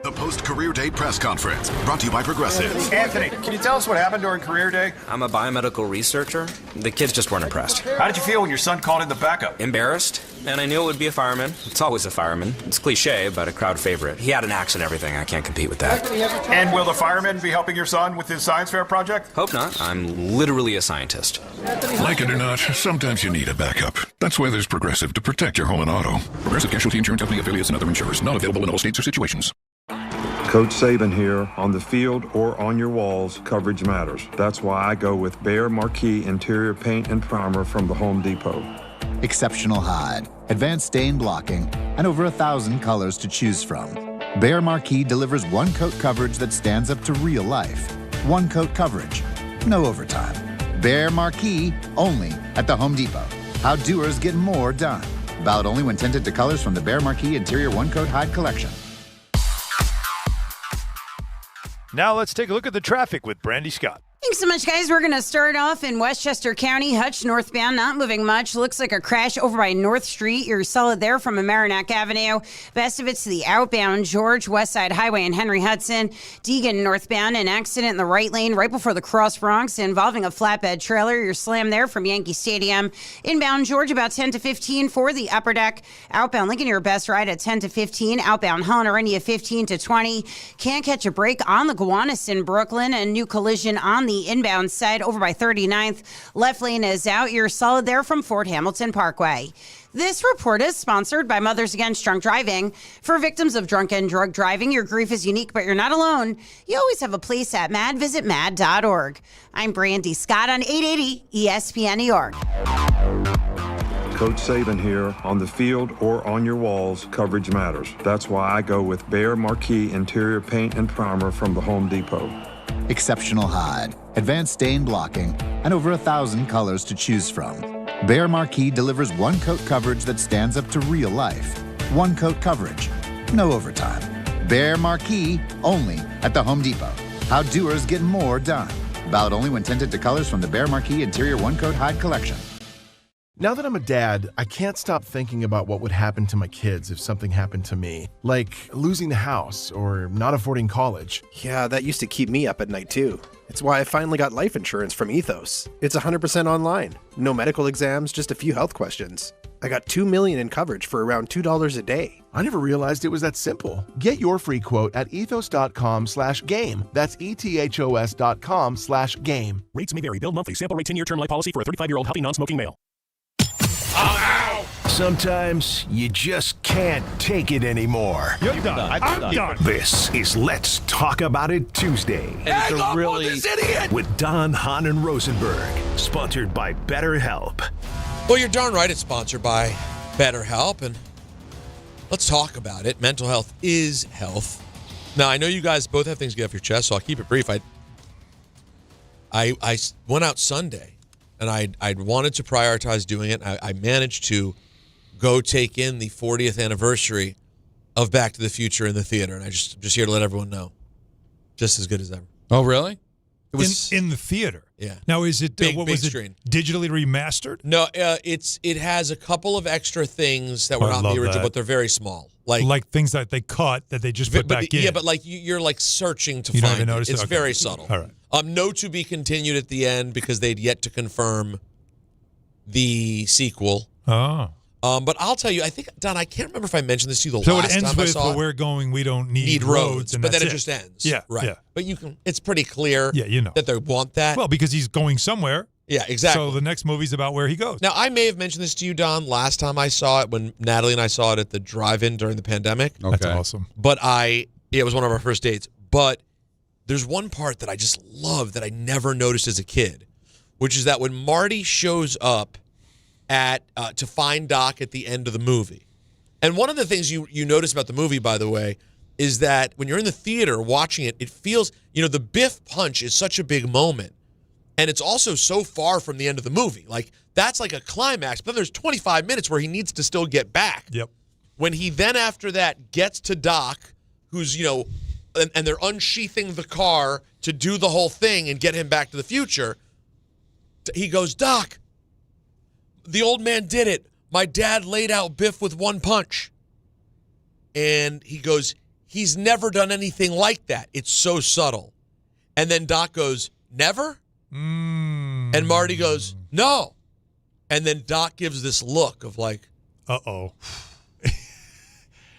The post-career day press conference brought to you by Progressive. Anthony, can you tell us what happened during career day? I'm a biomedical researcher. The kids just weren't impressed. How did you feel when your son called in the backup? Embarrassed. And I knew it would be a fireman. It's always a fireman. It's cliche, but a crowd favorite. He had an axe and everything. I can't compete with that. And will the fireman be helping your son with his science fair project? Hope not. I'm literally a scientist. Like it or not, sometimes you need a backup. That's why there's Progressive to protect your home and auto. Progressive Casualty Insurance Company affiliates and other insurers. Not available in all states or situations. Coach Saban here. On the field or on your walls, coverage matters. That's why I go with Behr Marquee Interior Paint and Primer from the Home Depot. Exceptional hide, advanced stain blocking, and over 1,000 colors to choose from. Behr Marquee delivers one-coat coverage that stands up to real life. One-coat coverage, no overtime. Behr Marquee, only at the Home Depot. How doers get more done. Valid only when tinted to colors from the Behr Marquee Interior One-Coat Hide Collection. Now let's take a look at the traffic with Brandy Scott. Thanks so much, guys. We're going to start off in Westchester County. Hutch northbound, not moving much. Looks like a crash over by North Street. You're solid there from Mamaroneck Avenue. Best of it's to the outbound George West Side Highway and Henry Hudson. Deegan northbound, an accident in the right lane right before the Cross Bronx involving a flatbed trailer. You're slammed there from Yankee Stadium. Inbound George about 10 to 15 for the upper deck. Outbound Lincoln, your best ride at 10 to 15. Outbound Hahn or any of 15 to 20. Can't catch a break on the Gowanus in Brooklyn. A new collision on the inbound side over by 39th. Left lane is out. You're solid there from Fort Hamilton Parkway. This report is sponsored by Mothers Against Drunk Driving. For victims of drunk and drug driving, your grief is unique, but you're not alone. You always have a place at MAD. Visit MAD.org. I'm Brandy Scott on 880 ESPN New York. Coach Saban here. On the field or on your walls, coverage matters. That's why I go with Behr Marquee Interior Paint and Primer from the Home Depot. Exceptional hide, advanced stain blocking, and over 1,000 colors to choose from. Behr Marquee delivers one-coat coverage that stands up to real life. One-coat coverage, no overtime. Behr Marquee, only at the Home Depot. How doers get more done. Valid only when tinted to colors from the Behr Marquee Interior One-Coat Hide Collection. Now that I'm a dad, I can't stop thinking about what would happen to my kids if something happened to me. Like losing the house or not affording college. Yeah, that used to keep me up at night too. It's why I finally got life insurance from Ethos. It's 100% online. No medical exams, just a few health questions. I got $2 million in coverage for around $2 a day. I never realized it was that simple. Get your free quote at ethos.com/game. That's ethos.com/game. Rates may vary. Bill monthly. Sample rate 10-year term life policy for a 35-year-old healthy non-smoking male. Sometimes you just can't take it anymore. You're done. I'm done. This is Let's Talk About It Tuesday. And it's a really with Don, Hahn, and Rosenberg. Sponsored by BetterHelp. Well, you're darn right it's sponsored by BetterHelp. And let's talk about it. Mental health is health. Now, I know you guys both have things to get off your chest, so I'll keep it brief. I went out Sunday, and I'd wanted to prioritize doing it. I managed to go take in the 40th anniversary of Back to the Future in the theater, and I'm just here to let everyone know, just as good as ever. Oh, really? It was in the theater. Yeah. Now, is it Big digitally remastered? No, it has a couple of extra things that were not in the original, but they're very small. Like things that they cut that they just put back in. Yeah, but like you're like searching to you find don't even it. notice It's okay. very subtle. All right. No to be continued at the end because they'd yet to confirm the sequel. Oh. But I'll tell you, I think, Don, I can't remember if I mentioned this to you the so last it ends time I with saw it. we're going, we don't need roads, and but then that's it just ends. Yeah, right. Yeah. But it's pretty clear that they want that. Well, because he's going somewhere. Yeah, exactly. So the next movie's about where he goes. Now, I may have mentioned this to you, Don, last time I saw it when Natalie and I saw it at the drive-in during the pandemic. Okay. That's awesome. But it was one of our first dates. But there's one part that I just love that I never noticed as a kid, which is that when Marty shows up to find Doc at the end of the movie. And one of the things you notice about the movie, by the way, is that when you're in the theater watching it, it feels, the Biff punch is such a big moment. And it's also so far from the end of the movie. Like, that's like a climax. But then there's 25 minutes where he needs to still get back. Yep. When he then, after that, gets to Doc, who's, and they're unsheathing the car to do the whole thing and get him back to the future, he goes, Doc, the old man did it. My dad laid out Biff with one punch. And he goes, he's never done anything like that. It's so subtle. And then Doc goes, never? And Marty goes, no. And then Doc gives this look of like, uh-oh.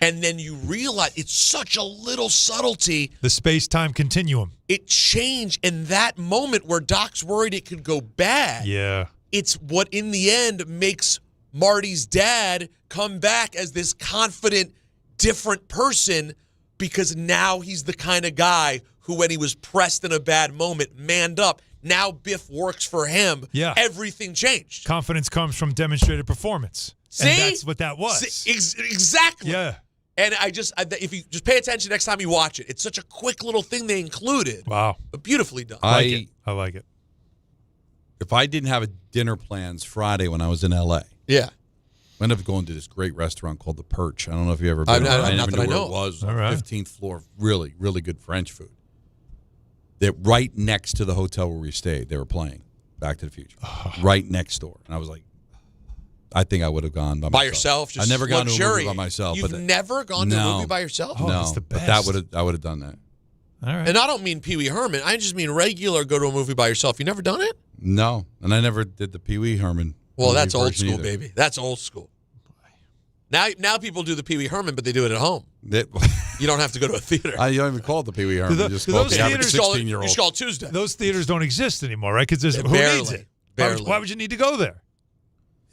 And then you realize it's such a little subtlety. The space-time continuum. It changed in that moment where Doc's worried it could go bad. Yeah. It's what, in the end, makes Marty's dad come back as this confident, different person because now he's the kind of guy who, when he was pressed in a bad moment, manned up. Now Biff works for him. Yeah. Everything changed. Confidence comes from demonstrated performance. See? And that's what that was. See? Exactly. Yeah. And if you just pay attention next time you watch it, it's such a quick little thing they included. Wow. But beautifully done. I like it. If I didn't have a dinner plans Friday when I was in L.A., yeah, I ended up going to this great restaurant called The Perch. I don't know if you ever been. I never knew where it was. All right. 15th floor, really, really good French food. They're right next to the hotel where we stayed. They were playing Back to the Future, right next door. And I was like, I think I would have gone by myself. By yourself? Just I've never gone to a movie luxuriate. by myself. You've never gone to a movie by yourself? Oh, no, that's the but best. I would have done that. All right. And I don't mean Pee Wee Herman. I just mean regular go to a movie by yourself. You never done it? No, and I never did the Pee Wee Herman. Well, that's old version school, either. baby. That's old school. Now people do the Pee Wee Herman, but they do it at home. You don't have to go to a theater. You don't even call it the Pee Wee Herman. You just call it the average 16-year-old. You just call it Tuesday. Those theaters don't exist anymore, right? Because who Barely. needs it? Barely. Why would you need to go there?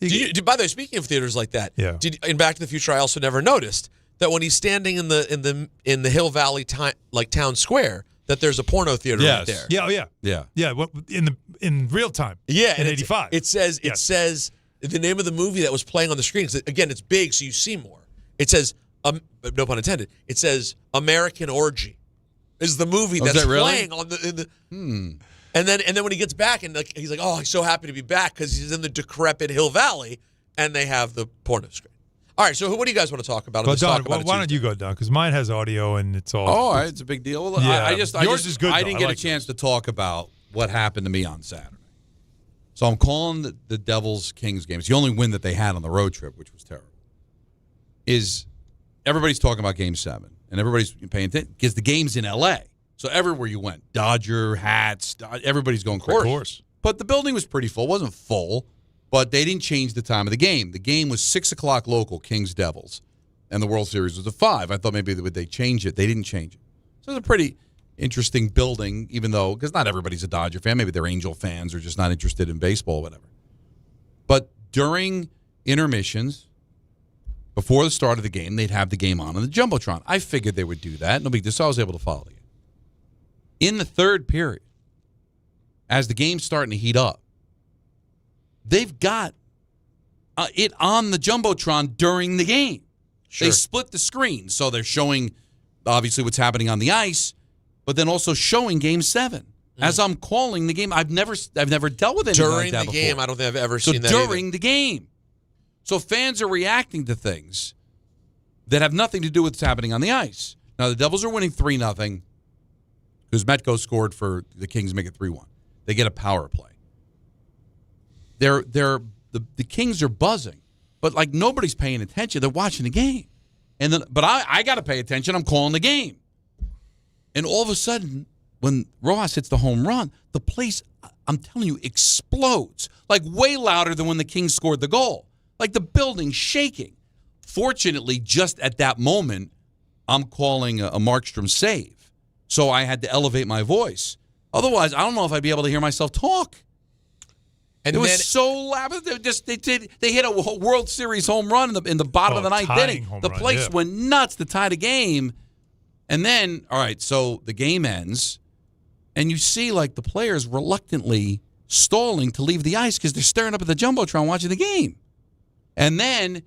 By the way, speaking of theaters like that, Yeah. In Back to the Future, I also never noticed that when he's standing in the Hill Valley town square, that there's a porno theater right there. Yeah, oh yeah. Yeah. Yeah, in real time. Yeah, in and 85. It says the name of the movie that was playing on the screen. 'Cause again, it's big, so you see more. It says, no pun intended. It says American Orgy is the movie that's that really? playing on the. And then when he gets back and he's like, oh, he's so happy to be back because he's in the decrepit Hill Valley, and they have the porno screen. All right, so what do you guys want to talk about? Well, Don, why don't you go, Don? Because mine has audio and it's all. Oh, it's a big deal. Well, Yeah. yours is good, I though. didn't I get like a chance to talk about what happened to me on Saturday. So I'm calling the Devils-Kings game. It's the only win that they had on the road trip, which was terrible. Everybody's talking about Game 7, and everybody's paying attention because the game's in L.A., so everywhere you went, Dodger hats, everybody's going crazy. Of course. But the building was pretty full. It wasn't full, but they didn't change the time of the game. The game was 6 o'clock local, Kings-Devils, and the World Series was at 5. I thought maybe would they change it. They didn't change it. So it's a pretty interesting building, even though, because not everybody's a Dodger fan. Maybe they're Angel fans or just not interested in baseball or whatever. But during intermissions, before the start of the game, they'd have the game on the Jumbotron. I figured they would do that. No big deal. So I was able to follow the game. In the third period, as the game's starting to heat up, they've got it on the Jumbotron during the game. Sure. They split the screen, so they're showing, obviously, what's happening on the ice, but then also showing Game 7. As I'm calling the game, I've never dealt with anything during like that the game. before. I don't think I've ever So seen that during either. the game. So fans are reacting to things that have nothing to do with what's happening on the ice. Now, the Devils are winning 3-0 because Metko scored for the Kings, make it 3-1. They get a power play. The Kings are buzzing, but like nobody's paying attention. They're watching the game. But I got to pay attention. I'm calling the game. And all of a sudden, when Rojas hits the home run, the place, I'm telling you, explodes. Like way louder than when the Kings scored the goal. Like the building's shaking. Fortunately, just at that moment, I'm calling a Markstrom save. So I had to elevate my voice. Otherwise, I don't know if I'd be able to hear myself talk. And it was so loud. They hit a World Series home run in the bottom of the ninth inning. The place went nuts to tie the game. And then, all right, so the game ends, and you see like the players reluctantly stalling to leave the ice because they're staring up at the Jumbotron watching the game. And then,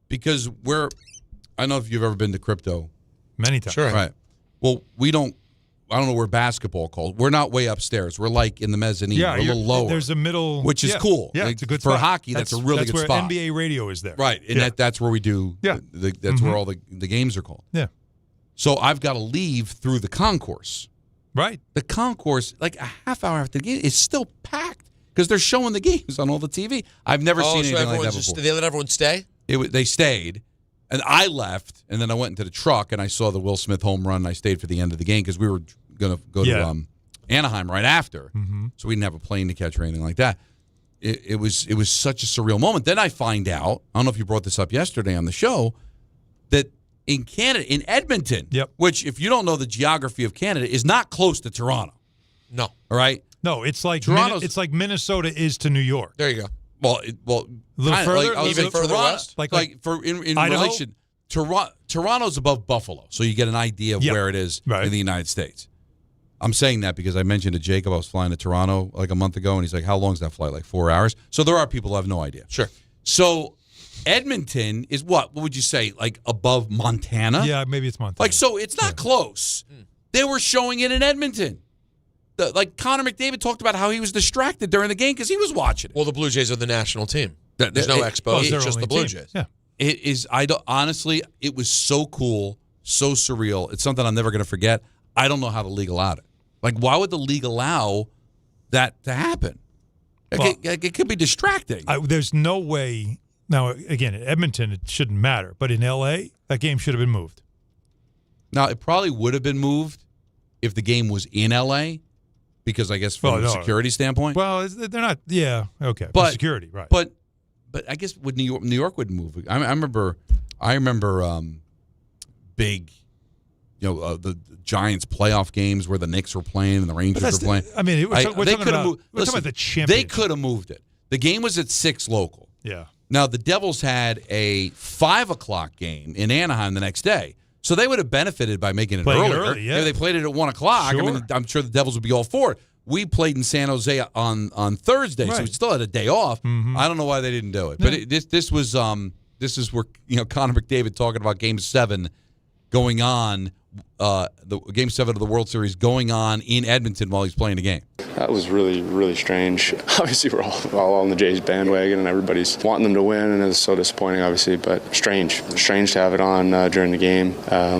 because I don't know if you've ever been to crypto. Many times. Sure. Right. Well, I don't know where basketball called. We're not way upstairs. We're like in the mezzanine. We're a little lower. There's a middle. Which is cool. Yeah, like, it's a good for spot. hockey, that's a really good spot. That's where NBA radio is there. Right. And that's where we do. Yeah. That's where all the games are called. Yeah. So I've got to leave through the concourse. Right. The concourse, like a half hour after the game, is still packed because they're showing the games on all the TV. I've never seen anything like that before. They let everyone stay? They stayed. And I left, and then I went into the truck, and I saw the Will Smith home run, and I stayed for the end of the game because we were going to go to Anaheim right after. Mm-hmm. So we didn't have a plane to catch or anything like that. It was such a surreal moment. Then I find out, I don't know if you brought this up yesterday on the show, that in Canada, in Edmonton, which if you don't know the geography of Canada, is not close to Toronto. No. All right? No, it's like Minnesota is to New York. There you go. A little further, even further west. In relation, Toronto's above Buffalo, so you get an idea of where it is in the United States. I'm saying that because I mentioned to Jacob I was flying to Toronto like a month ago, and he's like, "How long is that flight? Like 4 hours?" So there are people who have no idea. Sure. So Edmonton is what? What would you say? Like above Montana? Yeah, maybe it's Montana. Like so, it's not close. They were showing it in Edmonton. Like Connor McDavid talked about how he was distracted during the game because he was watching it. Well, the Blue Jays are the national team. There's no expo. It's just the Blue Jays. Yeah. It is. Honestly, it was so cool, so surreal. It's something I'm never going to forget. I don't know how the league allowed it. Like, why would the league allow that to happen? It could be distracting. There's no way. Now, again, in Edmonton, it shouldn't matter. But in L.A., that game should have been moved. Now, it probably would have been moved if the game was in L.A., because I guess from a security standpoint. Well, they're not. Yeah, okay. But security, right? But I guess would New York would move. I remember big, the Giants playoff games where the Knicks were playing and the Rangers were playing. I mean, we're talking about the championship. They could have moved it. The game was at 6 local. Yeah. Now the Devils had a 5 o'clock game in Anaheim the next day. So they would have benefited by making it earlier. If they played it at 1 o'clock, Sure. I mean, I'm sure the Devils would be all for it. We played in San Jose on Thursday, so we still had a day off. Mm-hmm. I don't know why they didn't do it, but this is where Connor McDavid talking about Game 7 going on, the Game 7 of the World Series going on in Edmonton while he's playing the game. That was really, really strange. Obviously, we're all on the Jays bandwagon, and everybody's wanting them to win, and it's so disappointing, obviously, but strange. Strange to have it on during the game.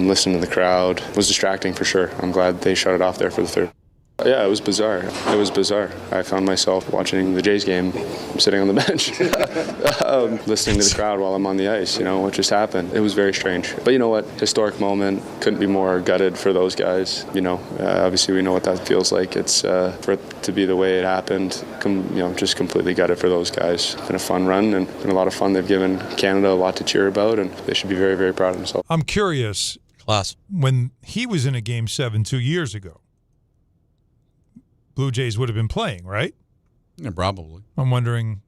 Listening to the crowd was distracting for sure. I'm glad they shut it off there for the third. Yeah, it was bizarre. It was bizarre. I found myself watching the Jays game, sitting on the bench, listening to the crowd while I'm on the ice, what just happened. It was very strange. But you know what? Historic moment. Couldn't be more gutted for those guys. Obviously we know what that feels like. It's for it to be the way it happened, just completely gutted for those guys. It's been a fun run and been a lot of fun. They've given Canada a lot to cheer about, and they should be very, very proud of themselves. I'm curious. Class. When he was in a Game 7 2 years ago, Blue Jays would have been playing, right? Yeah, probably. I'm wondering.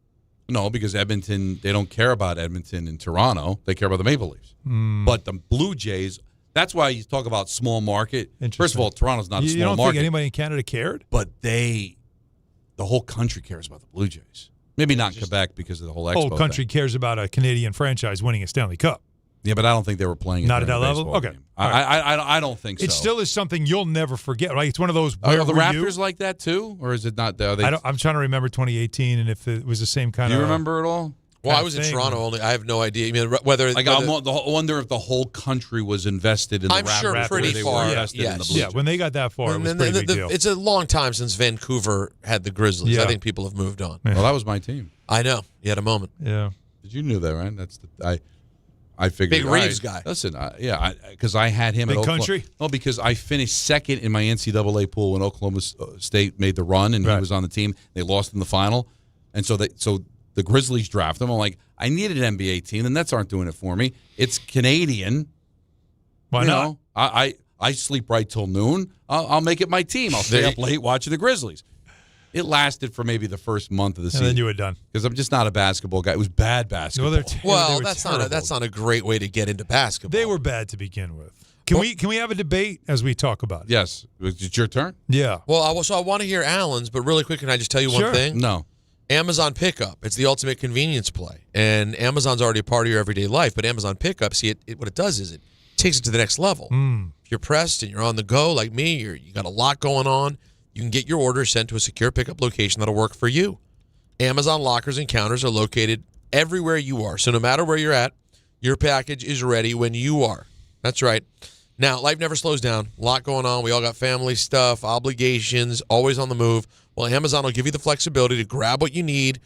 No, because Edmonton, they don't care about Edmonton and Toronto. They care about the Maple Leafs. But the Blue Jays, that's why you talk about small market. First of all, Toronto's not a small market. You don't think anybody in Canada cared? But the whole country cares about the Blue Jays. Maybe not Quebec because of the whole Expo The whole country cares about a Canadian franchise winning a Stanley Cup. Yeah, but I don't think they were playing. Not at that level. Okay, I don't think so. It still is something you'll never forget. Right? It's one of those. Are the Raptors like that too, or is it not? I'm trying to remember 2018 and if it was the same kind of. Do you remember it all? Well, I was in Toronto only. I have no idea. I mean, whether I wonder if the whole country was invested in the I'm sure Raptors. pretty They far. were invested in the Blue Yeah, when they got that far, it was a pretty big deal. It's a long time since Vancouver had the Grizzlies. Yeah. I think people have moved on. Well, that was my team. I know. You had a moment. Yeah. Did you knew that, right? That's I figured. Big Reeves guy. Listen, because I had him Big at Oklahoma. country? No, because I finished second in my NCAA pool when Oklahoma State made the run, and he was on the team. They lost in the final, and so the Grizzlies draft him. I'm like, I needed an NBA team. The Nets aren't doing it for me. It's Canadian. Why not? I sleep right till noon. I'll make it my team. I'll stay up late watching the Grizzlies. It lasted for maybe the first month of the season. And then you were done. Because I'm just not a basketball guy. It was bad basketball. Well, that's not a great way to get into basketball. They were bad to begin with. Can we have a debate as we talk about it? Yes. It's your turn? Yeah. Well, I want to hear Alan's, but really quick, can I just tell you one thing? No. Amazon Pickup. It's the ultimate convenience play. And Amazon's already a part of your everyday life, but Amazon Pickup, what it does is it takes it to the next level. If you're pressed and you're on the go like me, you got a lot going on, you can get your order sent to a secure pickup location that'll work for you. Amazon lockers and counters are located everywhere you are. So no matter where you're at, your package is ready when you are. That's right. Now, life never slows down. A lot going on. We all got family stuff, obligations, always on the move. Well, Amazon will give you the flexibility to grab what you need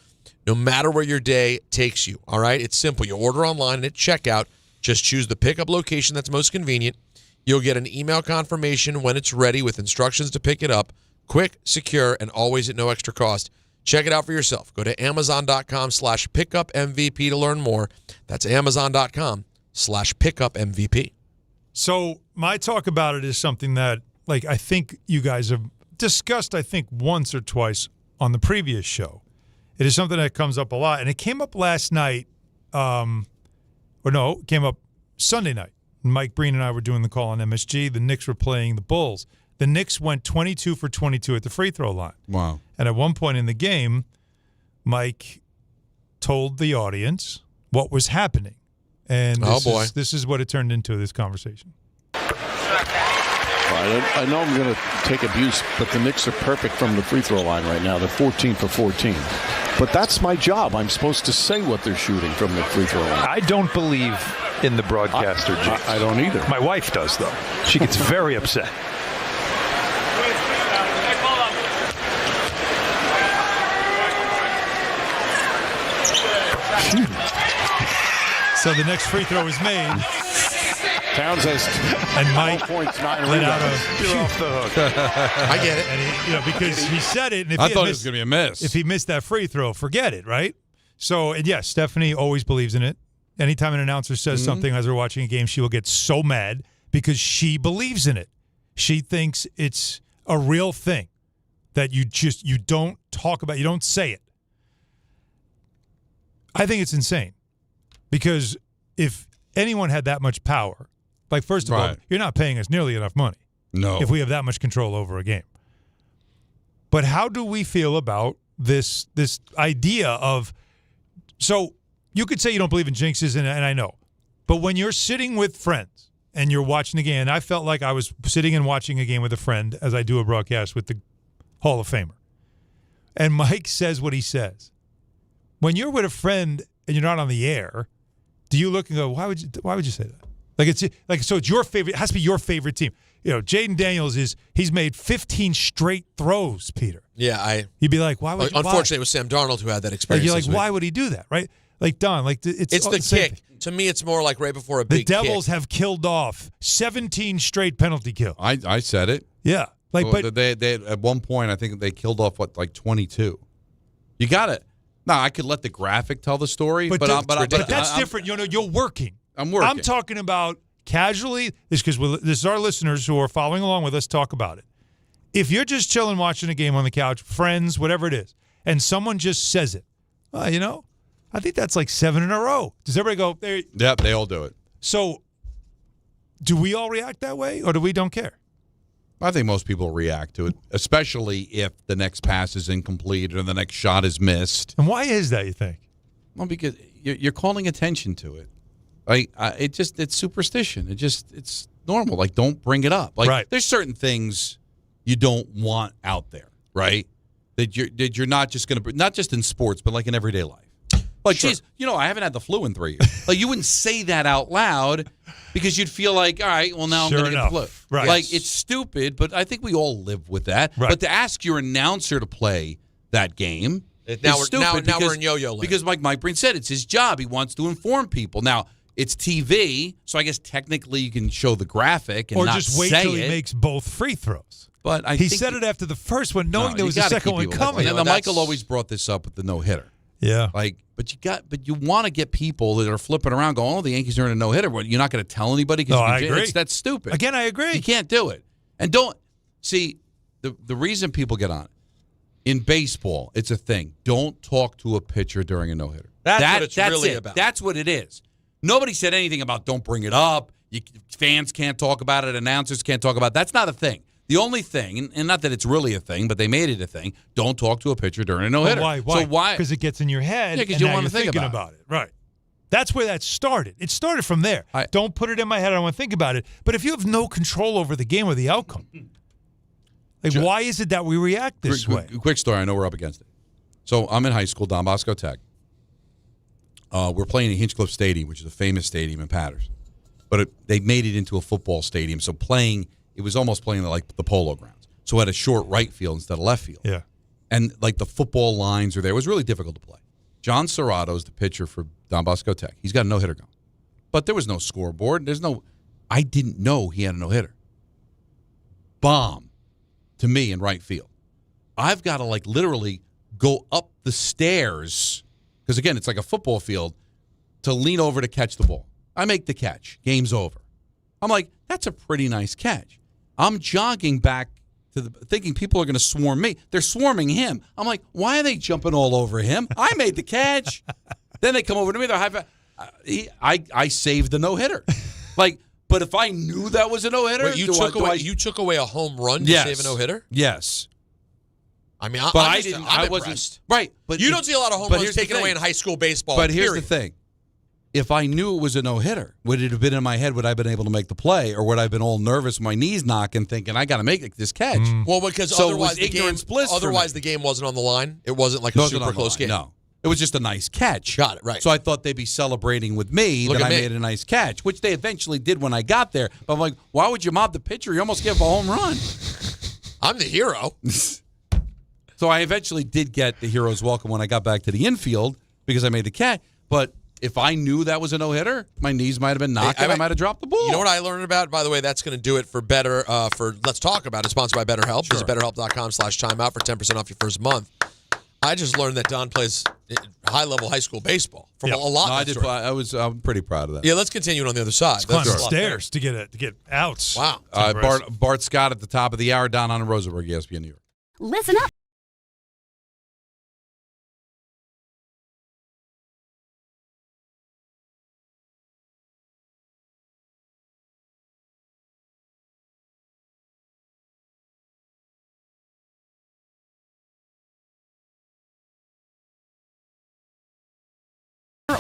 no matter where your day takes you. All right? It's simple. You order online and at checkout, just choose the pickup location that's most convenient. You'll get an email confirmation when it's ready with instructions to pick it up. Quick, secure, and always at no extra cost. Check it out for yourself. Go to Amazon.com/pickupmvp to learn more. That's Amazon.com/pickupmvp. So my talk about it is something that, I think you guys have discussed, once or twice on the previous show. It is something that comes up a lot, and it came up last night, it came up Sunday night. Mike Breen and I were doing the call on MSG. The Knicks were playing the Bulls. The Knicks went 22 for 22 at the free throw line. Wow. And at one point in the game, Mike told the audience what was happening. And this is what it turned into, this conversation. I know I'm going to take abuse, but the Knicks are perfect from the free throw line right now. They're 14 for 14. But that's my job. I'm supposed to say what they're shooting from the free throw line. I don't believe in the broadcaster jinx. I don't either. My wife does, though. She gets very upset. So the next free throw is made. Towns has and Mike points, 9 let out rebounds. You're off the hook. I get it. And because he said it. And if I thought it was going to be a miss. If he missed that free throw, forget it, right? So, and yes, Stephanie always believes in it. Anytime an announcer says something as we're watching a game, she will get so mad because she believes in it. She thinks it's a real thing that you don't talk about, you don't say it. I think it's insane because if anyone had that much power, first of all, you're not paying us nearly enough money. No. If we have that much control over a game. But how do we feel about this idea of, so you could say you don't believe in jinxes, and I know, but when you're sitting with friends and you're watching the game, and I felt like I was sitting and watching a game with a friend as I do a broadcast with the Hall of Famer, and Mike says what he says. When you're with a friend and you're not on the air, do you look and go, why would you say that? So it's your favorite, it has to be your favorite team. Jaden Daniels he's made 15 straight throws, Peter. Yeah, you'd be like, why would unfortunately, it was Sam Darnold who had that experience. You're like, why would he do that, right? Don, it's the kick. To me, it's more like right before a big kick. The Devils have killed off 17 straight penalty kills. I said it. Yeah. But they at one point, I think they killed off 22. You got it. Now, I could let the graphic tell the story, but that's different. You're working. I'm working. I'm talking about casually. This is our listeners who are following along with us talk about it. If you're just chilling watching a game on the couch, friends, whatever it is, and someone just says it, I think that's 7 in a row. Does everybody go there? Yep, they all do it. So, do we all react that way, or do we don't care? I think most people react to it, especially if the next pass is incomplete or the next shot is missed. And why is that, you think? Well, because you're calling attention to it. It's superstition. It's normal. Don't bring it up. There's certain things you don't want out there, right? That you're not just going to, not just in sports, but in everyday life. Like, geez, I haven't had the flu in 3 years. Like, you wouldn't say that out loud because you'd feel like, all right, well, now I'm going to get the flu. Right. Like, it's stupid, but I think we all live with that. Right. But to ask your announcer to play that game Now is stupid. now we're in yo-yo land. Because like Mike Breen said, it's his job. He wants to inform people. Now, it's TV, so I guess technically you can show the graphic and or not just wait say till he it. makes both free throws. But he said it after the first one, knowing there was a second one coming. And then Michael always brought this up with the no-hitter. Yeah. But you want to get people that are flipping around going, oh, the Yankees are in a no-hitter. Well, you're not going to tell anybody? No, I agree. That's stupid. Again, I agree. You can't do it. And don't see the reason people get on it. In baseball, it's a thing. Don't talk to a pitcher during a no-hitter. That's what it's really about. That's what it is. Nobody said anything about don't bring it up. Fans can't talk about it. Announcers can't talk about it. That's not a thing. The only thing, and not that it's really a thing, but they made it a thing, don't talk to a pitcher during a no-hitter. Why? So why? Because it gets in your head. Yeah, because you want to think about it. Right. That's where that started. It started from there. Don't put it in my head. I don't want to think about it. But if you have no control over the game or the outcome, why is it that we react this way? Quick story. I know we're up against it. So I'm in high school, Don Bosco Tech. We're playing at Hinchcliffe Stadium, which is a famous stadium in Patterson. But they made it into a football stadium. So it was almost playing like the Polo Grounds. So it had a short right field instead of left field. Yeah. And like the football lines are there. It was really difficult to play. John Serrato is the pitcher for Don Bosco Tech. He's got a no-hitter going. But there was no scoreboard. I didn't know he had a no-hitter. Bomb to me in right field. I've got to literally go up the stairs, because again, it's like a football field, to lean over to catch the ball. I make the catch. Game's over. I'm like, that's a pretty nice catch. I'm jogging back to thinking people are going to swarm me. They're swarming him. I'm like, why are they jumping all over him? I made the catch. Then they come over to me. They're high five. I saved the no-hitter. But if I knew that was a no-hitter, wait, you took away a home run to save a no-hitter? Yes. I mean, I wasn't right. But you don't see a lot of home runs taken away in high school baseball. But here's the thing: if I knew it was a no-hitter, would it have been in my head? Would I have been able to make the play, or would I have been all nervous, my knees knocking, thinking I got to make this catch? Well, because otherwise the game wasn't on the line. It wasn't like a super close game. No. It was just a nice catch. Got it, right. So I thought they'd be celebrating with me that I made a nice catch, which they eventually did when I got there. But I'm like, why would you mob the pitcher? You almost gave him a home run. I'm the hero. So I eventually did get the hero's welcome when I got back to the infield because I made the catch. But if I knew that was a no-hitter, my knees might have been knocking. I might have dropped the ball. You know what I learned about? By the way, that's going to do it for Let's Talk About It, sponsored by BetterHelp. Visit BetterHelp.com/timeout for 10% off your first month. I just learned that Don plays high-level high school baseball from a lot. No, I'm pretty proud of that. Yeah, let's continue on the other side. Climb the stairs to get outs. Wow. Bart Scott at the top of the hour. Don Hahn and Rosenberg, ESPN New York. Listen up.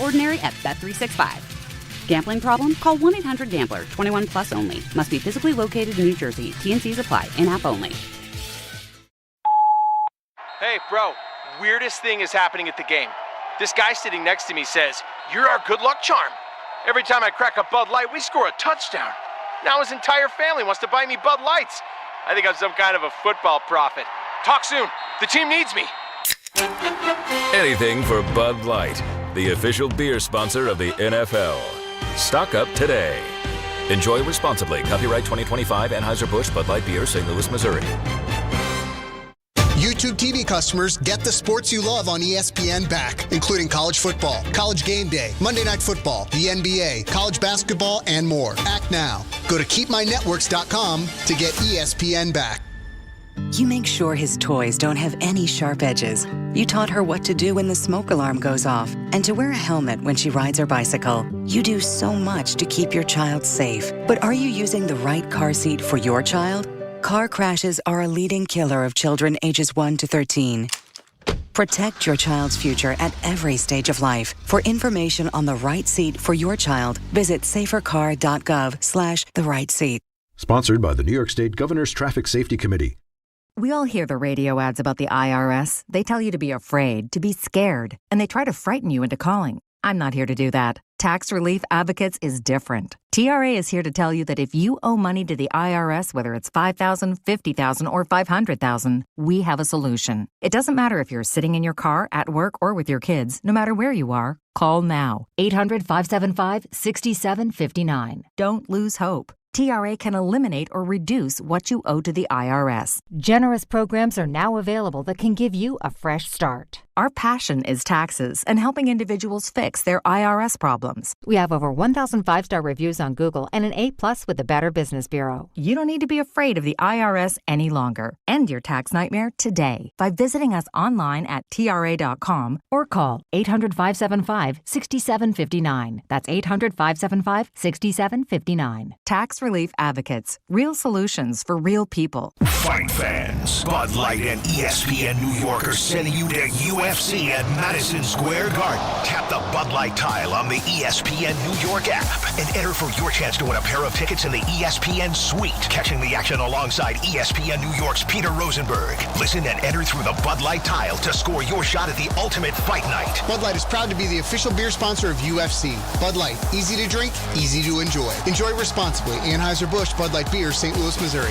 Ordinary at Bet365. Gambling problem? Call 1-800-GAMBLER. 21 plus only. Must be physically located in New Jersey. T&Cs apply. In-app only. Hey, bro. Weirdest thing is happening at the game. This guy sitting next to me says, "You're our good luck charm." Every time I crack a Bud Light, we score a touchdown. Now his entire family wants to buy me Bud Lights. I think I'm some kind of a football prophet. Talk soon. The team needs me. Anything for Bud Light, the official beer sponsor of the NFL. Stock up today. Enjoy responsibly. Copyright 2025 Anheuser-Busch Bud Light Beer, St. Louis, Missouri. YouTube TV customers, get the sports you love on ESPN back, including college football, college game day, Monday Night Football, the NBA, college basketball, and more. Act now. Go to keepmynetworks.com to get ESPN back. You make sure his toys don't have any sharp edges. You taught her what to do when the smoke alarm goes off and to wear a helmet when she rides her bicycle. You do so much to keep your child safe. But are you using the right car seat for your child? Car crashes are a leading killer of children ages 1 to 13. Protect your child's future at every stage of life. For information on the right seat for your child, visit safercar.gov/the right seat. Sponsored by the New York State Governor's Traffic Safety Committee. We all hear the radio ads about the IRS. They tell you to be afraid, to be scared, and they try to frighten you into calling. I'm not here to do that. Tax Relief Advocates is different. TRA is here to tell you that if you owe money to the IRS, whether it's $5,000, $50,000, or $500,000, we have a solution. It doesn't matter if you're sitting in your car, at work, or with your kids. No matter where you are, call now. 800-575-6759. Don't lose hope. TRA can eliminate or reduce what you owe to the IRS. Generous programs are now available that can give you a fresh start. Our passion is taxes and helping individuals fix their IRS problems. We have over 1,000 5-star reviews on Google and an A+ with the Better Business Bureau. You don't need to be afraid of the IRS any longer. End your tax nightmare today by visiting us online at TRA.com or call 800-575-6759. That's 800-575-6759. Tax Relief Advocates. Real solutions for real people. Fight fans, Bud Light and ESPN New York are sending you to UFC at Madison Square Garden. Tap the Bud Light tile on the ESPN New York app and enter for your chance to win a pair of tickets in the ESPN Suite. Catching the action alongside ESPN New York's Peter Rosenberg. Listen and enter through the Bud Light tile to score your shot at the ultimate fight night. Bud Light is proud to be the official beer sponsor of UFC. Bud Light, easy to drink, easy to enjoy. Enjoy responsibly. Anheuser-Busch Bud Light Beer, St. Louis, Missouri.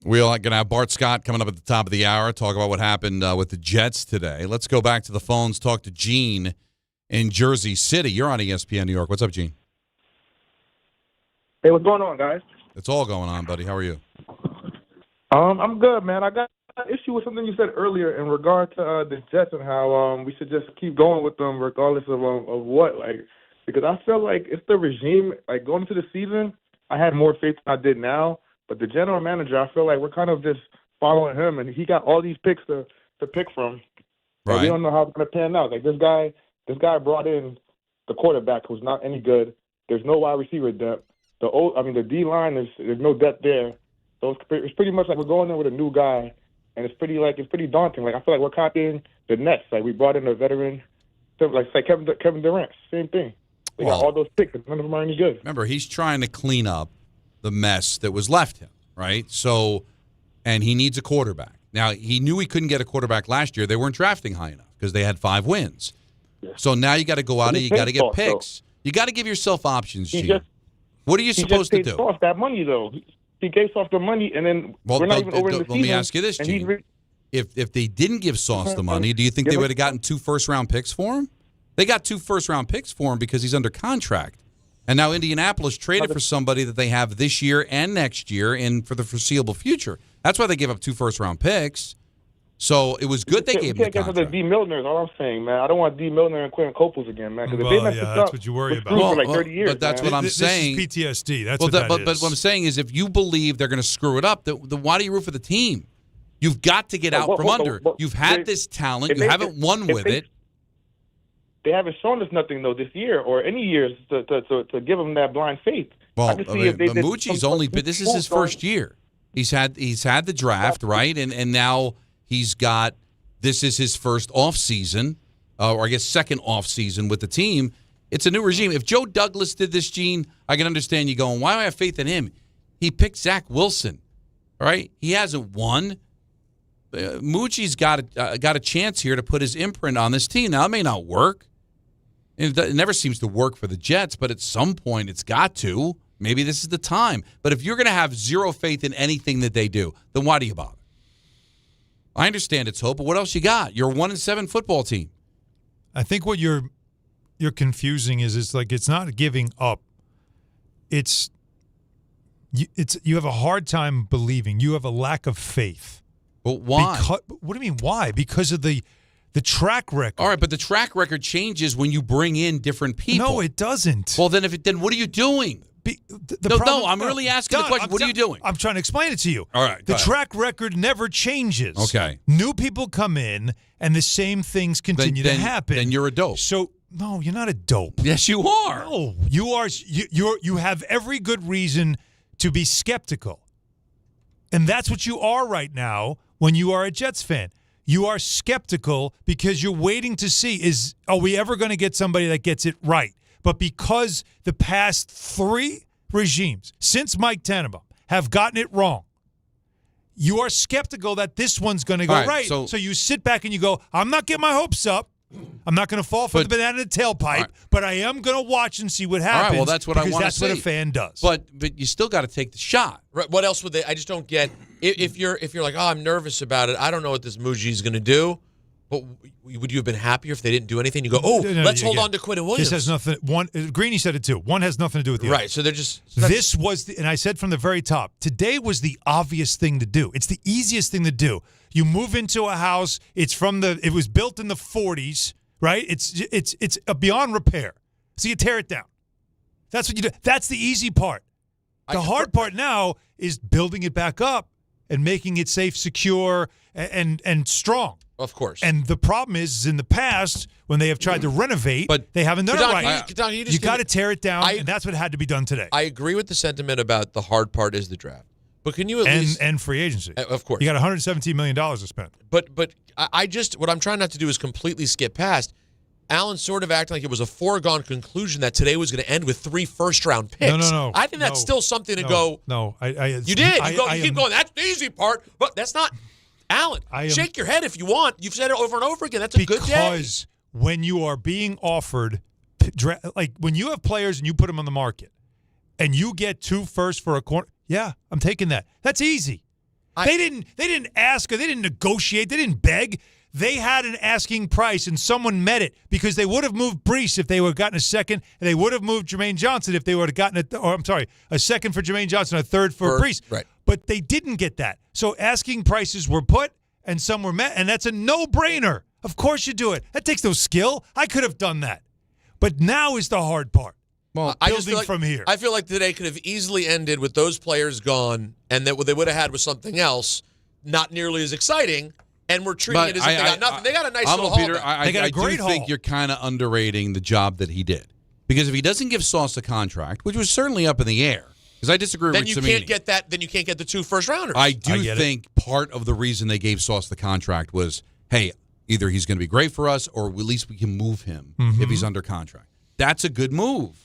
We're going to have Bart Scott coming up at the top of the hour, talk about what happened with the Jets today. Let's go back to the phones, talk to Gene in Jersey City. You're on ESPN New York. What's up, Gene? Hey, what's going on, guys? It's all going on, buddy. How are you? I'm good, man. I got an issue with something you said earlier in regard to the Jets and how we should just keep going with them regardless of what. Like, because I feel like it's the regime. Like, going into the season, I had more faith than I did now. But the general manager, I feel like we're kind of just following him, and he got all these picks to pick from. Right. And we don't know how it's going to pan out. Like, this guy brought in the quarterback who's not any good. There's no wide receiver depth. The D line there's no depth there. So it's pretty much like we're going in with a new guy, and it's pretty daunting. Like, I feel like we're copying the Nets. Like, we brought in a veteran, like Kevin Durant, same thing. They got all those picks, and none of them are any good. Remember, he's trying to clean up the mess that was left him, right? So, and he needs a quarterback. Now, he knew he couldn't get a quarterback last year. They weren't drafting high enough because they had 5 wins. Yeah. So now you got to go out and you got to get picks. You got to give yourself options, Gene. What are you supposed to do? He just paid off that money, though. He gave Sauce the money, and then we're not even over in the season. Let me ask you this, Gene. If they didn't give Sauce the money, do you think they would have gotten 2 first-round picks for him? They got 2 first-round picks for him because he's under contract. And now Indianapolis traded for somebody that they have this year and next year and for the foreseeable future. That's why they gave up 2 first-round picks. So it was good they gave him the contract. You can't get D. Milner is all I'm saying, man. I don't want D. Milner and Quinn Copeland again, man. That's what you worry about. For like 30 years, but that's what I'm saying. This is PTSD. That's what that is. But what I'm saying is if you believe they're going to screw it up, then why do you root for the team? You've got to get out from under. You've had this talent. You haven't won with it. They haven't shown us nothing, though, this year or any years to give them that blind faith. Well, Mougey's this is his first year. He's had the draft, right? And now he's got this is his first off season, or I guess second off season with the team. It's a new regime. If Joe Douglas did this, Gene, I can understand you going, why do I have faith in him? He picked Zach Wilson, right? He hasn't won. Mougey's got a chance here to put his imprint on this team. Now, it may not work. It never seems to work for the Jets, but at some point it's got to. Maybe this is the time. But if you're going to have zero faith in anything that they do, then why do you bother? I understand it's hope, but what else you got? You're a 1-7 football team. I think what you're confusing is it's not giving up. It's you have a hard time believing. You have a lack of faith. But why? What do you mean why? Because of the track record. All right, but the track record changes when you bring in different people. No, it doesn't. Well, then what are you doing? I'm really asking the question. What are you doing? I'm trying to explain it to you. All right. The track record never changes. Okay. New people come in, and the same things continue to happen. Then you're a dope. So no, you're not a dope. Yes, you are. No, you are. You have every good reason to be skeptical, and that's what you are right now when you are a Jets fan. You are skeptical because you're waiting to see, are we ever going to get somebody that gets it right? But because the past 3 regimes, since Mike Tannenbaum, have gotten it wrong, you are skeptical that this one's going to go right. So you sit back and you go, I'm not getting my hopes up. I'm not going to fall for the banana in the tailpipe, but I am going to watch and see what happens. All right, well, that's what I want to see. That's what a fan does. But you still got to take the shot. Right. What else would they? I just don't get. If you're like, oh, I'm nervous about it. I don't know what this Mougey is going to do. But would you have been happier if they didn't do anything? You go, let's hold on to Quinnen Williams. This has nothing. Greeny said it too. One has nothing to do with the other. Right. So they're just. This was, and I said from the very top, today was the obvious thing to do. It's the easiest thing to do. You move into a house. It was built in the 40s. Right? It's beyond repair. So you tear it down. That's what you do. That's the easy part. The hard part now is building it back up and making it safe, secure, and strong. Of course. And the problem is in the past, when they have tried to renovate, but they haven't done it right. You got to tear it down, and that's what had to be done today. I agree with the sentiment about the hard part is the draft. But can you at least and free agency? Of course, you got $117 million to spend. But I just what I'm trying not to do is completely skip past. Alan's sort of acting like it was a foregone conclusion that today was going to end with 3 first-round picks. No. I think that's still something to go. No, you did. You keep going. That's the easy part, but that's not. Alan, shake your head if you want. You've said it over and over again. That's a good day. Because when you are being offered, like when you have players and you put them on the market, and you get 2 firsts for a corner. Yeah, I'm taking that. That's easy. They didn't ask or they didn't negotiate. They didn't beg. They had an asking price, and someone met it because they would have moved Brees if they would have gotten a second, and they would have moved Jermaine Johnson if they would have gotten a second for Jermaine Johnson, a third for Brees. Right. But they didn't get that. So asking prices were put, and some were met, and that's a no-brainer. Of course you do it. That takes no skill. I could have done that. But now is the hard part. Well, building from here. I feel like today could have easily ended with those players gone, and that what they would have had was something else, not nearly as exciting, and we're treating it as if they got nothing. They got a nice little haul. Peter, I do think you're kind of underrating the job that he did. Because if he doesn't give Sauce a contract, which was certainly up in the air, because I disagree with Cimini. Then you can't get the 2 first-rounders. I do think part of the reason they gave Sauce the contract was, hey, either he's going to be great for us or at least we can move him if he's under contract. That's a good move.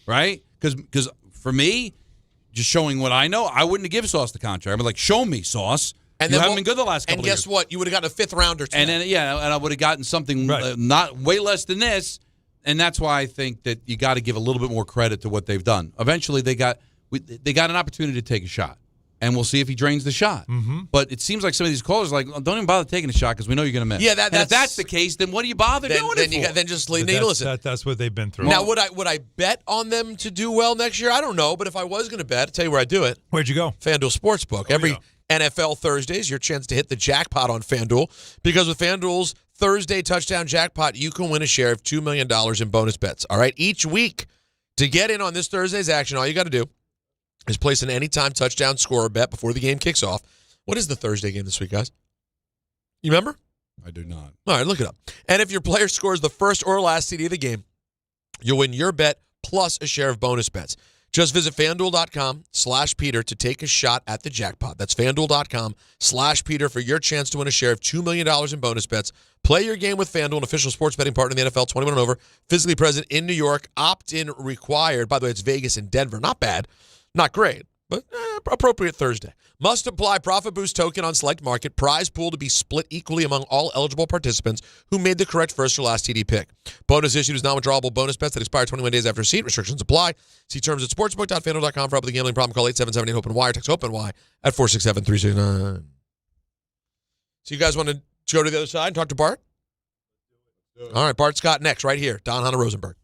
Right? Because for me, just showing what I know, I wouldn't have given Sauce the contract. I'd be like, show me, Sauce. And you haven't been good the last couple of years. And guess what? You would have gotten a 5th rounder today. And then, and I would have gotten something not way less than this. And that's why I think that you got to give a little bit more credit to what they've done. Eventually, they got an opportunity to take a shot. And we'll see if he drains the shot. But it seems like some of these callers are like, don't even bother taking a shot because we know you're going to miss. Yeah, if that's the case, then what do you bother doing it for? Then just need to listen. That's what they've been through. Now, would I bet on them to do well next year? I don't know, but if I was going to bet, I'll tell you where I'd do it. Where'd you go? FanDuel Sportsbook. Every NFL Thursdays, your chance to hit the jackpot on FanDuel. Because with FanDuel's Thursday touchdown jackpot, you can win a share of $2 million in bonus bets. All right, each week. To get in on this Thursday's action, all you got to do is place an anytime touchdown scorer bet before the game kicks off. What is the Thursday game this week, guys? You remember? I do not. All right, look it up. And if your player scores the first or last TD of the game, you'll win your bet plus a share of bonus bets. Just visit FanDuel.com/Peter to take a shot at the jackpot. That's FanDuel.com/Peter for your chance to win a share of $2 million in bonus bets. Play your game with FanDuel, an official sports betting partner in the NFL, 21 and over, physically present in New York, opt-in required. By the way, it's Vegas and Denver. Not bad. Not great, but appropriate Thursday. Must apply Profit Boost token on select market. Prize pool to be split equally among all eligible participants who made the correct first or last TD pick. Bonus issued is non-withdrawable bonus bets that expire 21 days after receipt. Restrictions apply. See terms at sportsbook.fanduel.com for help with a gambling problem. Call 877-8-HOPE-NY. Text HOPE-NY at 467-369. So you guys want to go to the other side and talk to Bart? All right, Bart Scott next, right here. Don Hahn Rosenberg.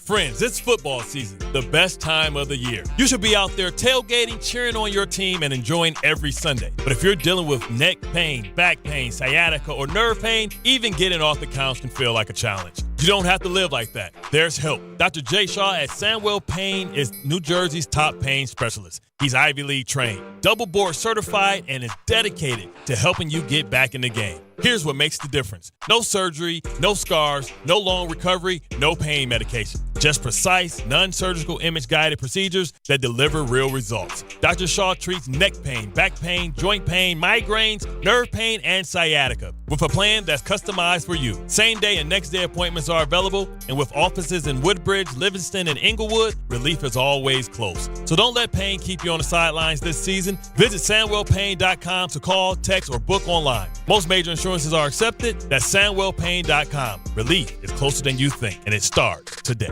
Friends, it's football season, the best time of the year. You should be out there tailgating, cheering on your team, and enjoying every Sunday. But if you're dealing with neck pain, back pain, sciatica, or nerve pain, even getting off the couch can feel like a challenge. You don't have to live like that. There's help. Dr. Jay Shaw at Sandwell Pain is New Jersey's top pain specialist. He's Ivy League trained, double board certified, and is dedicated to helping you get back in the game. Here's what makes the difference. No surgery, no scars, no long recovery, no pain medication. Just precise, non-surgical image-guided procedures that deliver real results. Dr. Shaw treats neck pain, back pain, joint pain, migraines, nerve pain, and sciatica with a plan that's customized for you. Same-day and next-day appointments are available, and with offices in Woodbridge, Livingston, and Inglewood, relief is always close. So don't let pain keep you on the sidelines this season. Visit SandwellPain.com to call, text, or book online. Most major insurances are accepted. That's SandwellPain.com. Relief is closer than you think, and it starts today.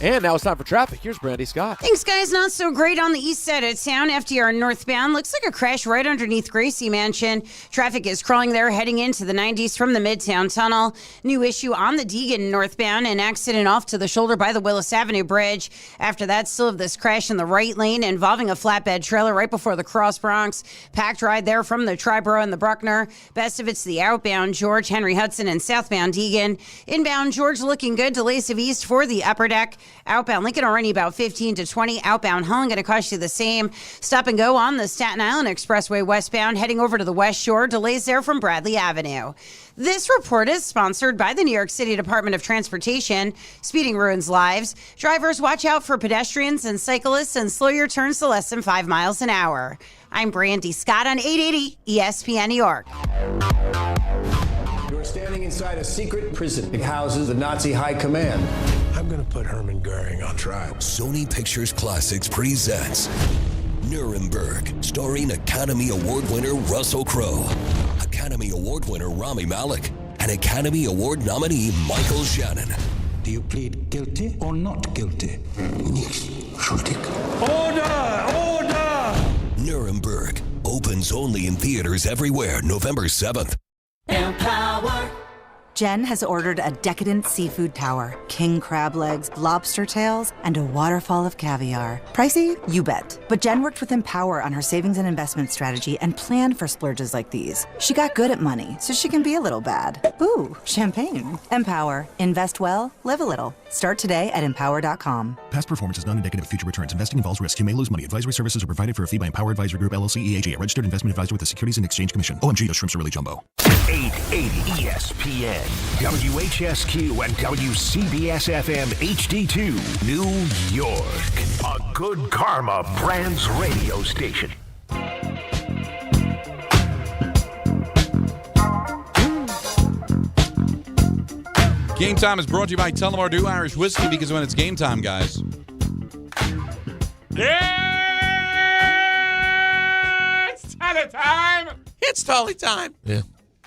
And now it's time for traffic. Here's Brandy Scott. Thanks, guys. Not so great on the east side of town. FDR northbound. Looks like a crash right underneath Gracie Mansion. Traffic is crawling there heading into the 90s from the Midtown Tunnel. New issue on the Deegan northbound. An accident off to the shoulder by the Willis Avenue Bridge. After that, still have this crash in the right lane involving a flatbed trailer right before the Cross Bronx. Packed ride there from the Triborough and the Bruckner. Best of it's the outbound George, Henry Hudson, and southbound Deegan. Inbound George looking good. Delays of east for the upper deck. Outbound Lincoln already about 15 to 20. Outbound Hahn going to cost you the same. Stop and go on the Staten Island Expressway westbound, heading over to the West Shore. Delays there from Bradley Avenue. This report is sponsored by the New York City Department of Transportation. Speeding ruins lives. Drivers, watch out for pedestrians and cyclists and slow your turns to less than 5 miles an hour. I'm Brandy Scott on 880 ESPN New York. You're standing inside a secret prison. It houses the Nazi high command. I'm going to put Hermann Goering on trial. Sony Pictures Classics presents Nuremberg, starring Academy Award winner Russell Crowe, Academy Award winner Rami Malek, and Academy Award nominee Michael Shannon. Do you plead guilty or not guilty? Nichts schuldig. Order! Order! Nuremberg opens only in theaters everywhere November 7th. Empower. Jen has ordered a decadent seafood tower, king crab legs, lobster tails, and a waterfall of caviar. Pricey? You bet. But Jen worked with Empower on her savings and investment strategy and planned for splurges like these. She got good at money, so she can be a little bad. Ooh, champagne. Empower. Invest well, live a little. Start today at empower.com. Past performance is not indicative of future returns. Investing involves risk. You may lose money. Advisory services are provided for a fee by Empower Advisory Group, LLC, EAG, a registered investment advisor with the Securities and Exchange Commission. OMG, those shrimps are really jumbo. 880 ESPN, WHSQ, and WCBS-FM HD2, New York. A Good Karma Brands radio station. Game Time is brought to you by Tullamore Dew Irish Whiskey, because when it's game time, guys. It's Tully time! It's Tully time. Yeah.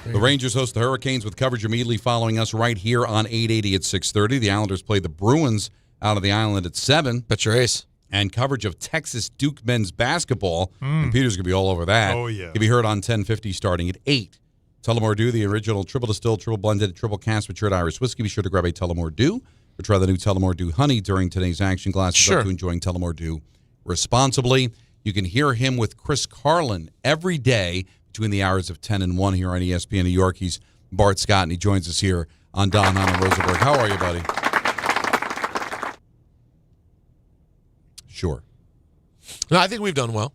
The Rangers host the Hurricanes with coverage immediately following us right here on 880 at 6:30. The Islanders play the Bruins out of the island at 7. Bet your ace. And coverage of Texas Duke men's basketball. And Peter's going to be all over that. Oh, yeah. He'll be heard on 1050 starting at 8. Tullamore Dew, the original triple distilled, triple blended, triple cast matured Irish whiskey. Be sure to grab a Tullamore Dew or try the new Tullamore Dew Honey during today's action. Glasses up to enjoying Tullamore Dew responsibly. You can hear him with Chris Carlin every day between the hours of 10 and 1 here on ESPN New York. He's Bart Scott, and he joins us here on Hahn and Rosenberg. How are you, buddy? Sure. No, I think we've done well.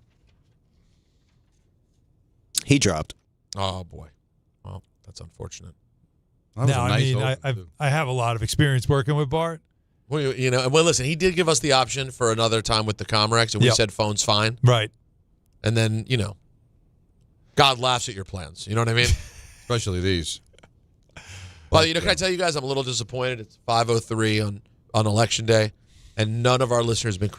He dropped. Oh, boy. Well, that's unfortunate. I have a lot of experience working with Bart. Well, listen, he did give us the option for another time with the Comrex, and we said phone's fine. Right. And then, God laughs at your plans. You know what I mean? Especially these. Well, can I tell you guys, I'm a little disappointed. It's 5:03 on Election Day, and none of our listeners have been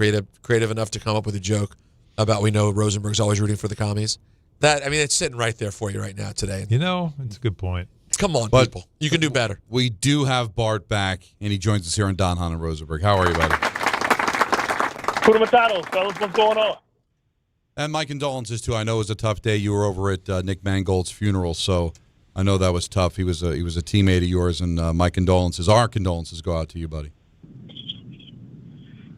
creative enough to come up with a joke about we know Rosenberg's always rooting for the commies. It's sitting right there for you right now today. It's a good point. Come on, people. You can do better. We do have Bart back, and he joins us here on Hahn and Rosenberg. How are you, buddy? Put fellas. What's going on? And my condolences, too. I know it was a tough day. You were over at Nick Mangold's funeral, so I know that was tough. He was a teammate of yours, and our condolences go out to you, buddy.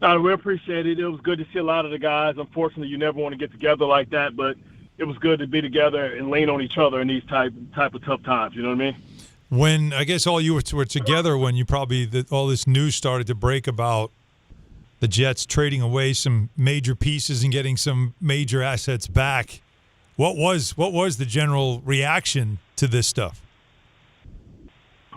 No, we appreciate it. It was good to see a lot of the guys. Unfortunately, you never want to get together like that, but it was good to be together and lean on each other in these type of tough times. You know what I mean? When I guess all you were together when you all this news started to break about the Jets trading away some major pieces and getting some major assets back. What was the general reaction to this stuff?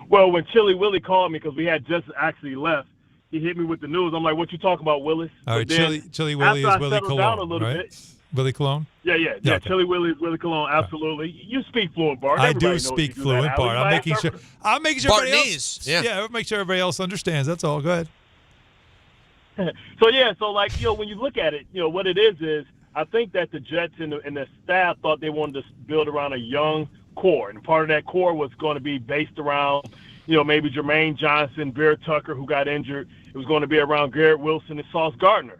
Well, when Chili Willie called me, because we had just actually left, he hit me with the news. I'm like, "What you talking about, Willis?" All right, Chili Willie is Willie Cologne, right? Bit, Willie Cologne? Yeah. Okay. Chili Willie is Willie Cologne, absolutely. You speak fluent, Bart. I Everybody do knows speak you do fluent, that. Bart. I'm making sure everybody else. Yeah, make sure everybody else understands. That's all. Go ahead. So like, when you look at it, what it is I think that the Jets and the staff thought they wanted to build around a young core, and part of that core was going to be based around, maybe Jermaine Johnson, Bear Tucker, who got injured. It was going to be around Garrett Wilson and Sauce Gardner.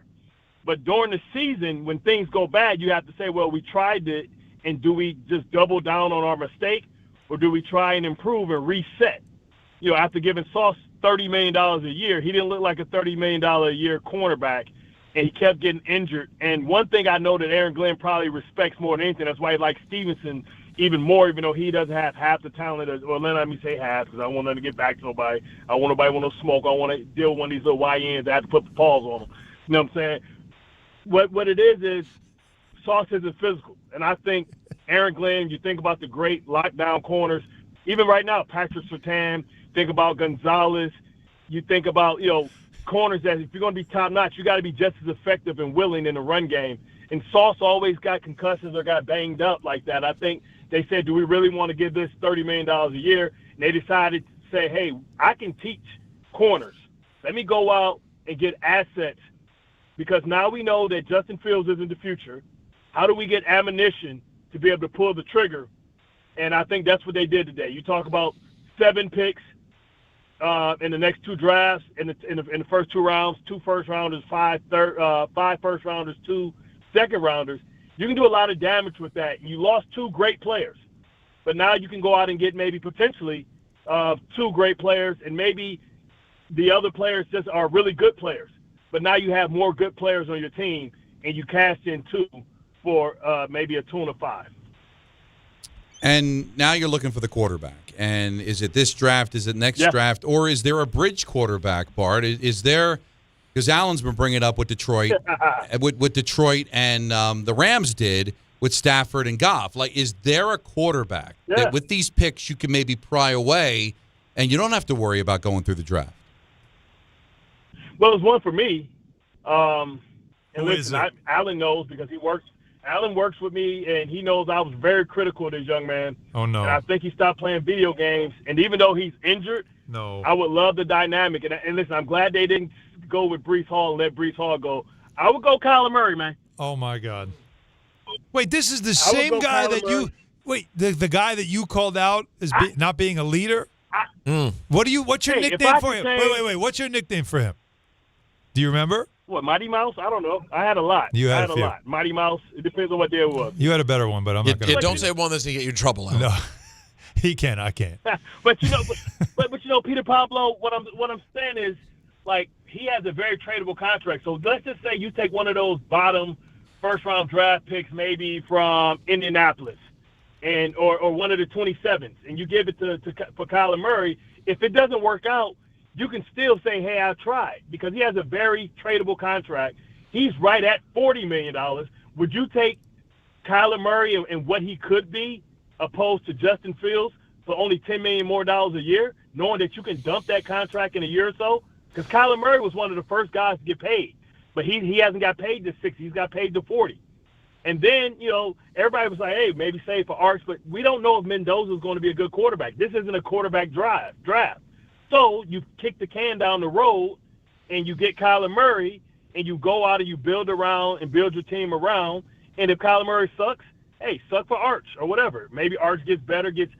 But during the season, when things go bad, you have to say, well, we tried it, and do we just double down on our mistake, or do we try and improve and reset? After giving Sauce $30 million a year, he didn't look like a $30 million a year cornerback, and he kept getting injured. And one thing I know that Aaron Glenn probably respects more than anything, that's why he likes Stevenson even more, even though he doesn't have half the talent. Let me say half, because I don't want them to get back to nobody. I don't want nobody with no smoke. I want to deal with one of these little YNs. I have to put the paws on them. You know what I'm saying? What it is Sauce isn't physical. And I think Aaron Glenn, you think about the great lockdown corners, even right now, Patrick Surtain, think about Gonzalez, you think about, corners that if you're going to be top-notch, you got to be just as effective and willing in the run game. And Sauce always got concussions or got banged up like that. I think they said, do we really want to give this $30 million a year? And they decided to say, hey, I can teach corners. Let me go out and get assets, because now we know that Justin Fields isn't the future. How do we get ammunition to be able to pull the trigger? And I think that's what they did today. You talk about 7 picks in the next 2 drafts, in the first 2 rounds, 2 first-rounders, 5 first-rounders, 2 second-rounders. You can do a lot of damage with that. You lost 2 great players, but now you can go out and get maybe potentially 2 great players, and maybe the other players just are really good players. But now you have more good players on your team, and you cast in 2 for maybe a tune of 5. And now you're looking for the quarterback. And is it this draft? Is it next draft? Or is there a bridge quarterback, Bart? Is there – because Allen's been bringing it up with Detroit, with Detroit and the Rams did with Stafford and Goff. Like, is there a quarterback that with these picks you can maybe pry away and you don't have to worry about going through the draft? Well, there's one for me. And listen, Allen knows, because Allen works with me, and he knows I was very critical of this young man. Oh, no. And I think he stopped playing video games. And even though he's injured, I would love the dynamic. And listen, I'm glad they didn't go with Breece Hall and let Breece Hall go. I would go Kyler Murray, man. Oh, my God. Wait, this is the same guy that you – wait, the guy that you called out as not being a leader? What's your nickname for him? Wait. What's your nickname for him? Do you remember? What, Mighty Mouse? I don't know. I had a lot. You had a lot. Mighty Mouse. It depends on what day it was. You had a better one, but I'm not going to. Don't say one that's going to get you in trouble. Alan. No, he can't. I can't. but Peter Pablo. What I'm saying is, like, he has a very tradable contract. So let's just say you take one of those bottom first-round draft picks, maybe from Indianapolis, or one of the 27s, and you give it for Kyler Murray. If it doesn't work out, you can still say, hey, I tried, because he has a very tradable contract. He's right at $40 million. Would you take Kyler Murray and what he could be opposed to Justin Fields for only $10 million more a year, knowing that you can dump that contract in a year or so? Because Kyler Murray was one of the first guys to get paid, but he hasn't got paid to 60. He's got paid to 40. And then, everybody was like, hey, maybe save for Arch, but we don't know if Mendoza is going to be a good quarterback. This isn't a quarterback draft. So you kick the can down the road, and you get Kyler Murray, and you go out and you build around and build your team around. And if Kyler Murray sucks, hey, suck for Arch or whatever. Maybe Arch gets better, gets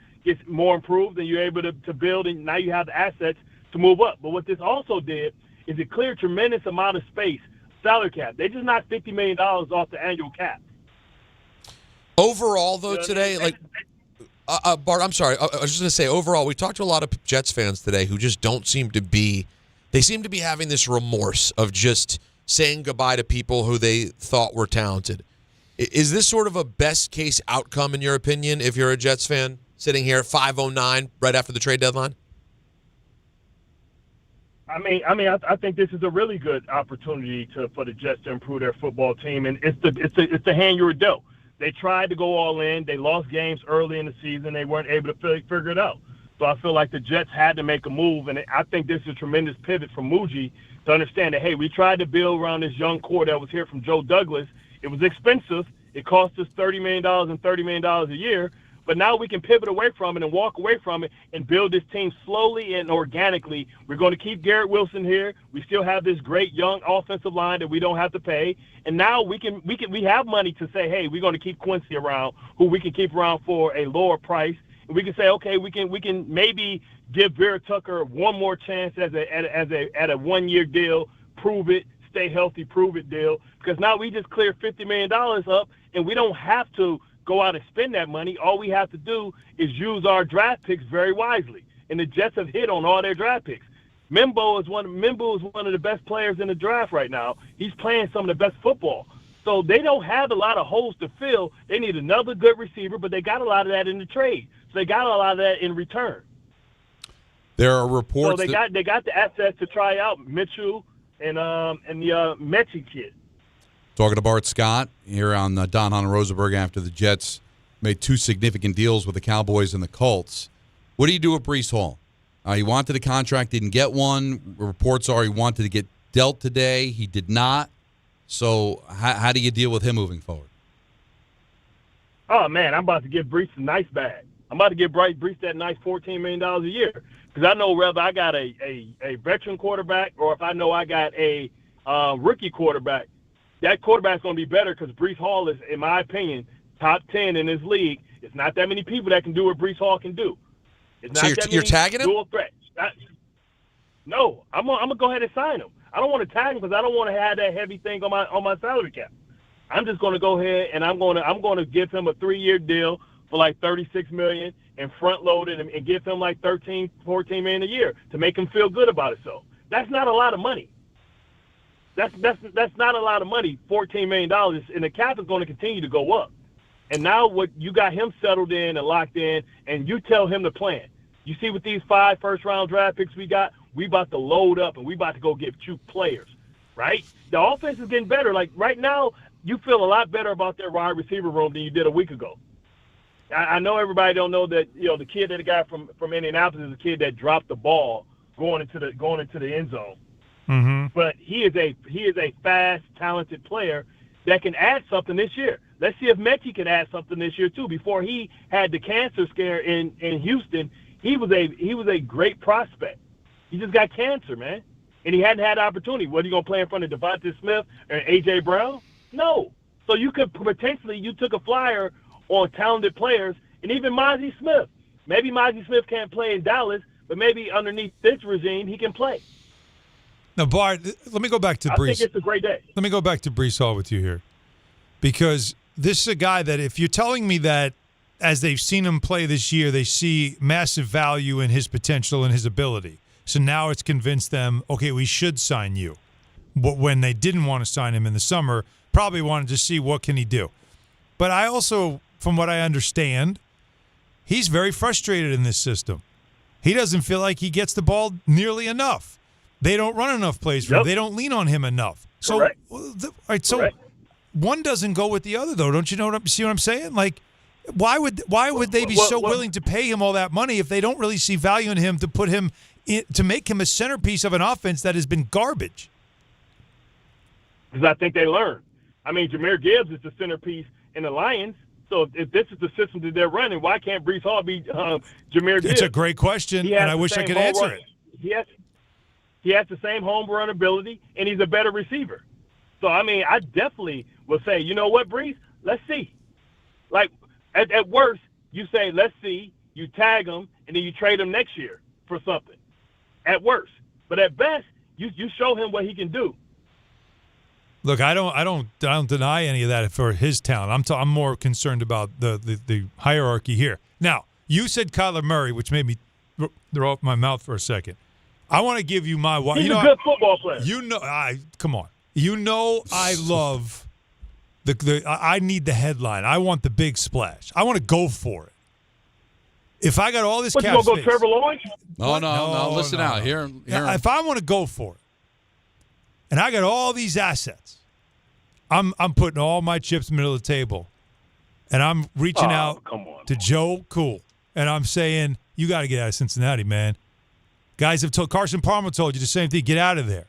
more improved, and you're able to build, and now you have the assets to move up. But what this also did is it cleared tremendous amount of space, salary cap. They just knocked $50 million off the annual cap. Overall, though, today, like – Bart, I'm sorry. I was just going to say, overall, we talked to a lot of Jets fans today who just don't seem to be – they seem to be having this remorse of just saying goodbye to people who they thought were talented. Is this sort of a best-case outcome, in your opinion, if you're a Jets fan, sitting here at 5:09 right after the trade deadline? I think this is a really good opportunity for the Jets to improve their football team, and it's the hand you were dealt. They tried to go all in. They lost games early in the season. They weren't able to figure it out. So I feel like the Jets had to make a move, and I think this is a tremendous pivot from Mougey to understand that, hey, we tried to build around this young core that was here from Joe Douglas. It was expensive. It cost us $30 million and $30 million a year. But now we can pivot away from it and walk away from it and build this team slowly and organically. We're going to keep Garrett Wilson here. We still have this great young offensive line that we don't have to pay. And now we have money to say, hey, we're going to keep Quincy around, who we can keep around for a lower price. And we can say, okay, we can maybe give Vera Tucker one more chance at a 1-year deal, prove it, stay healthy, prove it deal. Because now we just cleared $50 million up, and we don't have to go out and spend that money. All we have to do is use our draft picks very wisely. And the Jets have hit on all their draft picks. Mimbo is one of the best players in the draft right now. He's playing some of the best football. So they don't have a lot of holes to fill. They need another good receiver, but they got a lot of that in the trade. So they got a lot of that in return. There are reports. So they got the assets to try out Mitchell and the Mechie kid. Talking to Bart Scott here on Don Hahn and Rosenberg after the Jets made 2 significant deals with the Cowboys and the Colts. What do you do with Breece Hall? He wanted a contract, didn't get one. Reports are he wanted to get dealt today. He did not. So how do you deal with him moving forward? Oh, man, I'm about to give Breece a nice bag. I'm about to give Breece that nice $14 million a year, because I know whether I got a veteran quarterback or if I know I got a rookie quarterback, that quarterback's going to be better, because Breece Hall is, in my opinion, top 10 in this league. It's not that many people that can do what Breece Hall can do. It's so not you're tagging him? Dual threats. No, I'm gonna go ahead and sign him. I don't want to tag him because I don't want to have that heavy thing on my salary cap. I'm just going to go ahead and I'm going to give him a 3-year deal for like $36 million and front load it and give him like $13, $14 million a year to make him feel good about himself. That's not a lot of money. That's not a lot of money, $14 million, and the cap is going to continue to go up. And now what you got him settled in and locked in, and you tell him the plan. You see with these 5 first-round draft picks we got, we about to load up, and we about to go get 2 players, right? The offense is getting better. Like right now, you feel a lot better about their wide receiver room than you did a week ago. I know everybody don't know that, the kid that got from Indianapolis is a kid that dropped the ball going into the end zone. Mm-hmm. But he is a fast, talented player that can add something this year. Let's see if Mechie can add something this year too. Before he had the cancer scare in Houston, he was a great prospect. He just got cancer, man, and he hadn't had the opportunity. What, are you gonna play in front of Devontae Smith and AJ Brown? No. So you could potentially took a flyer on talented players, and even Mougey Smith. Maybe Mougey Smith can't play in Dallas, but maybe underneath this regime he can play. Now, Bart, let me go back to Breece. I think it's a great day. Let me go back to Breece Hall with you here, because this is a guy that if you're telling me that as they've seen him play this year, they see massive value in his potential and his ability. So now it's convinced them, okay, we should sign you. But when they didn't want to sign him in the summer, probably wanted to see what can he do. But I also, from what I understand, he's very frustrated in this system. He doesn't feel like he gets the ball nearly enough. They don't run enough plays for him. They don't lean on him enough. So, Correct. All right, so one doesn't go with the other, though. Don't you see what I'm saying? Like, why would they be so willing to pay him all that money if they don't really see value in him to put him to make him a centerpiece of an offense that has been garbage? Because I think they learned. I mean, Jahmyr Gibbs is the centerpiece in the Lions. So if this is the system that they're running, why can't Breece Hall be Jahmyr Gibbs? It's a great question, and I wish I could answer it. He has the same home run ability, and he's a better receiver. So, I mean, I definitely will say, you know what, Breece? Let's see. Like, at worst, you say, let's see, you tag him, and then you trade him next year for something. At worst. But at best, you show him what he can do. Look, I don't deny any of that for his talent. I'm more concerned about the hierarchy here. Now, you said Kyler Murray, which made me throw up my mouth for a second. I want to give you my – He's a good football player. Come on. You know I love I need the headline. I want the big splash. I want to go for it. If I got all this cap space – you going to go Trevor Lawrence? No. Listen out. Here. If I want to go for it, and I got all these assets, I'm putting all my chips in the middle of the table, And I'm reaching out to Joe Cool, and I'm saying, you got to get out of Cincinnati, man. Guys have told – Carson Palmer told you the same thing. Get out of there.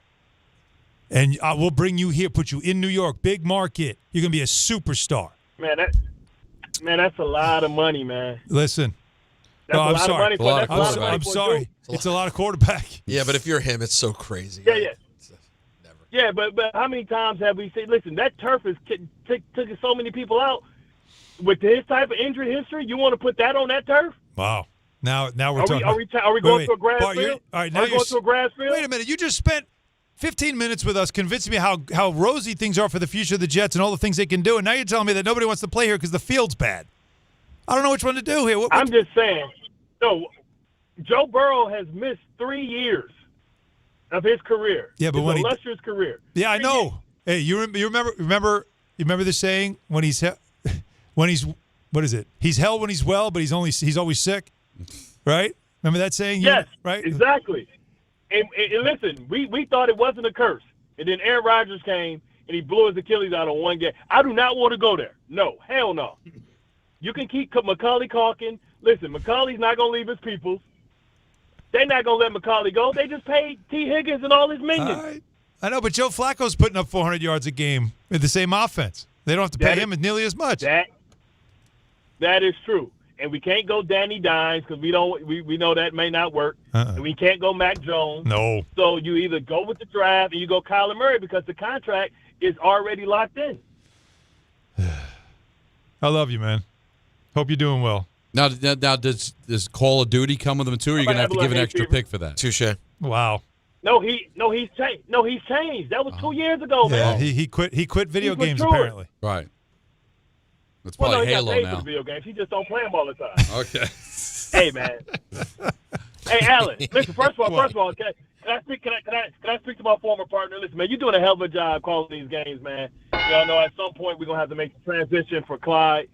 And we'll bring you here, put you in New York, big market. You're going to be a superstar. Man, that's a lot of money, man. Listen. That's I'm a lot sorry. of money for I'm sorry. It's a lot of quarterback. Yeah, but if you're him, it's so crazy. Yeah. Yeah, but how many times have we said, listen, that turf has took so many people out. With his type of injury history, you want to put that on that turf? Wow. Now we're talking. Are we going to a grass field? All right, now are we going to a grass field? Wait a minute. You just spent 15 minutes with us convincing me how rosy things are for the future of the Jets and all the things they can do, and now you're telling me that nobody wants to play here because the field's bad. I don't know which one to do here. I'm just saying. No, Joe Burrow has missed 3 years of his career. Yeah, but his illustrious career. Yeah, I know. Hey, you remember the saying when he's what is it? He's hell when he's well, but he's always sick, right? Remember that saying? Yes, right. Exactly. And listen, we thought it wasn't a curse, and then Aaron Rodgers came and he blew his Achilles out on one game. I do not want to go there. No, hell no. You can keep Macaulay Culkin. Listen, Macaulay's not going to leave his peoples. They're not going to let Macaulay go. They just paid T. Higgins and all his minions. I know, but Joe Flacco's putting up 400 yards a game with the same offense. They don't have to pay him nearly as much. That is true. And we can't go Danny Dimes because we know that may not work. And we can't go Mac Jones. No. So you either go with the draft and you go Kyler Murray because the contract is already locked in. I love you, man. Hope you're doing well. Now does Call of Duty come with them too? Or are you gonna have to give an extra pick for that? Touche. Wow. No, he's changed. No, he's changed. That was 2 years ago, man. He quit video games apparently. Right. It's probably Halo he got paid now. for the video games. He just don't play them all the time. Okay. Hey, man. Hey, Alan. Listen. First of all, can I speak to my former partner? Listen, man, you're doing a hell of a job calling these games, man. Y'all know at some point we're gonna have to make the transition for Clyde.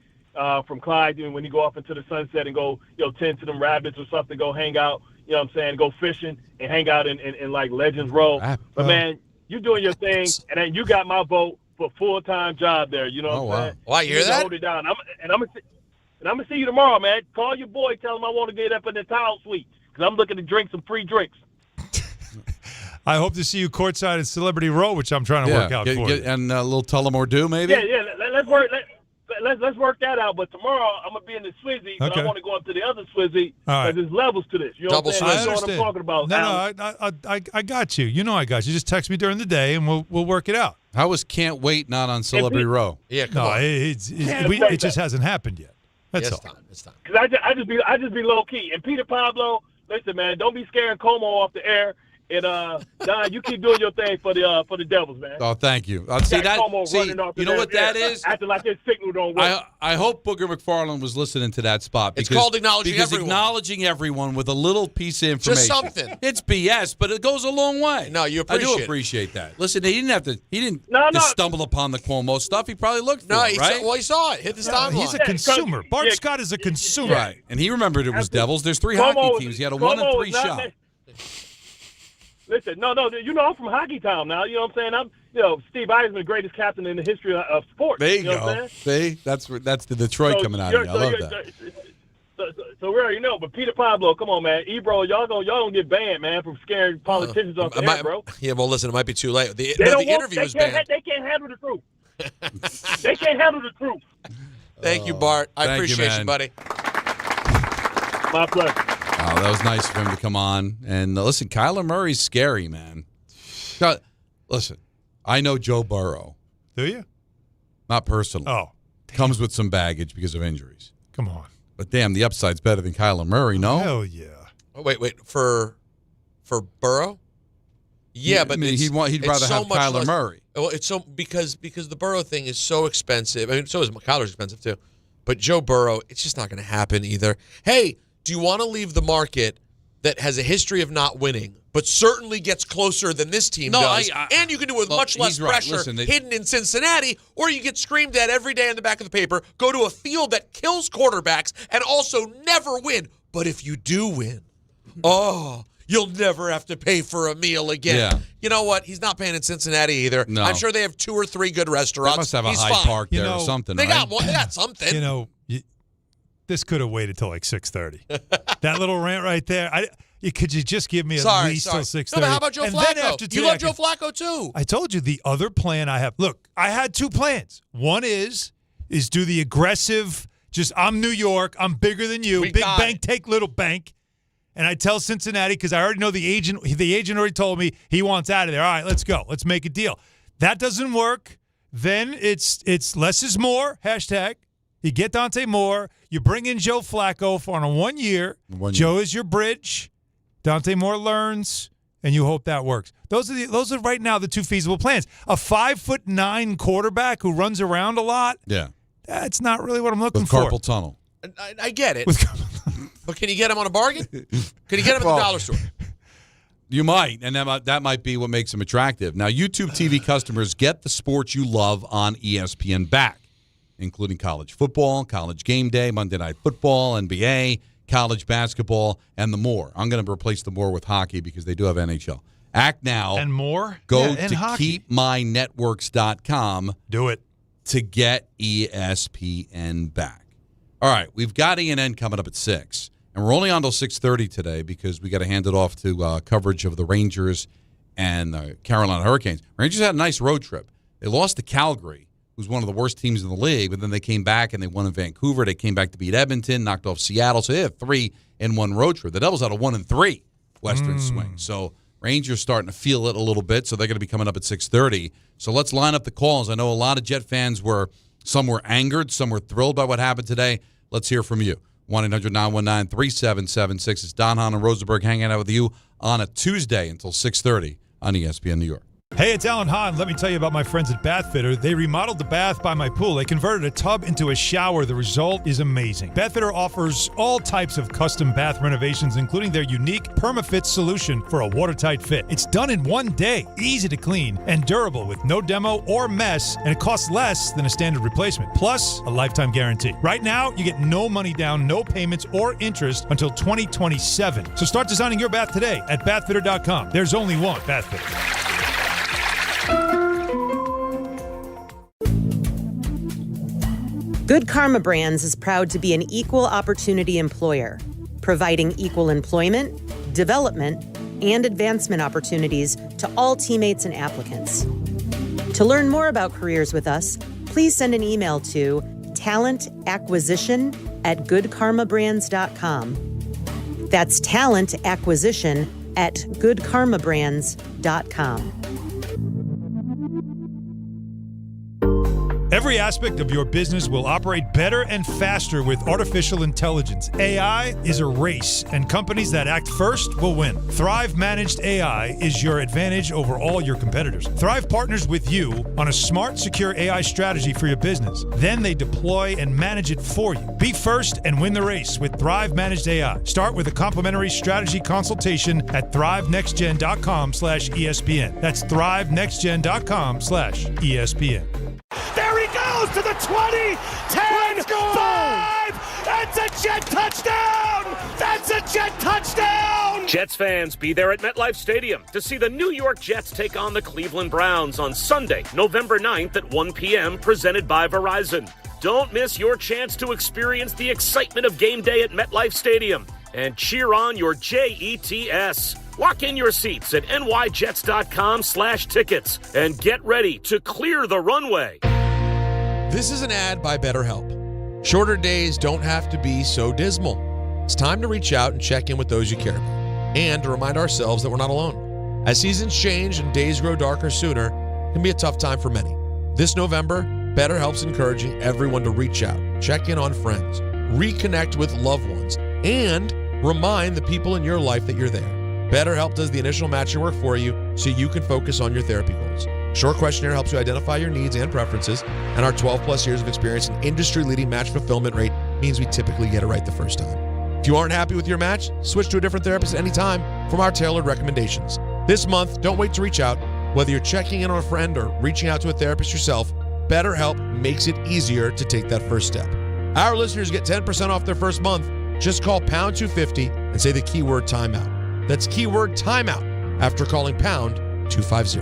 From Clyde, when you go off into the sunset and go, tend to them rabbits or something, go hang out. You know what I'm saying? Go fishing and hang out in like Legends Row. But man, you're doing your thing, and then you got my vote for full-time job there. You know what I'm saying? Why, you hear that? Hold it down. I'm gonna see you tomorrow, man. Call your boy, tell him I want to get up in the towel suite because I'm looking to drink some free drinks. I hope to see you courtside at Celebrity Row, which I'm trying to work out for you. And a little Tullamore Dew, maybe? Yeah. Let's work. Let's work that out. But tomorrow I'm gonna be in the Swizzy, but I want to go up to the other Swizzy because there's levels to this. You know what I'm saying? You know what I'm talking about. No, I got you. You know I got you. Just text me during the day and we'll work it out. How was Can't Wait not on Celebrity Row? Yeah, come on. It just hasn't happened yet. That's all. It's time. Because I just be low key. And Peter Pablo, listen, man, don't be scaring Como off the air. And Don, you keep doing your thing for the Devils, man. Oh, thank you. See that? You know what that is? Acting like his signal don't work. I hope Booger McFarland was listening to that spot. It's called acknowledging everyone. Acknowledging everyone with a little piece of information. Just something. It's BS, but it goes a long way. No, you appreciate I do appreciate that. Listen, he didn't just stumble upon the Cuomo stuff. He probably looked for it, right? He saw it. Hit his timeline. He's a consumer. Bart Scott is a consumer. Right. And he remembered it was Devils. There's 3 hockey teams. He had a 1-3 shot. Listen, no, I'm from Hockey Town now. You know what I'm saying? Steve Eisman, the greatest captain in the history of sports. There you know go. What I'm saying? See, that's the Detroit coming out of you. I love that. So we already know, but Peter Pablo, come on, man. Ebro, y'all don't get banned, man, from scaring politicians off the air, bro. Yeah, well, listen, it might be too late. The interview was banned. They can't handle the truth. They can't handle the truth. Thank you, Bart. I appreciate you, buddy. My pleasure. Oh, that was nice of him to come on. And listen, Kyler Murray's scary, man. Listen, I know Joe Burrow. Do you? Not personally. Oh. Damn. Comes with some baggage because of injuries. Come on. But damn, the upside's better than Kyler Murray, no? Hell yeah. Oh, wait. For Burrow? Yeah, but he'd rather have Kyler Murray. Well, it's so because the Burrow thing is so expensive. I mean, so is Kyler's expensive too. But Joe Burrow, it's just not going to happen either. Hey, do you want to leave the market that has a history of not winning, but certainly gets closer than this team does, and you can do it with much less pressure hidden in Cincinnati, or you get screamed at every day in the back of the paper, go to a field that kills quarterbacks, and also never win. But if you do win, you'll never have to pay for a meal again. Yeah. You know what? He's not paying in Cincinnati either. No. I'm sure they have 2 or 3 good restaurants. They must have a He's Hyde fine. Park there or something, They right? got one. They got something. This could have waited till like 6:30. That little rant right there. Could you just give me at least till 6:30? No, but how about Joe And Flacco? then after You love Joe Flacco too. I told you the other plan I have. Look, I had 2 plans. One is do the aggressive, just I'm New York, I'm bigger than you, big bank, take little bank. And I tell Cincinnati, because I already know the agent already told me he wants out of there. All right, let's go. Let's make a deal. That doesn't work. Then it's less is more, hashtag. You get Dante Moore. You bring in Joe Flacco for on a 1 year. Joe is your bridge. Dante Moore learns, and you hope that works. Those are right now the 2 feasible plans. A 5'9" quarterback who runs around a lot. Yeah, that's not really what I'm looking for. Carpal tunnel. I get it. But can you get him on a bargain? Can you get him at the dollar store? You might, and that might be what makes him attractive. Now, YouTube TV customers get the sports you love on ESPN back, including college football, college game day, Monday Night Football, NBA, college basketball, and the more. I'm going to replace the more with hockey because they do have NHL. Act now. And more? Go and to hockey. keepmynetworks.com. Do it. To get ESPN back. All right, we've got ENN coming up at 6. And we're only on till 6:30 today because we got to hand it off to coverage of the Rangers and the Carolina Hurricanes. Rangers had a nice road trip. They lost to Calgary, who's one of the worst teams in the league, but then they came back and they won in Vancouver. They came back to beat Edmonton, knocked off Seattle. So they had 3-in-1 road trip. The Devils had a 1-3 Western swing. So Rangers starting to feel it a little bit, so they're going to be coming up at 6:30. So let's line up the calls. I know a lot of Jet fans some were angered, some were thrilled by what happened today. Let's hear from you. 1-800-919-3776. It's Don, Hahn, and Rosenberg hanging out with you on a Tuesday until 6:30 on ESPN New York. Hey, it's Alan Hahn. Let me tell you about my friends at Bath Fitter. They remodeled the bath by my pool. They converted a tub into a shower. The result is amazing. Bath Fitter offers all types of custom bath renovations, including their unique PermaFit solution for a watertight fit. It's done in 1 day, easy to clean, and durable with no demo or mess, and it costs less than a standard replacement. Plus, a lifetime guarantee. Right now, you get no money down, no payments, or interest until 2027. So start designing your bath today at bathfitter.com. There's only one Bath Fitter. Good Karma Brands is proud to be an equal opportunity employer, providing equal employment, development, and advancement opportunities to all teammates and applicants. To learn more about careers with us, please send an email to talentacquisition@goodkarmabrands.com. That's talentacquisition@goodkarmabrands.com. Every aspect of your business will operate better and faster with artificial intelligence. AI is a race, and companies that act first will win. Thrive Managed AI is your advantage over all your competitors. Thrive partners with you on a smart, secure AI strategy for your business. Then they deploy and manage it for you. Be first and win the race with Thrive Managed AI. Start with a complimentary strategy consultation at thrivenextgen.com/ESPN. That's thrivenextgen.com/ESPN. There he goes to the 20, 10, 5. That's a Jet touchdown. That's a Jet touchdown. Jets fans, be there at MetLife Stadium to see the New York Jets take on the Cleveland Browns on Sunday, November 9th at 1 p.m., presented by Verizon. Don't miss your chance to experience the excitement of game day at MetLife Stadium and cheer on your Jets. Lock in your seats at nyjets.com/tickets and get ready to clear the runway. This is an ad by BetterHelp. Shorter days don't have to be so dismal. It's time to reach out and check in with those you care about, and to remind ourselves that we're not alone. As seasons change and days grow darker sooner, it can be a tough time for many. This November, BetterHelp's encouraging everyone to reach out, check in on friends, reconnect with loved ones, and remind the people in your life that you're there. BetterHelp does the initial matching work for you so you can focus on your therapy goals. Short questionnaire helps you identify your needs and preferences, and our 12-plus years of experience and industry-leading match fulfillment rate means we typically get it right the first time. If you aren't happy with your match, switch to a different therapist at any time from our tailored recommendations. This month, don't wait to reach out. Whether you're checking in on a friend or reaching out to a therapist yourself, BetterHelp makes it easier to take that first step. Our listeners get 10% off their first month. Just call pound 250 and say the keyword timeout. That's keyword timeout after calling pound 250.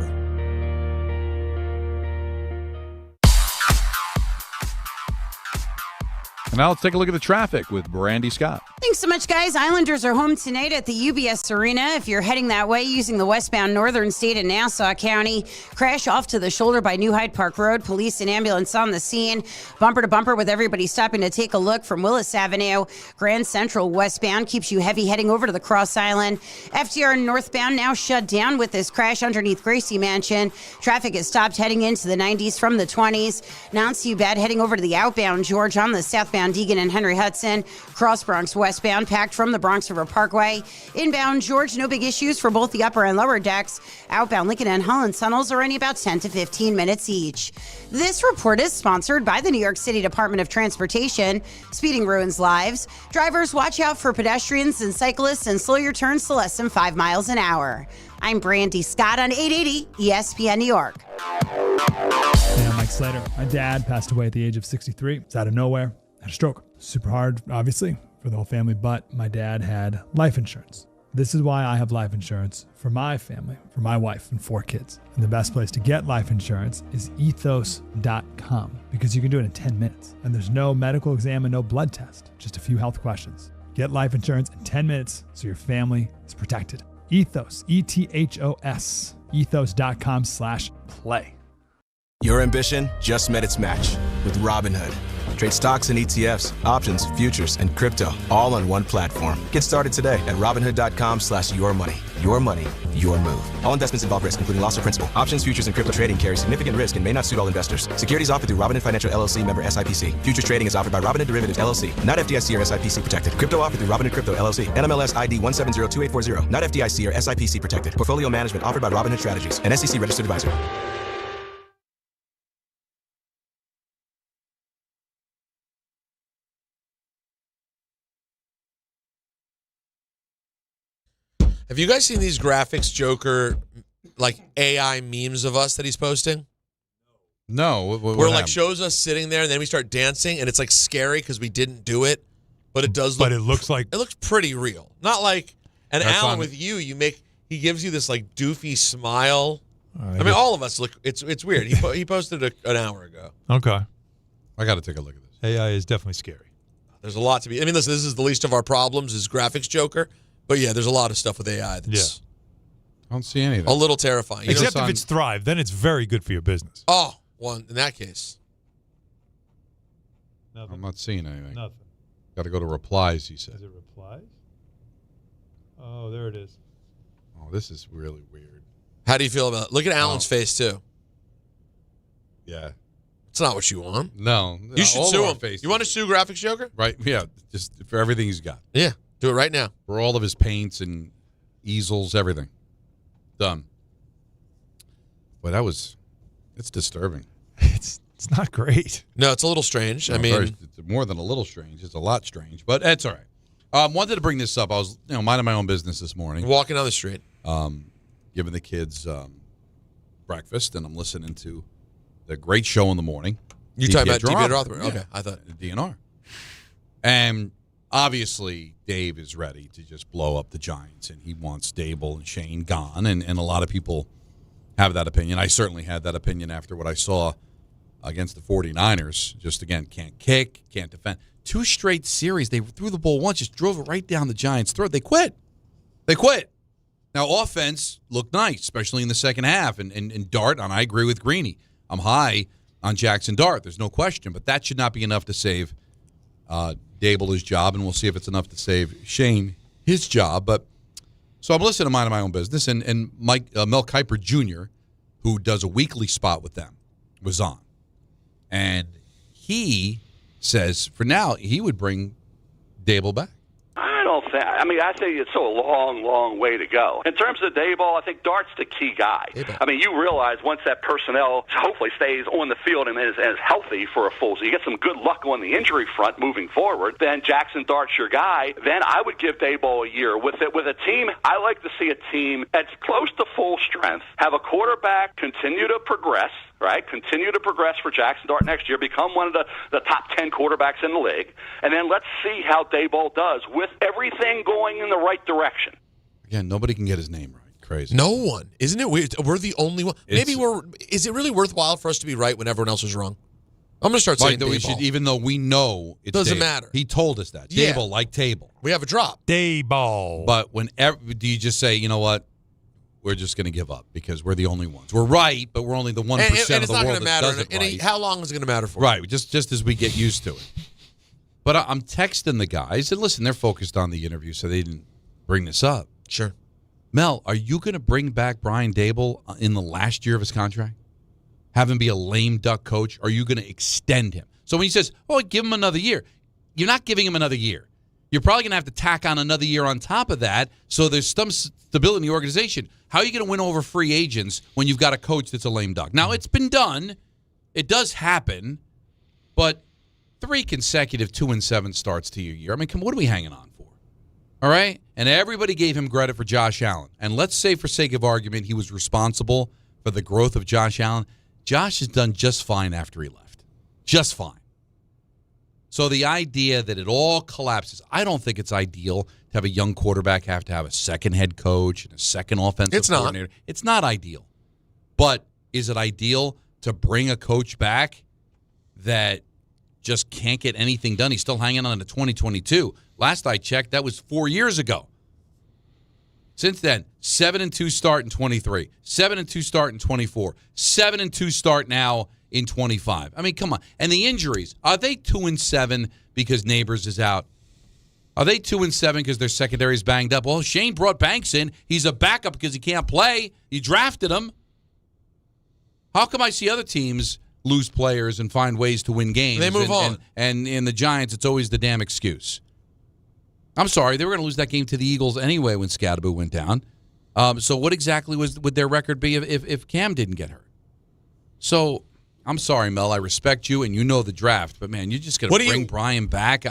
And now let's take a look at the traffic with Brandy Scott. Thanks so much, guys. Islanders are home tonight at the UBS Arena. If you're heading that way using the westbound northern state in Nassau County, crash off to the shoulder by New Hyde Park Road. Police and ambulance on the scene. Bumper to bumper with everybody stopping to take a look from Willis Avenue. Grand Central westbound keeps you heavy heading over to the Cross Island. FDR northbound now shut down with this crash underneath Gracie Mansion. Traffic is stopped heading into the 90s from the 20s. Not too bad heading over to the outbound George on the southbound Deegan and Henry Hudson. Cross Bronx westbound packed from the Bronx River Parkway. Inbound George, no big issues for both the upper and lower decks. Outbound Lincoln and Holland tunnels are only about 10 to 15 minutes each. This report is sponsored by the New York City Department of Transportation. Speeding ruins lives. Drivers, watch out for pedestrians and cyclists and slow your turns to less than 5 miles an hour. I'm Brandy Scott on 880 ESPN New York. Hey, I'm Mike Slater. My dad passed away at the age of 63. It's out of nowhere. Had a stroke. Super hard, obviously, for the whole family, but my dad had life insurance. This is why I have life insurance for my family, for my wife and 4 kids. And the best place to get life insurance is ethos.com because you can do it in 10 minutes. And there's no medical exam and no blood test, just a few health questions. Get life insurance in 10 minutes so your family is protected. Ethos, ETHOS, ethos.com/play. Your ambition just met its match with Robinhood. Trade stocks and ETFs, options, futures, and crypto all on one platform. Get started today at Robinhood.com/yourmoney. Your money, your move. All investments involve risk, including loss of principal. Options, futures, and crypto trading carry significant risk and may not suit all investors. Securities offered through Robinhood Financial LLC, member SIPC. Futures trading is offered by Robinhood Derivatives LLC, not FDIC or SIPC protected. Crypto offered through Robinhood Crypto LLC, NMLS ID 1702840, not FDIC or SIPC protected. Portfolio management offered by Robinhood Strategies, an SEC registered advisor. Have you guys seen these graphics Joker, like AI memes of us that he's posting? No. Where like shows us sitting there and then we start dancing and it's like scary because we didn't do it, but it does look. But it looks like it looks pretty real. Not like and That's Alan on- with you he gives you this like doofy smile. I mean, all of us look. It's weird. He posted an hour ago. Okay. I got to take a look at this. AI is definitely scary. There's a lot to be. I mean, listen, this is the least of our problems is graphics Joker. But yeah, there's a lot of stuff with AI that's I don't see anything. a little terrifying. Except if it's Thrive, then it's very good for your business. Oh, well, in that case. I'm not seeing anything. Nothing. Got to go to replies, he said. Is it replies? Oh, there it is. Oh, this is really weird. How do you feel about it? Look at Alan's face, too. Yeah. It's not what you want. No. You should all sue of our him. faces. You want to sue Graphics Joker? Right, yeah. Just for everything he's got. Yeah. Do it right now. For all of his paints and easels, everything. Done. Boy, it's disturbing. It's not great. No, it's a little strange. No, it's more than a little strange. It's a lot strange, but that's all right. Wanted to bring this up. I was, minding my own business this morning. Walking down the street. Giving the kids breakfast, and I'm listening to the great show in the morning. You talking about DiPietro DiPietro Rothenberg? Yeah. Okay, I thought. DNR. And obviously, Dave is ready to just blow up the Giants, and he wants Dable and Shane gone, and a lot of people have that opinion. I certainly had that opinion after what I saw against the 49ers. Just, again, can't kick, can't defend. 2 straight series, they threw the ball once, just drove it right down the Giants' throat. They quit. Now, offense looked nice, especially in the second half, and Dart, and I agree with Greeny. I'm high on Jackson Dart. There's no question, but that should not be enough to save Dable his job, and we'll see if it's enough to save Shane his job. But so I'm listening to Minding My Own Business, and Mel Kiper Jr., who does a weekly spot with them, was on. And he says, for now, he would bring Dable back. I think it's still a long, long way to go. In terms of Dayball, I think Dart's the key guy. I mean, you realize once that personnel hopefully stays on the field and is healthy for a full season, you get some good luck on the injury front moving forward, then Jackson Dart's your guy. Then I would give Dayball a year. With a team, I like to see a team that's close to full strength, have a quarterback continue to progress, right? Continue to progress for Jackson Dart next year, become one of the top 10 quarterbacks in the league, and then let's see how Dayball does with everything going in the right direction. Again, nobody can get his name right. Crazy. No one. Isn't it weird? We're the only one. Is it really worthwhile for us to be right when everyone else is wrong? I'm going to start saying Dayball. Even though we know it doesn't matter. He told us that. Yeah. Dayball, like table. We have a drop. Dayball. But do you just say, you know what? We're just going to give up because we're the only ones. We're right, but we're only the 1% of the world that does it right. How long is it going to matter for? Right, just as we get used to it. But I'm texting the guys, and listen, they're focused on the interview, so they didn't bring this up. Sure. Mel, are you going to bring back Brian Daboll in the last year of his contract? Have him be a lame duck coach? Are you going to extend him? So when he says, give him another year, you're not giving him another year. You're probably going to have to tack on another year on top of that, so there's some stability in the organization. How are you going to win over free agents when you've got a coach that's a lame duck? Now, it's been done. It does happen, but 3 consecutive 2-7 starts to your year. I mean, what are we hanging on for? All right? And everybody gave him credit for Josh Allen. And let's say, for sake of argument, he was responsible for the growth of Josh Allen. Josh has done just fine after he left. Just fine. So the idea that it all collapses, I don't think it's ideal to have a young quarterback have to have a second head coach and a second offensive coordinator. It's not ideal. But is it ideal to bring a coach back that just can't get anything done? He's still hanging on to 2022. Last I checked, that was 4 years ago. Since then, 7-2 start in 23, 7-2 start in 24, 7-2 start now in 25. I mean, come on. And the injuries, are they 2-7 because Neighbors is out? Are they 2-7 because their secondary is banged up? Well, Shane brought Banks in. He's a backup because he can't play. You drafted him. How come I see other teams lose players and find ways to win games? They move on. And in the Giants, it's always the damn excuse. I'm sorry, they were going to lose that game to the Eagles anyway when Scadaboo went down. So what exactly would their record be if Cam didn't get hurt? So I'm sorry, Mel. I respect you, and you know the draft. But, man, you're just going to bring Brian back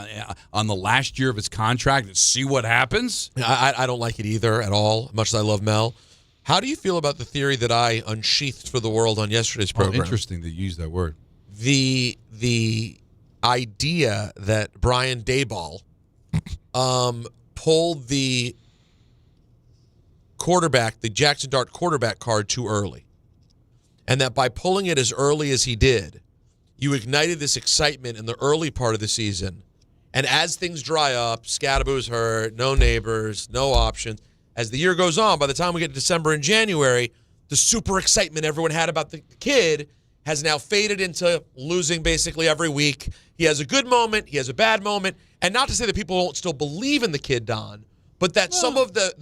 on the last year of his contract and see what happens? I don't like it either at all, much as I love Mel. How do you feel about the theory that I unsheathed for the world on yesterday's program? Interesting that you used that word. The idea that Brian Daboll pulled the Jackson Dart quarterback card too early. And that by pulling it as early as he did, you ignited this excitement in the early part of the season. And as things dry up, Scadaboo's hurt, no Neighbors, no options. As the year goes on, by the time we get to December and January, the super excitement everyone had about the kid has now faded into losing basically every week. He has a good moment, he has a bad moment. And not to say that people won't still believe in the kid, Don, but that some of the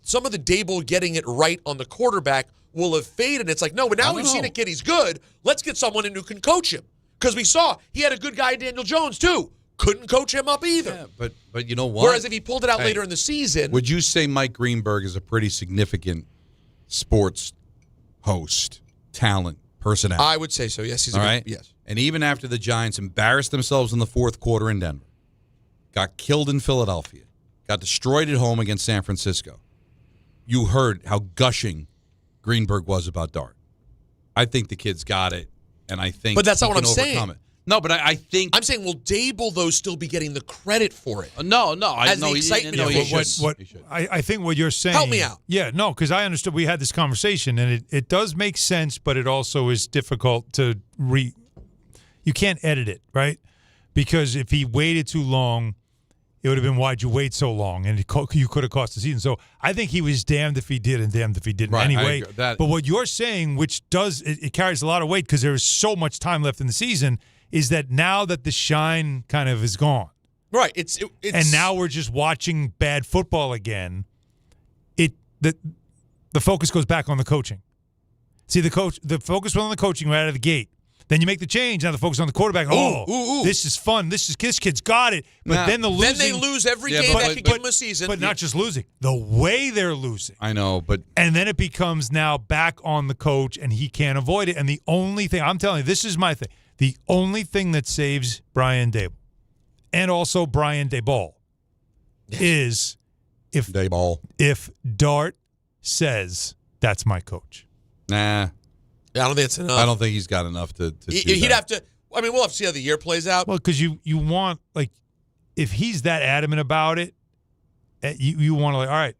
Daboll getting it right on the quarterback will have faded. It's like, no, but now we've seen a kid, he's good. Let's get someone in who can coach him. Because we saw he had a good guy, Daniel Jones, too. Couldn't coach him up either. Yeah, but you know what? Whereas if he pulled it out later in the season. Would you say Mike Greenberg is a pretty significant sports host, talent, personality? I would say so, yes. He's yes. And even after the Giants embarrassed themselves in the fourth quarter in Denver, got killed in Philadelphia, got destroyed at home against San Francisco, you heard how gushing Greenberg was about Dart. I think the kid's got it, and I think but that's he not what can I'm overcome saying. It. No, but I think I'm saying, will Daboll though still be getting the credit for it? No, as the excitement. I think what you're saying. Help me out. Yeah, no, because I understood we had this conversation, and it does make sense, but it also is difficult to You can't edit it, right? Because if he waited too long, it would have been, why'd you wait so long? And you could have cost the season. So I think he was damned if he did and damned if he didn't anyway. But what you're saying, which it carries a lot of weight because there is so much time left in the season, is that now that the shine kind of is gone. Right. And now we're just watching bad football again. The focus goes back on the coaching. See, the focus was on the coaching right out of the gate. Then you make the change. Now the focus on the quarterback. This is fun. This kid's got it. But then then they lose every game that could give them a season. But not just losing. The way they're losing. I know, but and then it becomes now back on the coach, and he can't avoid it. And the only thing I'm telling you, this is my thing. The only thing that saves Brian Daboll and also Brian Daboll is if Dart says that's my coach. Nah. I don't think it's enough. I don't think he's got enough to do He'd that. have to. I mean, we'll have to see how the year plays out. Well, because you want, like, if he's that adamant about it, you want to, like, all right,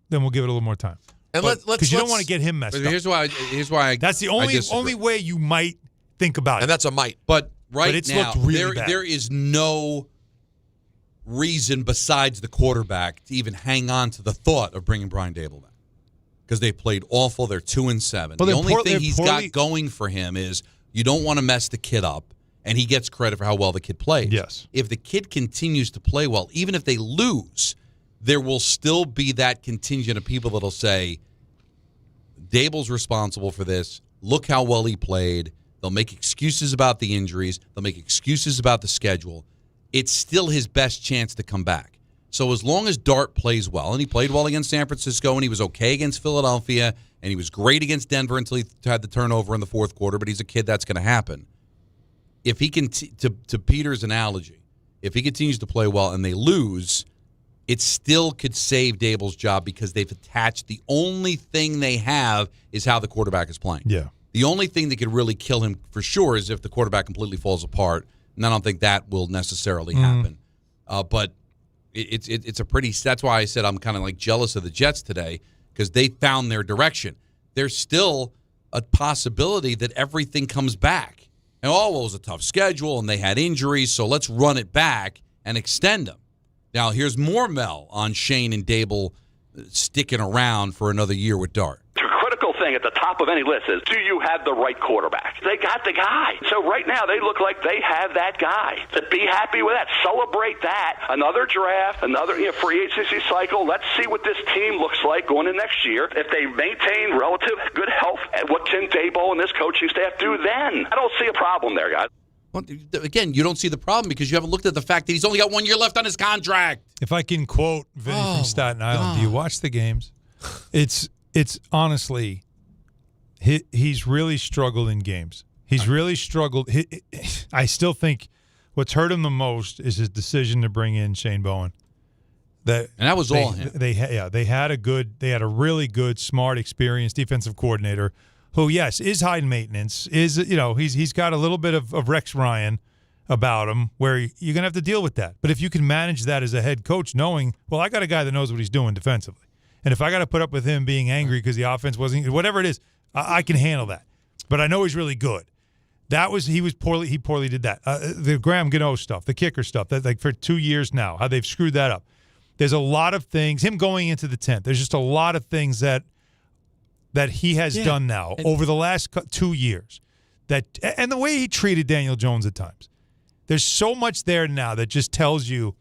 then we'll give it a little more time. And because you don't want to get him messed up. Here's why. That's the only way you might think about it. And that's a might. But it's now, looked really bad. there is no reason besides the quarterback to even hang on to the thought of bringing Brian Dable back, because they played awful. They're 2-7. Well, the only thing he's got going for him is you don't want to mess the kid up, and he gets credit for how well the kid plays. Yes. If the kid continues to play well, even if they lose, there will still be that contingent of people that'll say, Dable's responsible for this. Look how well he played. They'll make excuses about the injuries. They'll make excuses about the schedule. It's still his best chance to come back. So as long as Dart plays well, and he played well against San Francisco, and he was okay against Philadelphia, and he was great against Denver until he had the turnover in the fourth quarter, but he's a kid, that's going to happen. If he can, to Peter's analogy, if he continues to play well and they lose, it still could save Dable's job because they've attached the only thing they have is how the quarterback is playing. Yeah. The only thing that could really kill him for sure is if the quarterback completely falls apart, and I don't think that will necessarily happen. But it's a pretty. That's why I said I'm kind of like jealous of the Jets today, because they found their direction. There's still a possibility that everything comes back. And well, it was a tough schedule, and they had injuries, so let's run it back and extend them. Now, here's more Mel on Shane and Dable sticking around for another year with Dart. The critical thing at the top of any list is, do you have the right quarterback? They got the guy. So right now they look like they have that guy. So be happy with that. Celebrate that. Another draft, another free agency cycle. Let's see what this team looks like going into next year. If they maintain relative good health, what can Dable and this coaching staff do then? I don't see a problem there, guys. Well, again, you don't see the problem because you haven't looked at the fact that he's only got 1 year left on his contract. If I can quote Vinny from Staten Island, do you watch the games? It's honestly, he's really struggled in games. He's really struggled. I still think what's hurt him the most is his decision to bring in Shane Bowen. And that was all him. They had a really good, smart, experienced defensive coordinator who, yes, is high maintenance, he's got a little bit of Rex Ryan about him where you're going to have to deal with that. But if you can manage that as a head coach, knowing, well, I got a guy that knows what he's doing defensively. And if I got to put up with him being angry because the offense wasn't, whatever it is, I can handle that. But I know he's really good. He poorly did that. The Graham Gano stuff, the kicker stuff, that like for 2 years now, how they've screwed that up. There's a lot of things, him going into the 10th, there's just a lot of things that he has done now over the last 2 years. And the way he treated Daniel Jones at times. There's so much there now that just tells you,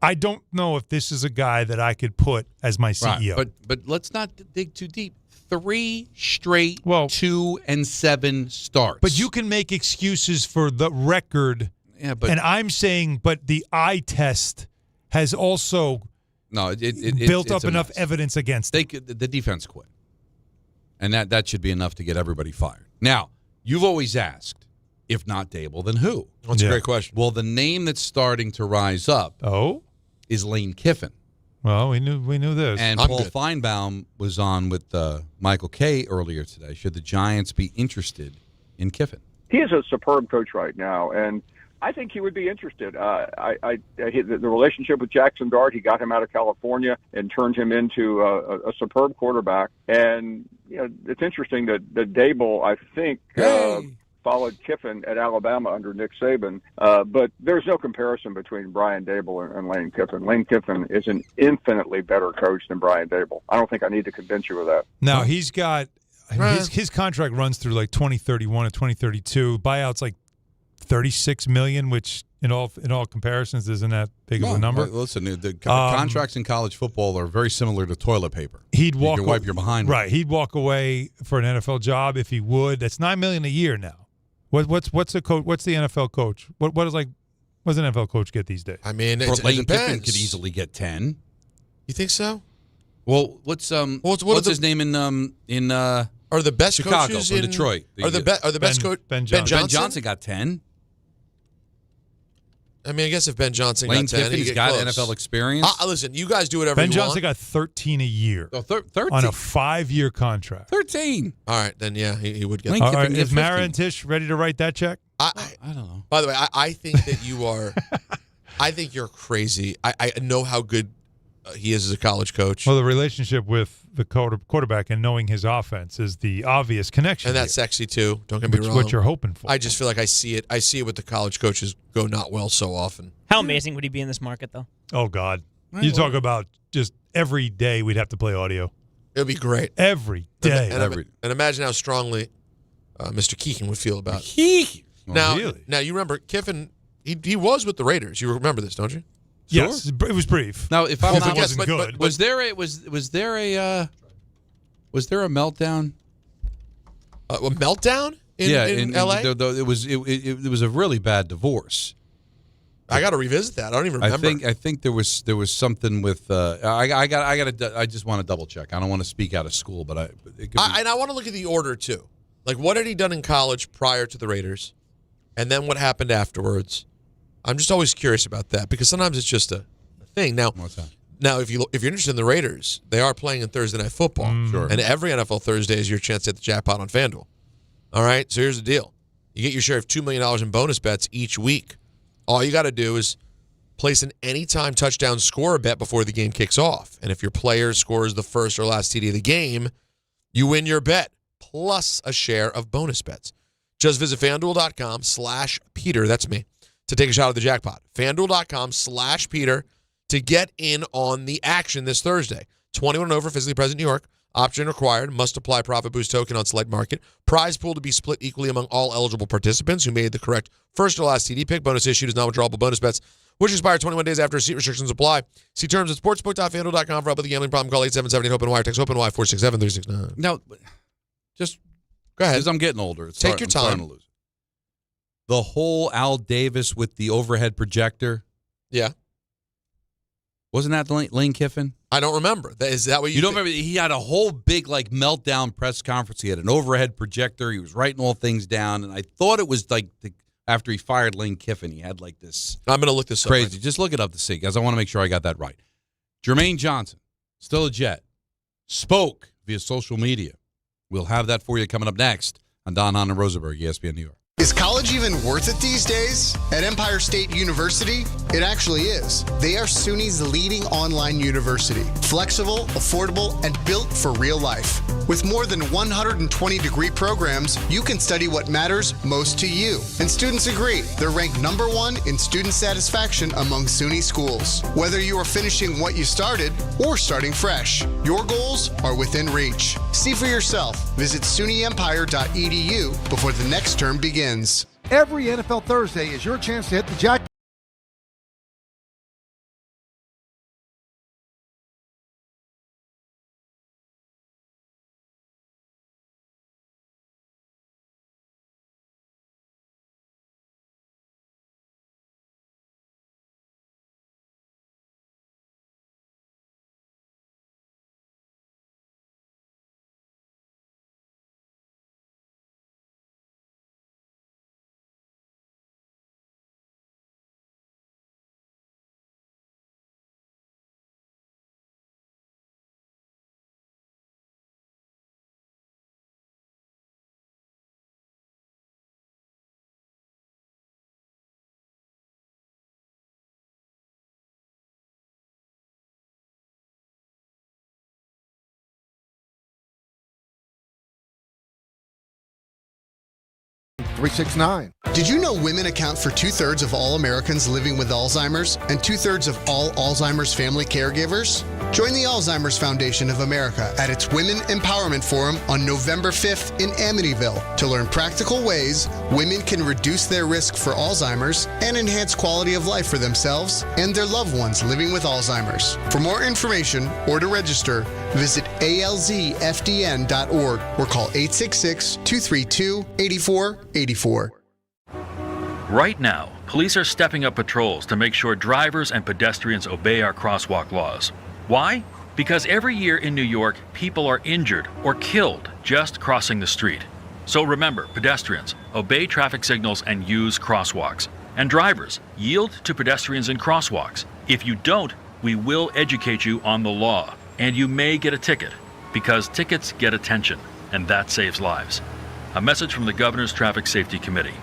I don't know if this is a guy that I could put as my CEO. Right. But let's not dig too deep. 3 straight 2-7 starts. But you can make excuses for the record. Yeah, but and I'm saying, but the eye test has also built up enough evidence against it. The defense quit. And that should be enough to get everybody fired. Now, you've always asked, if not Dable, then who? That's a great question. Well, the name that's starting to rise up is Lane Kiffin. Well, we knew this. And Paul Feinbaum was on with Michael Kay earlier today. Should the Giants be interested in Kiffin? He is a superb coach right now, and I think he would be interested. The relationship with Jackson Dart, he got him out of California and turned him into a superb quarterback. And it's interesting that Dable, I think, followed Kiffin at Alabama under Nick Saban. But there's no comparison between Brian Dable and Lane Kiffin. Lane Kiffin is an infinitely better coach than Brian Dable. I don't think I need to convince you of that. Now, he's got his contract runs through like 2031 and 2032. Buyout's like $36 million, which in all comparisons isn't that big of a number. Listen, the contracts in college football are very similar to toilet paper. You can wipe your behind. Right, he'd walk away for an NFL job if he would. That's $9 million a year now. What's the coach? What's the NFL coach? What does an NFL coach get these days? I mean, Lane Kiffin could easily get 10. You think so? Well, what's his name in are the best Chicago coaches from in Detroit? Are the best coach Ben Johnson? Ben Johnson got 10. I mean, I guess if Ben Johnson Lane got 10, Kiffin's got NFL experience. Listen, you guys do whatever Ben you want. Johnson got 13 a year. 13 on a 5-year contract. 13. All right, then he would get. All right, is Mara and Tish ready to write that check? I don't know. By the way, I think that you are. I think you're crazy. I know how good he is as a college coach. Well, the relationship with the quarterback and knowing his offense is the obvious connection. And that's sexy, too. Don't get me wrong. What you're hoping for. I just feel like I see it with the college coaches go not well so often. How amazing would he be in this market, though? Oh, God. You talk about just every day we'd have to play audio. It would be great. Every day. And imagine how strongly Mr. Keegan would feel about it. Now, you remember Kiffin, he was with the Raiders. You remember this, don't you? Yes, it was brief. Now, if I'm not wasn't good. Was there a meltdown? A meltdown in LA? It was a really bad divorce. I got to revisit that. I don't even remember. I think there was something with. I just want to double check. I don't want to speak out of school, but I want to look at the order too. Like, what had he done in college prior to the Raiders, and then what happened afterwards? I'm just always curious about that because sometimes it's just a thing. Now, what's that? Now, if you're interested in the Raiders, they are playing in Thursday Night Football, and every NFL Thursday is your chance to hit the jackpot on FanDuel. All right, so here's the deal: you get your share of $2 million in bonus bets each week. All you got to do is place an anytime touchdown scorer bet before the game kicks off, and if your player scores the first or last TD of the game, you win your bet plus a share of bonus bets. Just visit FanDuel.com/Peter. That's me. To take a shot at the jackpot. FanDuel.com/Peter to get in on the action this Thursday. 21 and over, physically present in New York. Option required. Must apply profit boost token on select market. Prize pool to be split equally among all eligible participants who made the correct first or last TD pick. Bonus issued is non-withdrawable bonus bets, which expire 21 days after receipt. Restrictions apply. See terms at sportsbook.fanduel.com for help with a gambling problem. Call 877-8-HOPE-NY. Text HOPE-NY 467-369. Now, just go ahead. As I'm getting older, Take your time. To lose. The whole Al Davis with the overhead projector. Yeah. Wasn't that Lane Kiffin? I don't remember. Is that what you don't remember? He had a whole big meltdown press conference. He had an overhead projector. He was writing all things down, and I thought it was after he fired Lane Kiffin, he had this. I'm going to look this crazy. up. Right. Just look it up to see, because I want to make sure I got that right. Jermaine Johnson, still a Jet, spoke via social media. We'll have that for you coming up next on Hahn and Rosenberg, ESPN New York. Is college even worth it these days? At Empire State University, it actually is. They are SUNY's leading online university. Flexible, affordable, and built for real life. With more than 120 degree programs, you can study what matters most to you. And students agree. They're ranked #1 in student satisfaction among SUNY schools. Whether you are finishing what you started or starting fresh, your goals are within reach. See for yourself. Visit SUNYEmpire.edu before the next term begins. Every NFL Thursday is your chance to hit the jackpot. $369. Did you know women account for 2/3 of all Americans living with Alzheimer's and 2/3 of all Alzheimer's family caregivers? Join the Alzheimer's Foundation of America at its Women Empowerment Forum on November 5th in Amityville to learn practical ways women can reduce their risk for Alzheimer's and enhance quality of life for themselves and their loved ones living with Alzheimer's. For more information or to register, visit alzfdn.org or call 866-232-8484. Right now, police are stepping up patrols to make sure drivers and pedestrians obey our crosswalk laws. Why? Because every year in New York, people are injured or killed just crossing the street. So remember, pedestrians, obey traffic signals and use crosswalks. And drivers, yield to pedestrians in crosswalks. If you don't, we will educate you on the law. And you may get a ticket, because tickets get attention, and that saves lives. A message from the Governor's Traffic Safety Committee.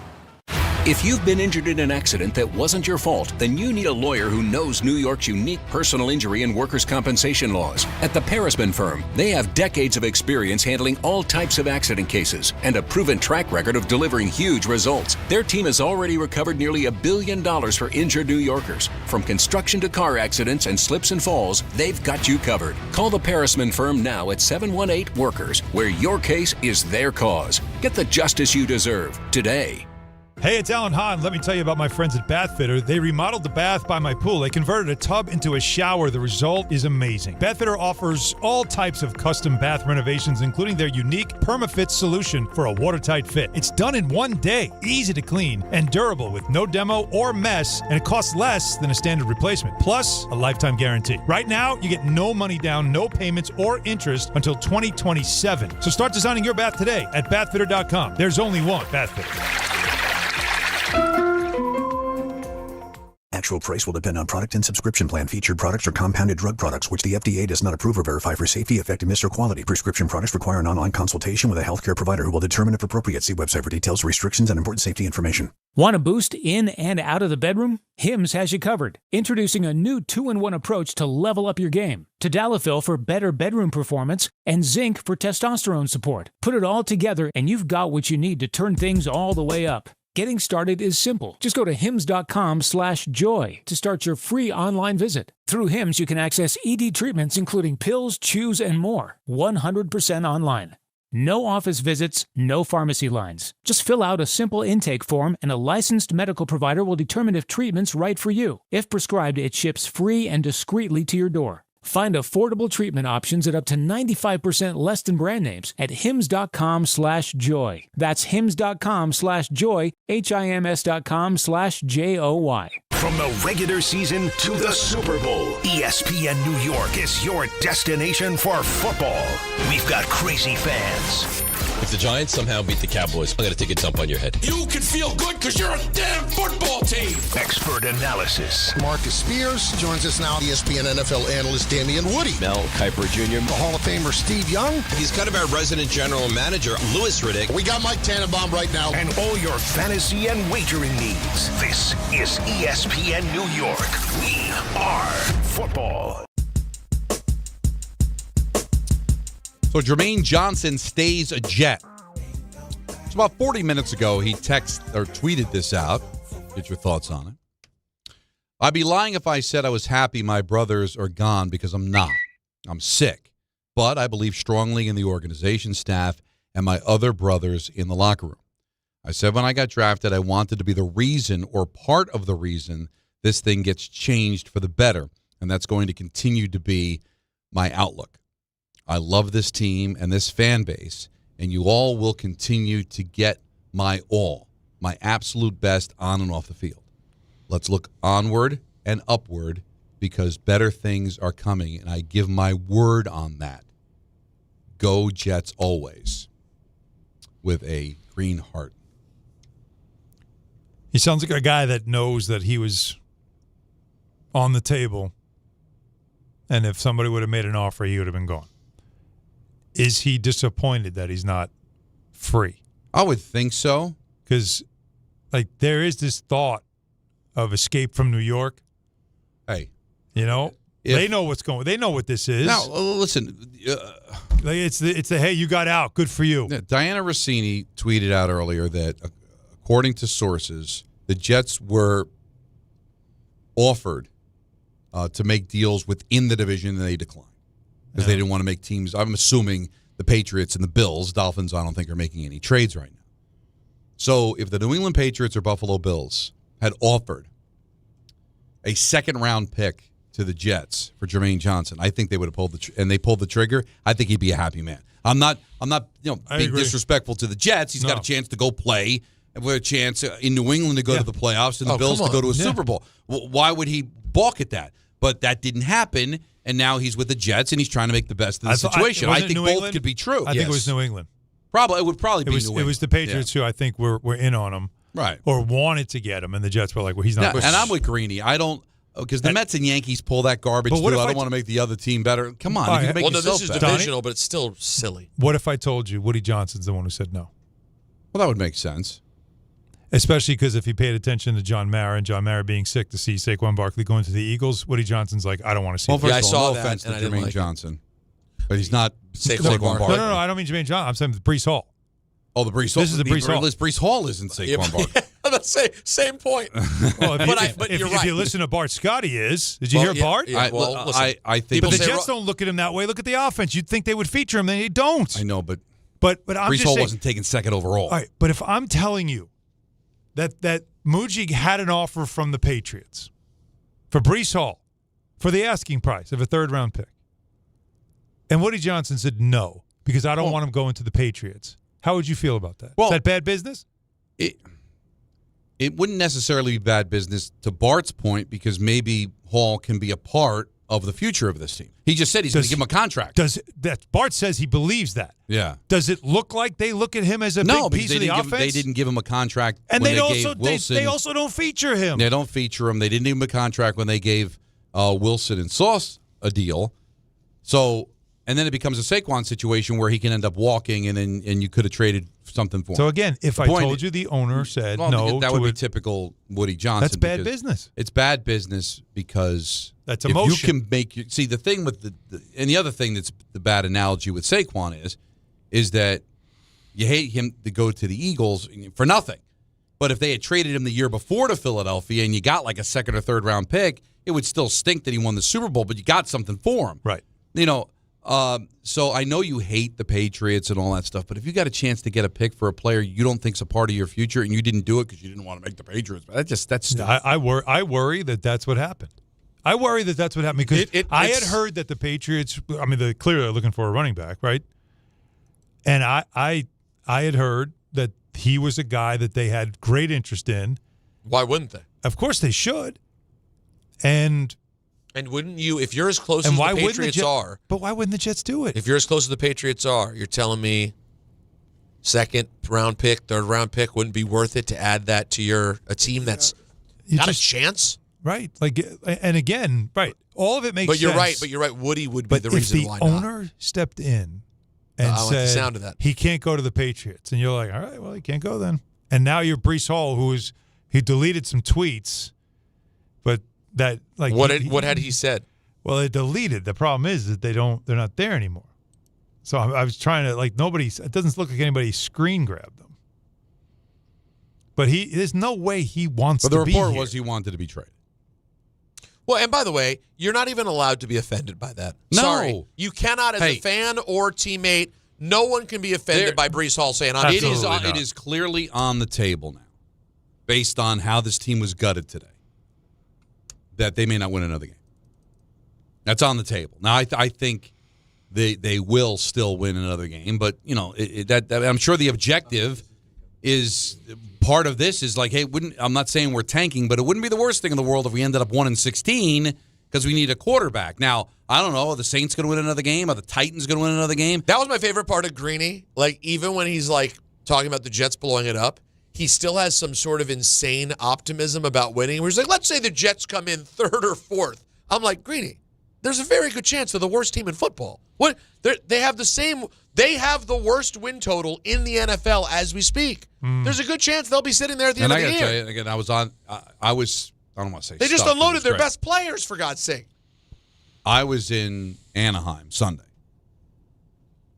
If you've been injured in an accident that wasn't your fault, then you need a lawyer who knows New York's unique personal injury and workers' compensation laws. At the Parisman Firm, they have decades of experience handling all types of accident cases and a proven track record of delivering huge results. Their team has already recovered nearly $1 billion for injured New Yorkers. From construction to car accidents and slips and falls, they've got you covered. Call the Parisman Firm now at 718-WORKERS, where your case is their cause. Get the justice you deserve today. Hey, it's Alan Hahn. Let me tell you about my friends at Bath Fitter. They remodeled the bath by my pool. They converted a tub into a shower. The result is amazing. Bath Fitter offers all types of custom bath renovations, including their unique PermaFit solution for a watertight fit. It's done in one day, easy to clean, and durable with no demo or mess, and it costs less than a standard replacement, plus a lifetime guarantee. Right now, you get no money down, no payments or interest until 2027. So start designing your bath today at bathfitter.com. There's only one Bath Fitter. Actual price will depend on product and subscription plan. Featured products are compounded drug products, which the FDA does not approve or verify for safety, effectiveness, or quality. Prescription products require an online consultation with a healthcare provider who will determine if appropriate. See website for details, restrictions, and important safety information. Want a boost in and out of the bedroom? Hims has you covered. Introducing a new 2-in-1 approach to level up your game. Tadalafil for better bedroom performance and zinc for testosterone support. Put it all together and you've got what you need to turn things all the way up. Getting started is simple. Just go to hims.com/joy to start your free online visit. Through Hims, you can access ED treatments including pills, chews, and more. 100% online. No office visits, no pharmacy lines. Just fill out a simple intake form and a licensed medical provider will determine if treatment's right for you. If prescribed, it ships free and discreetly to your door. Find affordable treatment options at up to 95% less than brand names at hims.com/joy. That's hims.com/joy, HIMS.com/JOY. From the regular season to the Super Bowl, ESPN New York is your destination for football. We've got crazy fans. If the Giants somehow beat the Cowboys, I'm going to take a dump on your head. You can feel good because you're a damn football team. Expert analysis. Marcus Spears joins us now. ESPN NFL analyst Damian Woody. Mel Kiper Jr. The Hall of Famer Steve Young. He's kind of our resident general manager, Louis Riddick. We got Mike Tannenbaum right now. And all your fantasy and wagering needs. This is ESPN New York. We are football. So Jermaine Johnson stays a Jet. It's about 40 minutes ago he tweeted this out. Get your thoughts on it. I'd be lying if I said I was happy my brothers are gone because I'm not. I'm sick. But I believe strongly in the organization staff and my other brothers in the locker room. I said when I got drafted I wanted to be the reason or part of the reason this thing gets changed for the better. And that's going to continue to be my outlook. I love this team and this fan base, and you all will continue to get my all, my absolute best on and off the field. Let's look onward and upward because better things are coming, and I give my word on that. Go Jets always, with a green heart. He sounds like a guy that knows that he was on the table, and if somebody would have made an offer, he would have been gone. Is he disappointed that he's not free? I would think so. Because, there is this thought of escape from New York. Hey. You know? They know what's going on. They know what this is. Now, listen. It's the, hey, you got out. Good for you. Diana Rossini tweeted out earlier that, according to sources, the Jets were offered to make deals within the division, and they declined. Because they didn't want to make teams. I'm assuming the Patriots and the Bills, Dolphins, I don't think are making any trades right now. So if the New England Patriots or Buffalo Bills had offered a second-round pick to the Jets for Jermaine Johnson, I think they would have pulled and they pulled the trigger. I think he'd be a happy man. I'm not being disrespectful to the Jets. He's got a chance to go play, and with a chance in New England to go to the playoffs, and the Bills to go to a Super Bowl. Well, why would he balk at that? But that didn't happen. And now he's with the Jets, and he's trying to make the best of the situation. I think both could be true. I think it was New England. It would probably be New England. It was the Patriots who I think were in on him. Right. Or wanted to get him, and the Jets were like, well, he's not. And I'm with Greeny. I don't – because the Mets and Yankees pull that garbage too. I don't want to make the other team better. Come on. You can make yourself this is better. divisional, but it's still silly. What if I told you Woody Johnson's the one who said no? Well, that would make sense. Especially because if he paid attention to John Mara and John Mara being sick to see Saquon Barkley going to the Eagles, Woody Johnson's like, I don't want to see Well, that. first of all, no offense to Jermaine Johnson. But he's not Saquon Barkley. No, I don't mean Jermaine Johnson. I'm saying Breece Hall. Oh, the Breece Hall. This is the Breece Hall. Breece Hall isn't Saquon Barkley. I'm about to say, same point. Well, but you're right. If you listen to Bart Scott, he is. Did you hear Bart? I think. But the Jets don't look at him that way. Look at the offense. You'd think they would feature him, and they don't. I know, but I'm Breece just Hall saying, wasn't taken second overall. All right, but if I'm telling you that Mougey had an offer from the Patriots for Breece Hall for the asking price of a third-round pick, and Woody Johnson said no because I don't want him going to the Patriots, how would you feel about that? Is that bad business? It wouldn't necessarily be bad business to Bart's point because maybe Hall can be a part of the future of this team. He just said he's going to give him a contract. Bart says he believes that. Yeah. Does it look like they look at him as a big piece of the offense? They didn't give him a contract and when they gave Wilson. They also don't feature him. They don't feature him. They didn't give him a contract when they gave Wilson and Sauce a deal. So, and then it becomes a Saquon situation where he can end up walking, and you could have traded something for him. So again, if I told you the owner said no, that would be typical Woody Johnson. That's bad business. It's bad business because that's if emotion. you can make see the thing with and the other thing that's the bad analogy with Saquon is that you hate him to go to the Eagles for nothing. But if they had traded him the year before to Philadelphia and you got like a second or third round pick, it would still stink that he won the Super Bowl, but you got something for him. Right. So I know you hate the Patriots and all that stuff, but if you got a chance to get a pick for a player you don't think's a part of your future and you didn't do it because you didn't want to make the Patriots, that's stupid. I worry that that's what happened. I worry that that's what happened because I had heard that the Patriots. I mean, clearly they're looking for a running back, right? And I had heard that he was a guy that they had great interest in. Why wouldn't they? Of course they should. And wouldn't you, if you're as close as the Patriots are? But why wouldn't the Jets do it? If you're as close as the Patriots are, you're telling me second-round pick, third-round pick wouldn't be worth it to add that to a team that's got a chance? Right. And again, right. All of it makes sense. But you're right. Woody would be the reason why not. If the owner stepped in and said like the sound of that. He can't go to the Patriots, and you're like, all right, well, he can't go then. And now you're Breece Hall, he deleted some tweets, but that like what had he said? Well, it deleted. The problem is that they're not there anymore. So I was trying to it doesn't look like anybody screen grabbed them. But there's no way he wants to be here. But the report was he wanted to be traded. Well, and by the way, you're not even allowed to be offended by that. No. Sorry. You cannot, as a fan or teammate, no one can be offended by Breece Hall saying, it is clearly on the table now, based on how this team was gutted today, that they may not win another game. That's on the table. Now, I think they will still win another game, but, that I'm sure the objective is part of this is like, hey, I'm not saying we're tanking, but it wouldn't be the worst thing in the world if we ended up 1-16 because we need a quarterback. Now, I don't know, are the Saints going to win another game? Are the Titans going to win another game? That was my favorite part of Greeny. Like, even when he's talking about the Jets blowing it up, he still has some sort of insane optimism about winning. Where he's like, let's say the Jets come in third or fourth. I'm like, Greeny, there's a very good chance they're the worst team in football. What? They have the worst win total in the NFL as we speak. There's a good chance they'll be sitting there at the end of the year. And I got to tell you, again, I don't want to say they just unloaded their best players, for God's sake. I was in Anaheim Sunday.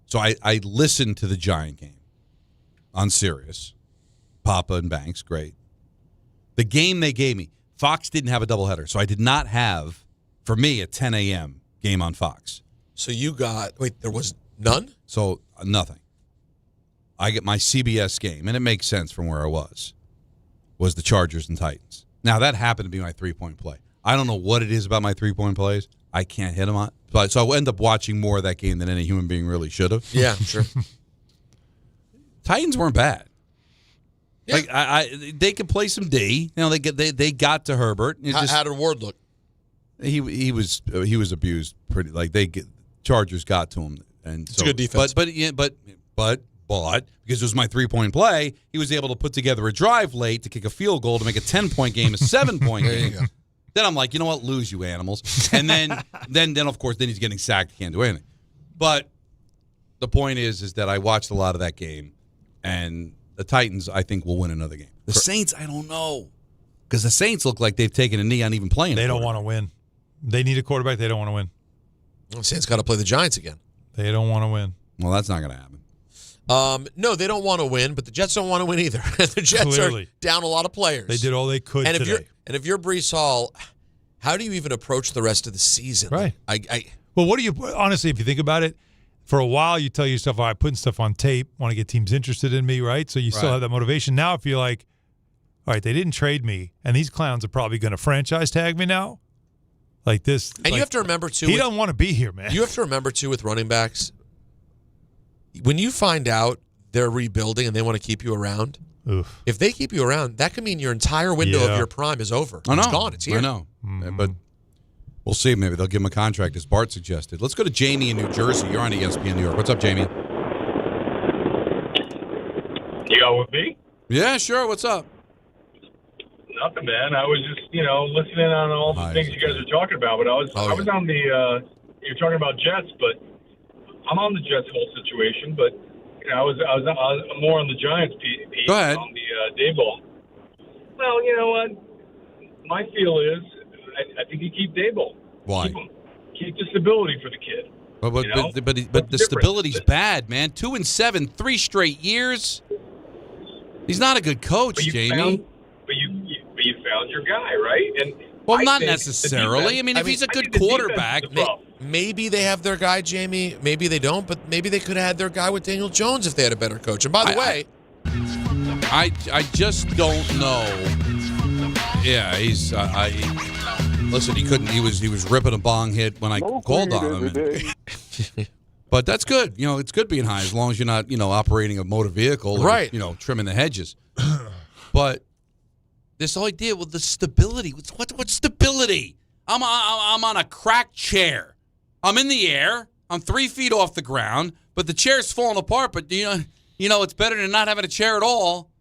So I listened to the Giant game on Sirius. Papa and Banks, great. The game they gave me, Fox didn't have a doubleheader, so I did not have, for me, a 10 a.m. game on Fox. So there was none? So nothing. I get my CBS game, and it makes sense from where I was the Chargers and Titans. Now, that happened to be my three-point play. I don't know what it is about my three-point plays. I can't hit them on. So I end up watching more of that game than any human being really should have. Yeah, sure. Titans weren't bad. Yeah. They could play some D. They got to Herbert. How did Ward look? He was abused pretty. Chargers got to him, and it's a good defense. But because it was my 3-point play, he was able to put together a drive late to kick a field goal to make a 10-point game a 7-point game. There you go. Then I'm like, you know what? Lose, you animals. And then of course, then he's getting sacked. Can't do anything. But the point is that I watched a lot of that game, and the Titans, I think, will win another game. The Saints, I don't know. Because the Saints look like they've taken a knee on even playing. They don't want to win. They need a quarterback. They don't want to win. The Saints got to play the Giants again. They don't want to win. Well, that's not going to happen. No, they don't want to win, but the Jets don't want to win either. The Jets Clearly. are down a lot of players. They did all they could today. If you're Breece Hall, how do you even approach the rest of the season? Right. Well, what do you honestly, if you think about it, for a while you tell yourself, I'm putting stuff on tape, want to get teams interested in me, right? So you still have that motivation. Now if you're like, all right, they didn't trade me, and these clowns are probably going to franchise tag me now. Like this. And you have to remember, too. He doesn't want to be here, man. You have to remember, too, with running backs, when you find out they're rebuilding and they want to keep you around, if they keep you around, that could mean your entire window of your prime is over. I know. It's gone. It's here. I know. But we'll see. Maybe they'll give him a contract, as Bart suggested. Let's go to Jamie in New Jersey. You're on ESPN New York. What's up, Jamie? You got with me? Yeah, sure. What's up? Nothing, man. I was just, listening on all the things you guys are talking about. But I was on the. You're talking about Jets, but I'm on the Jets whole situation. But I was more on the Giants piece. Go ahead. On the Daboll. Well, you know what? My feel is, I think you keep Daboll. Why? Keep the stability for the kid. But the stability's bad, man. 2-7, 3 straight years. He's not a good coach, Jamie. But you found your guy, right? And not necessarily. If he's a good quarterback, maybe they have their guy, Jamie. Maybe they don't, but maybe they could have had their guy with Daniel Jones if they had a better coach. And by the way, I just don't know. Yeah, he's. Listen, he couldn't. He was ripping a bong hit when I called on him. But that's good. It's good being high as long as you're not, operating a motor vehicle, right? Or, trimming the hedges. But this whole idea with the stability. What stability? I'm on a cracked chair. I'm in the air. I'm 3 feet off the ground, but the chair's falling apart. But it's better than not having a chair at all.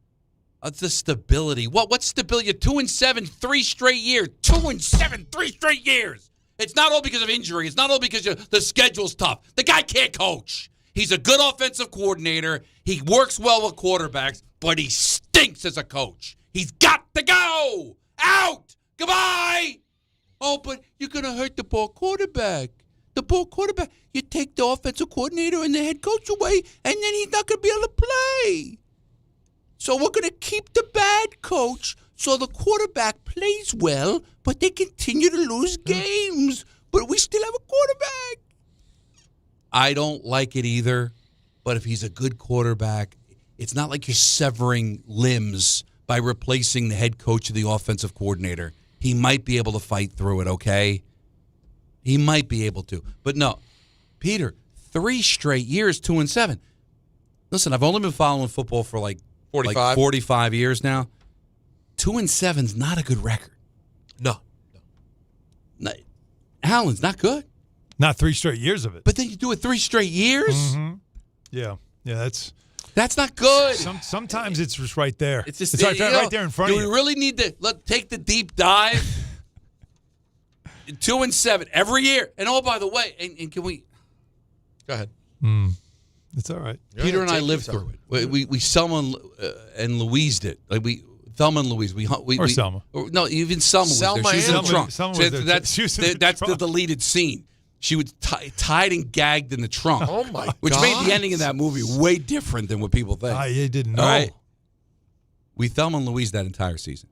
It's the stability. What's stability? 2-7, 3 straight years. 2-7, 3 straight years. It's not all because of injury. It's not all because the schedule's tough. The guy can't coach. He's a good offensive coordinator. He works well with quarterbacks, but he stinks as a coach. He's got to go. Out. Goodbye. Oh, but you're going to hurt the ball quarterback. The ball quarterback. You take the offensive coordinator and the head coach away, and then he's not going to be able to play. So we're going to keep the bad coach so the quarterback plays well, but they continue to lose games. But we still have a quarterback. I don't like it either, but if he's a good quarterback, it's not like you're severing limbs by replacing the head coach of the offensive coordinator. He might be able to fight through it, okay? He might be able to. But no, Peter, 3 straight years, 2-7. Listen, I've only been following football for 45 years now. 2-7's not a good record. No. Allen's not good. Not 3 straight years of it. But then you do it 3 straight years? Mm-hmm. Yeah, that's not good. Sometimes it's just right there. It's just right there in front of you. Do we really need to take the deep dive? 2-7 every year. And oh, by the way, and can we? Go ahead. It's all right. Peter and I lived through it. We Selma and Louise did. Thelma and Louise. Or Selma. No, even Selma was there. She was in the trunk. That's the deleted scene. She was tied and gagged in the trunk. Oh, my God. Which made the ending of that movie way different than what people think. I didn't know. Right? We Thelma and Louise that entire season.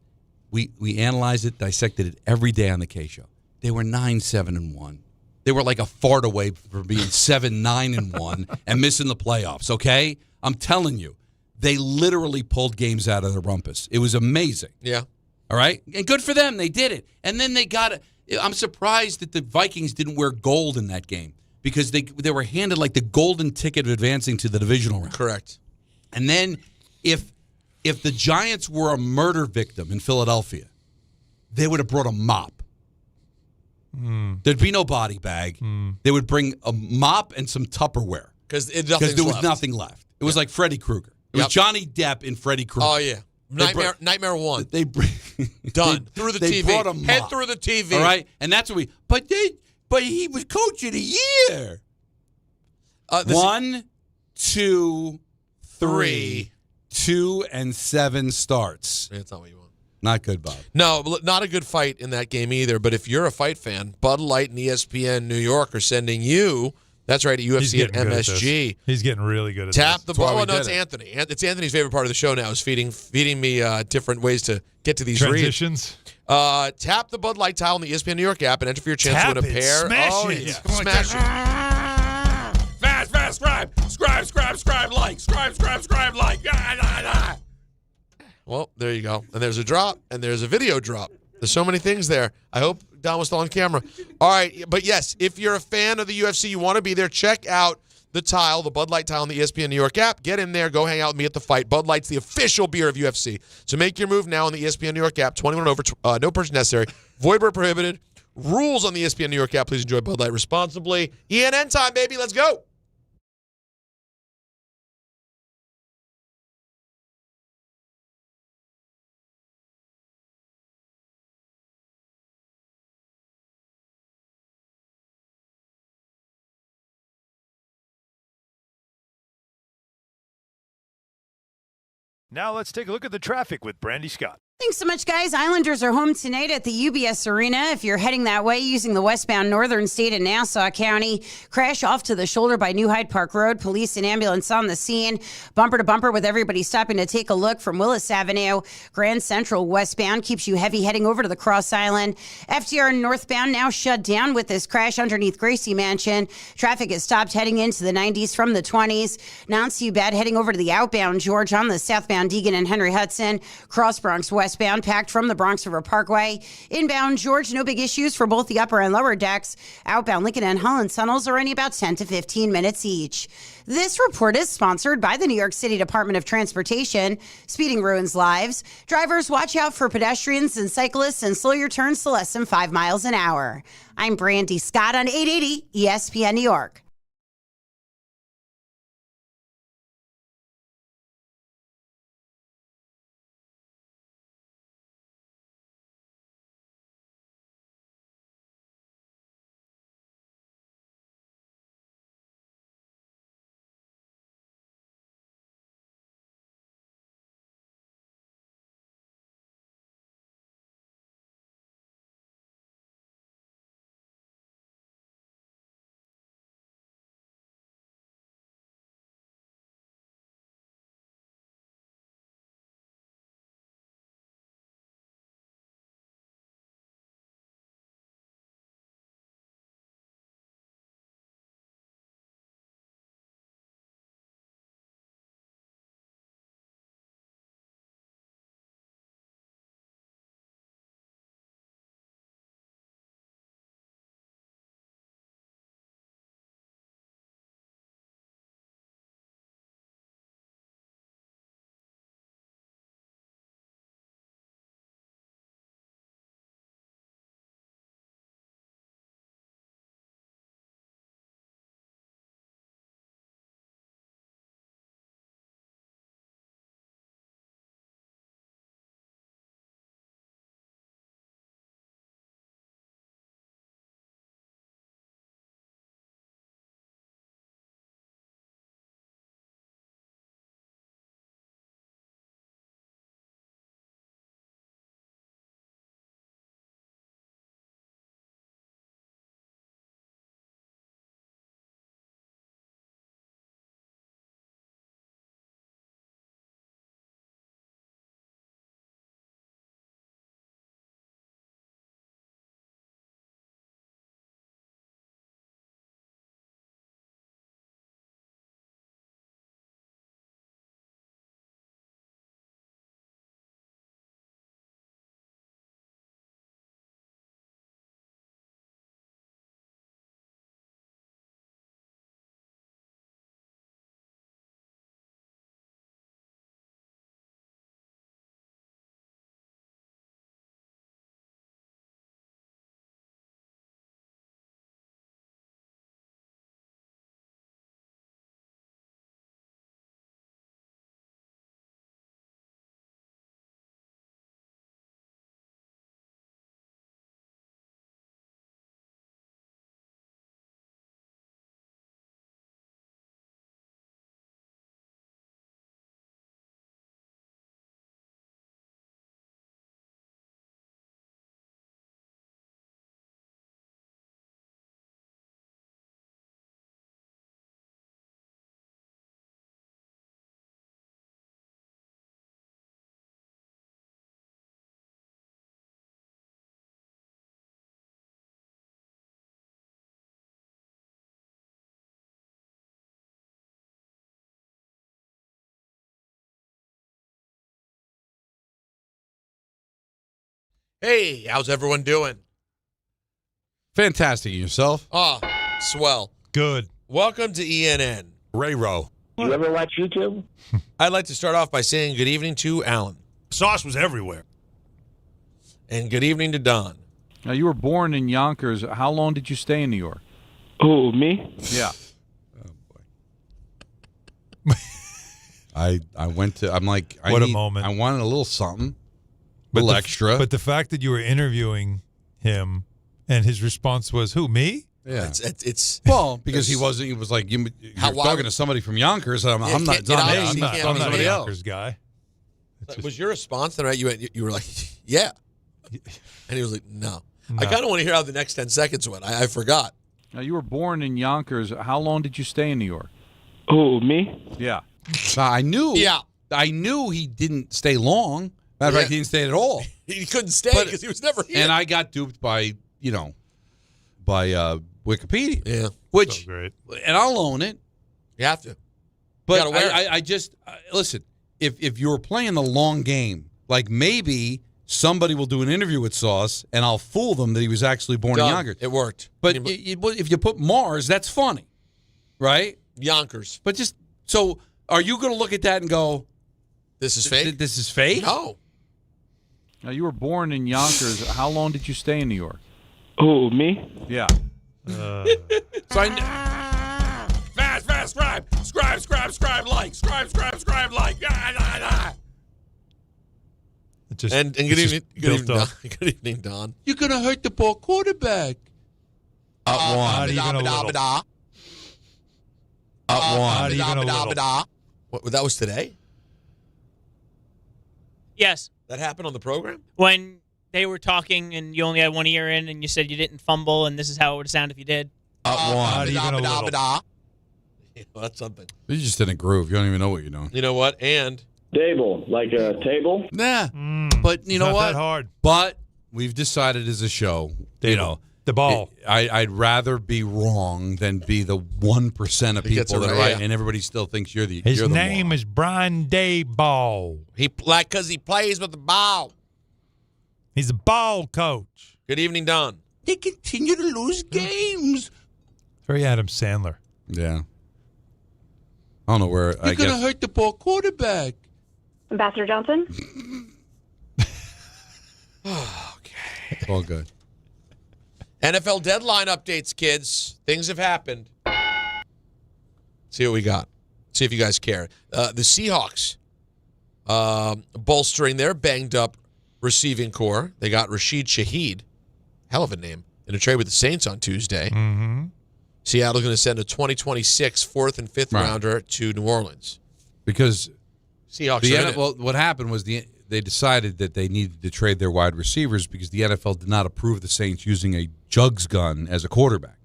We analyzed it, dissected it every day on the K Show. They were 9-7-1. They were like a fart away from being 7-9-1 and missing the playoffs, okay? I'm telling you. They literally pulled games out of their rumpus. It was amazing. Yeah. All right? And good for them. They did it. And then they got it. I'm surprised that the Vikings didn't wear gold in that game because they were handed like the golden ticket of advancing to the divisional round. Correct. And then if the Giants were a murder victim in Philadelphia, they would have brought a mop. There'd be no body bag. They would bring a mop and some Tupperware. Because there was nothing left. It was like Freddy Krueger. It was Johnny Depp in Freddy Krueger. Oh, yeah. Nightmare 1. Done. Through the they TV. Brought a mop. Head through the TV. All right? And that's what but he was coach of the year. 1, 2, 3, 2 and 7 starts. That's not what you want. Not good, Bob. No, not a good fight in that game either. But if you're a fight fan, Bud Light and ESPN New York are sending you. That's right, at UFC at MSG. He's getting really good at Tap this. the ball. Oh, no, it's Anthony. It's Anthony's favorite part of the show now is feeding me different ways to get to these transitions. Tap the Bud Light tile in the ESPN New York app and enter for your chance to win a pair. Smash it. Yeah. Smash it. Fast, subscribe, like. Well, there you go. And there's a drop, and there's a video drop. There's so many things there. I hope Don was still on camera. All right, but yes, if you're a fan of the UFC, you want to be there, check out the tile, the Bud Light tile in the ESPN New York app. Get in there. Go hang out with me at the fight. Bud Light's the official beer of UFC. So make your move now in the ESPN New York app. 21 and over, no purchase necessary. Void where prohibited. Rules on the ESPN New York app. Please enjoy Bud Light responsibly. ENN time, baby. Let's go. Now let's take a look at the traffic with Brandy Scott. Thanks so much, guys. Islanders are home tonight at the UBS Arena. If you're heading that way using the westbound northern state in Nassau County, crash off to the shoulder by New Hyde Park Road. Police and ambulance on the scene. Bumper to bumper with everybody stopping to take a look from Willis Avenue. Grand Central westbound keeps you heavy heading over to the Cross Island. FDR northbound now shut down with this crash underneath Gracie Mansion. Traffic is stopped heading into the 90s from the 20s. Not too bad heading over to the outbound George on the southbound Deegan and Henry Hudson. Cross Bronx westbound packed from the Bronx River Parkway. Inbound George, no big issues for both the upper and lower decks. Outbound Lincoln and Holland tunnels are only about 10 to 15 minutes each. This report is sponsored by the New York City Department of Transportation. Speeding ruins lives. Drivers, watch out for pedestrians and cyclists and slow your turns to less than 5 miles an hour. I'm Brandy Scott on 880 ESPN New York. Hey, how's everyone doing? Fantastic. And yourself? Oh, swell. Good. Welcome to ENN. Ray-Ro. You ever watch YouTube? I'd like to start off by saying good evening to Alan. Sauce was everywhere. And good evening to Don. Now, you were born in Yonkers. How long did you stay in New York? Who, me? Yeah. I went to. I'm like. What a moment. I wanted a little something. A little extra. But the fact that you were interviewing him and his response was, who, me? Yeah. It's well, because he wasn't. He was like, you're talking to somebody from Yonkers. I'm not. It's not me. I'm not talking to somebody else. Yonkers guy. Was your response then, right? You were like, yeah. And he was like, no. I kind of want to hear how the next 10 seconds went. I forgot. Now, you were born in Yonkers. How long did you stay in New York? Who, me? Yeah. I knew. Yeah. I knew he didn't stay long. Matter of fact, he didn't stay at all. He couldn't stay because he was never here. And I got duped by Wikipedia. Yeah. Which, so great. And I'll own it. You have to. But I just, listen, if you were playing the long game, like maybe somebody will do an interview with Sauce and I'll fool them that he was actually born in Yonkers. It worked. But if you put Mars, that's funny, right? Yonkers. But just, so are you going to look at that and go, this is fake? This is fake? No. Now, you were born in Yonkers. How long did you stay in New York? Who, me? Yeah. So I Fast, scribe, like. Scribe, like. And good evening, Don. Good evening, Don. You're going to hurt the ball quarterback. Up one. Up one. What, that was today? Yes. That happened on the program? When they were talking and you only had 1 ear in and you said you didn't fumble and this is how it would sound if you did. Up one. Well, that's something. You're just in a groove. You don't even know what you're doing. You know what? And Table, like a table? Nah. But you know not what? That hard. But we've decided as a show, the ball. I'd rather be wrong than be the 1% of people that are right, and everybody still thinks you're the. His you're the name is Brian Dayball. Because he plays with the ball. He's a ball coach. Good evening, Don. They continue to lose games. Very Adam Sandler. Yeah. I don't know where. You're going to hurt the ball quarterback. Ambassador Johnson? Okay. It's all good. NFL deadline updates, kids. Things have happened. See what we got. See if you guys care. The Seahawks bolstering their banged-up receiving core. They got Rashid Shaheed, hell of a name, in a trade with the Saints on Tuesday. Mm-hmm. Seattle's going to send a 2026 4th and 5th rounder to New Orleans. Because Seahawks what happened was they decided that they needed to trade their wide receivers because the NFL did not approve the Saints using a jugs gun as a quarterback.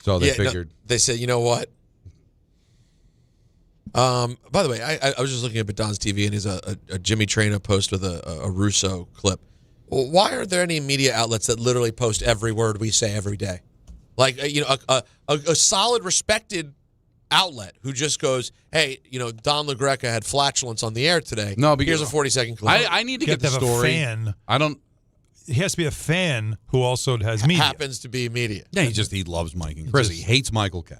So they figured. They said, you know what? By the way, I was just looking up at Don's TV, and he's a Jimmy Traina post with a Russo clip. Well, why aren't there any media outlets that literally post every word we say every day? Like, a solid, respected outlet who just goes, hey, Don LaGreca had flatulence on the air today. No, because here's a 40-second clip. I need to get the story. Fan. I don't. He has to be a fan who also has media. Happens to be media. Yeah, he loves Mike and Chris. He hates Michael K.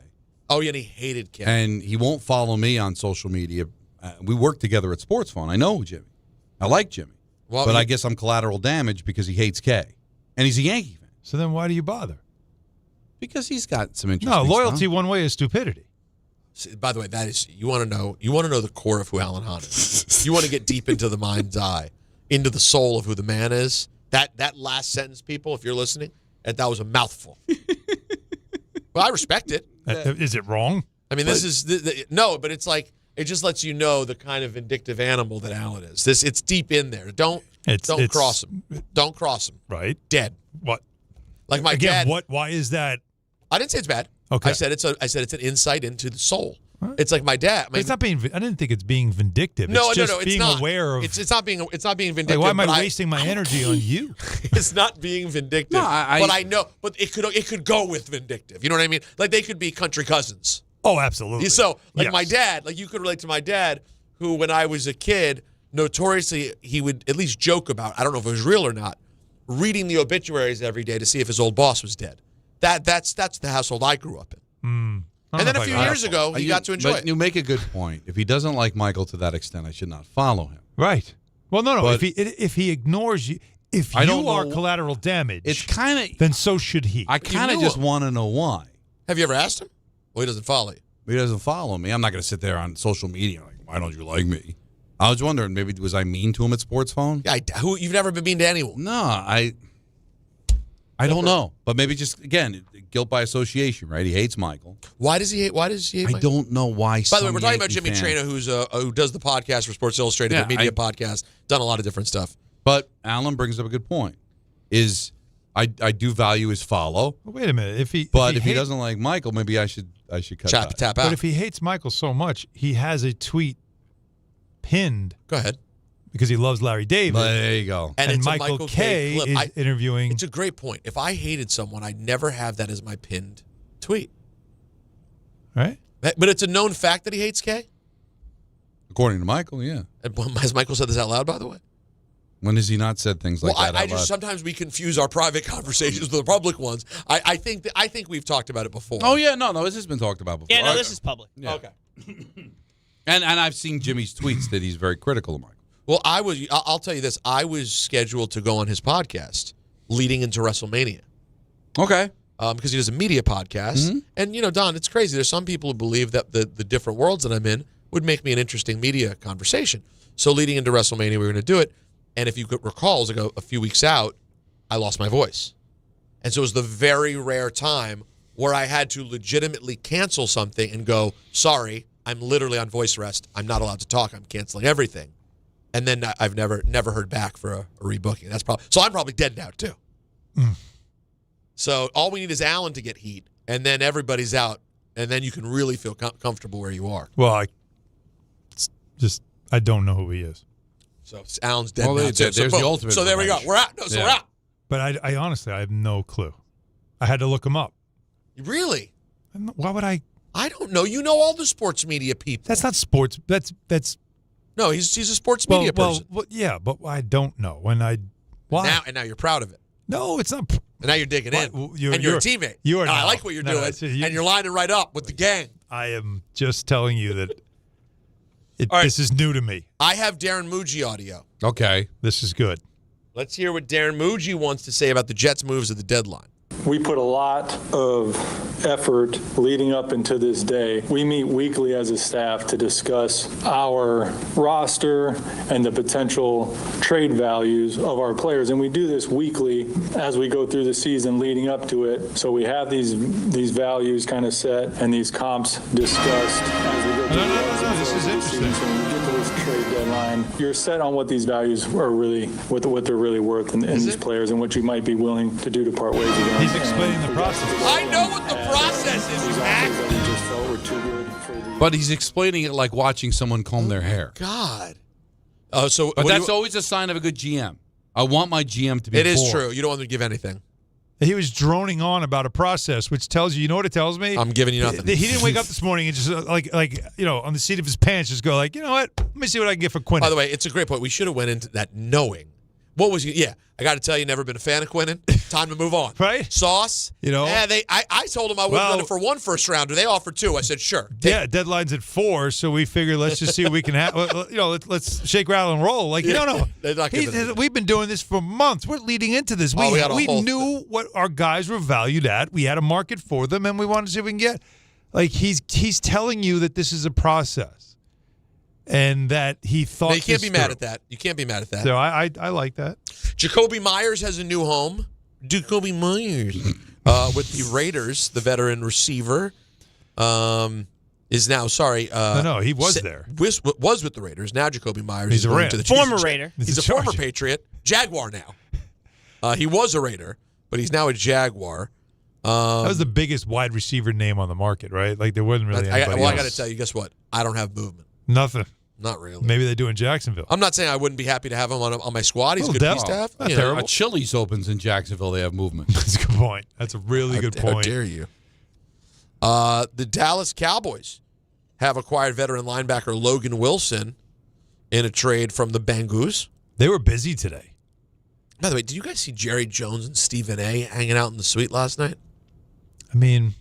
Oh, yeah, and he hated K. And he won't follow me on social media. We work together at Sports Phone. I know Jimmy. I like Jimmy. Well, but I guess I'm collateral damage because he hates K. And he's a Yankee fan. So then why do you bother? Because he's got some interesting loyalty stuff. one way is stupidity. By the way, that is you want to know the core of who Alan Hahn is. You want to get deep into the mind's eye, into the soul of who the man is. That last sentence, people, if you're listening, that was a mouthful. Well, I respect it. Is it wrong? I mean, this is no, but it's like it just lets you know the kind of vindictive animal that Alan is. It's deep in there. Don't cross him. Don't cross him. Right. Dead. What? Like my dad. Why is that? I didn't say it's bad. Okay. I said it's an insight into the soul. Huh? It's like my dad. It's not being. I didn't think it's being vindictive. No, it's just it's being not. Aware of. It's not being vindictive. Like, why am I wasting my energy on you? It's not being vindictive. No, but I know. But it could go with vindictive. You know what I mean? Like they could be country cousins. Oh, absolutely. So my dad, like you could relate to my dad, who when I was a kid notoriously, he would at least joke about, I don't know if it was real or not, reading the obituaries every day to see if his old boss was dead. That's the household I grew up in. And then a few years ago, he got to enjoy it. You make a good point. If he doesn't like Michael to that extent, I should not follow him. Right. Well, no. But If he ignores you, if I you don't are know- collateral damage, It's kind of. then so should he. I kind of just want to know why. Have you ever asked him? Well, he doesn't follow you. He doesn't follow me. I'm not going to sit there on social media like, why don't you like me? I was wondering, maybe was I mean to him at Sports Phone? Yeah, you've never been mean to anyone. No, I don't know. But maybe just, again, guilt by association, right? He hates Michael. Why does he hate Michael? I don't know why. By the way, we're talking about Jimmy Traina, who does the podcast for Sports Illustrated, the media podcast, done a lot of different stuff. But Alan brings up a good point. I do value his follow. Well, wait a minute. If he doesn't like Michael, maybe I should cut that. Tap out. But if he hates Michael so much, he has a tweet pinned. Go ahead. Because he loves Larry David. There you go. And it's Michael a Michael K. clip. is interviewing. It's a great point. If I hated someone, I'd never have that as my pinned tweet. Right? But it's a known fact that he hates K? According to Michael, yeah. And has Michael said this out loud, by the way? When has he not said things like that out loud? Sometimes we confuse our private conversations with the public ones. I think we've talked about it before. Oh, yeah. No, this has been talked about before. Yeah, no, this is public. Yeah. Okay. And I've seen Jimmy's tweets that he's very critical of Michael. Well, I'll tell you this. I was scheduled to go on his podcast leading into WrestleMania. Okay. Because he does a media podcast. Mm-hmm. And, Don, it's crazy. There's some people who believe that the different worlds that I'm in would make me an interesting media conversation. So leading into WrestleMania, we were going to do it. And if you could recall, it was a few weeks out, I lost my voice. And so it was the very rare time where I had to legitimately cancel something and go, sorry, I'm literally on voice rest. I'm not allowed to talk. I'm canceling everything. And then I've never heard back for a rebooking. So I'm probably dead now too. So all we need is Alan to get heat, and then everybody's out, and then you can really feel comfortable where you are. Well, I don't know who he is. So Alan's dead now too. There's the ultimate. So there we go. We're out. No, so we're out. But I honestly, I have no clue. I had to look him up. Really? Why would I? I don't know. You know all the sports media people. That's not sports. That's. No, he's a sports media person. Well, yeah, but I don't know. Why? Now you're proud of it. No, it's not. And now you're digging in. You're a teammate. You are. I like what you're doing, and you're lining right up with the gang. I am just telling you that right. This is new to me. I have Darren Mougey audio. Okay. This is good. Let's hear what Darren Mougey wants to say about the Jets' moves at the deadline. We put a lot of effort leading up into this day. We meet weekly as a staff to discuss our roster and the potential trade values of our players. And we do this weekly as we go through the season leading up to it. So we have these values kind of set and these comps discussed as we go through No, this is interesting. So when we get to this trade deadline, you're set on what these values are really, what they're really worth in these players and what you might be willing to do to part ways with them. He's explaining the process. I know what the process is, Mac. But he's explaining it like watching someone comb their hair. God. But that's always a sign of a good GM. I want my GM to be It is bored. true. You don't want them to give anything. He was droning on about a process, which tells you what it tells me? I'm giving you nothing. He didn't wake up this morning and just on the seat of his pants, just go like, you know what? Let me see what I can get for Quinnen. By the way, it's a great point. We should have went into that knowing. What was he? Yeah, I got to tell you, never been a fan of Quinnen. Time to move on. Right? Sauce. Yeah, I told him I wouldn't run it for one first rounder. They offered two. I said, sure. Yeah, deadline's at 4, so we figure let's just see what we can have. Let's shake, rattle, and roll. Like, no. We've been doing this for months. We're leading into this. We knew what our guys were valued at. We had a market for them, and we wanted to see what we can get. Like, he's telling you that this is a process. And that he thought. You can't be mad at that. You can't be mad at that. So I like that. Jacoby Myers has a new home. Jacoby Myers with the Raiders, the veteran receiver, is now no, he was there. Was with the Raiders. Now Jacoby Myers is going to the former Raider. He's a former Patriot, Jaguar now. He was a Raider, but he's now a Jaguar. That was the biggest wide receiver name on the market, right? Like there wasn't really anybody else. I got to tell you, guess what? I don't have movement. Nothing. Not really. Maybe they do in Jacksonville. I'm not saying I wouldn't be happy to have him on my squad. He's a good piece to have. Not terrible. Chili's opens in Jacksonville. They have movement. That's a good point. That's a really good point. How dare you? The Dallas Cowboys have acquired veteran linebacker Logan Wilson in a trade from the Bengals. They were busy today. By the way, did you guys see Jerry Jones and Stephen A. hanging out in the suite last night? I mean,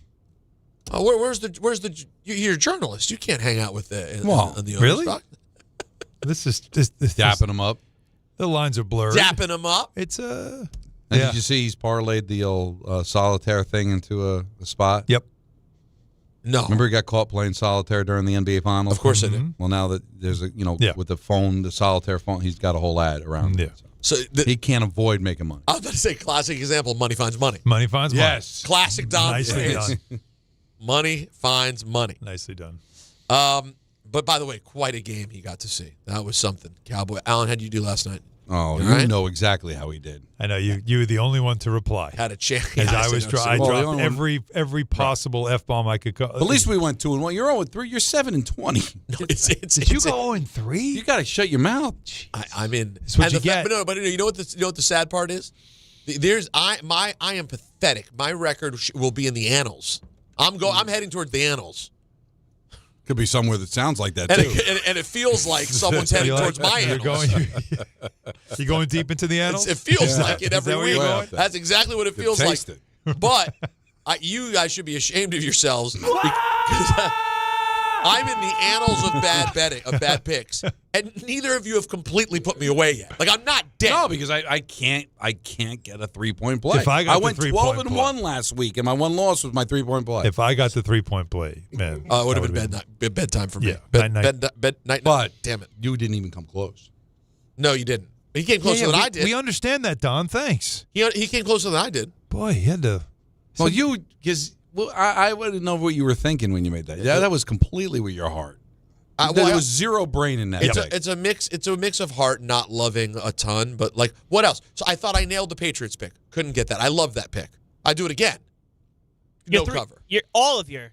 where's the? You're a journalist. You can't hang out with the. Really? This is dapping them up. The lines are blurred. Dapping them up. It's And did you see he's parlayed the old solitaire thing into a spot? Yep. No. Remember he got caught playing solitaire during the NBA Finals? Of course I did. Well, now that there's with the phone, the solitaire phone, he's got a whole ad around it. So he can't avoid making money. I was about to say classic example, money finds money. Money finds money. Yes. Classic Don. Nicely done. Money finds money. Nicely done. But by the way, quite a game he got to see. That was something. Cowboy. Alan, how'd you do last night? Oh, you know exactly how he did. I know you were the only one to reply. Had a chance. As I dropped every possible F-bomb I could. At least we went 2-1. You're 0-3. You're 7-20. No, Did you go 0-3? You got to shut your mouth. I mean, that's what you get. But you know what the sad part is? I am pathetic. My record will be in the annals. I'm heading toward the annals. Could be somewhere that sounds like that, and too. And it feels like someone's heading towards my annals. You're going deep into the annals? It feels like it every week. That's exactly what it feels like. It. But you guys should be ashamed of yourselves because I'm in the annals of bad betting, of bad picks, and neither of you have completely put me away yet. Like I'm not dead. No, because I can't get a 3-point play. If I went 12-1 last week, and my one loss was my 3-point play. If I got the 3-point play, man, it would have been bedtime for me. Yeah, night. But damn it, you didn't even come close. No, you didn't. He came closer than I did. We understand that, Don. Thanks. He came closer than I did. Boy, he had to. Well, I wouldn't know what you were thinking when you made that. Yeah, that was completely with your heart. There was zero brain in that. It's a mix. It's a mix of heart, not loving a ton, but like what else? So I thought I nailed the Patriots pick. Couldn't get that. I love that pick. I do it again. Cover.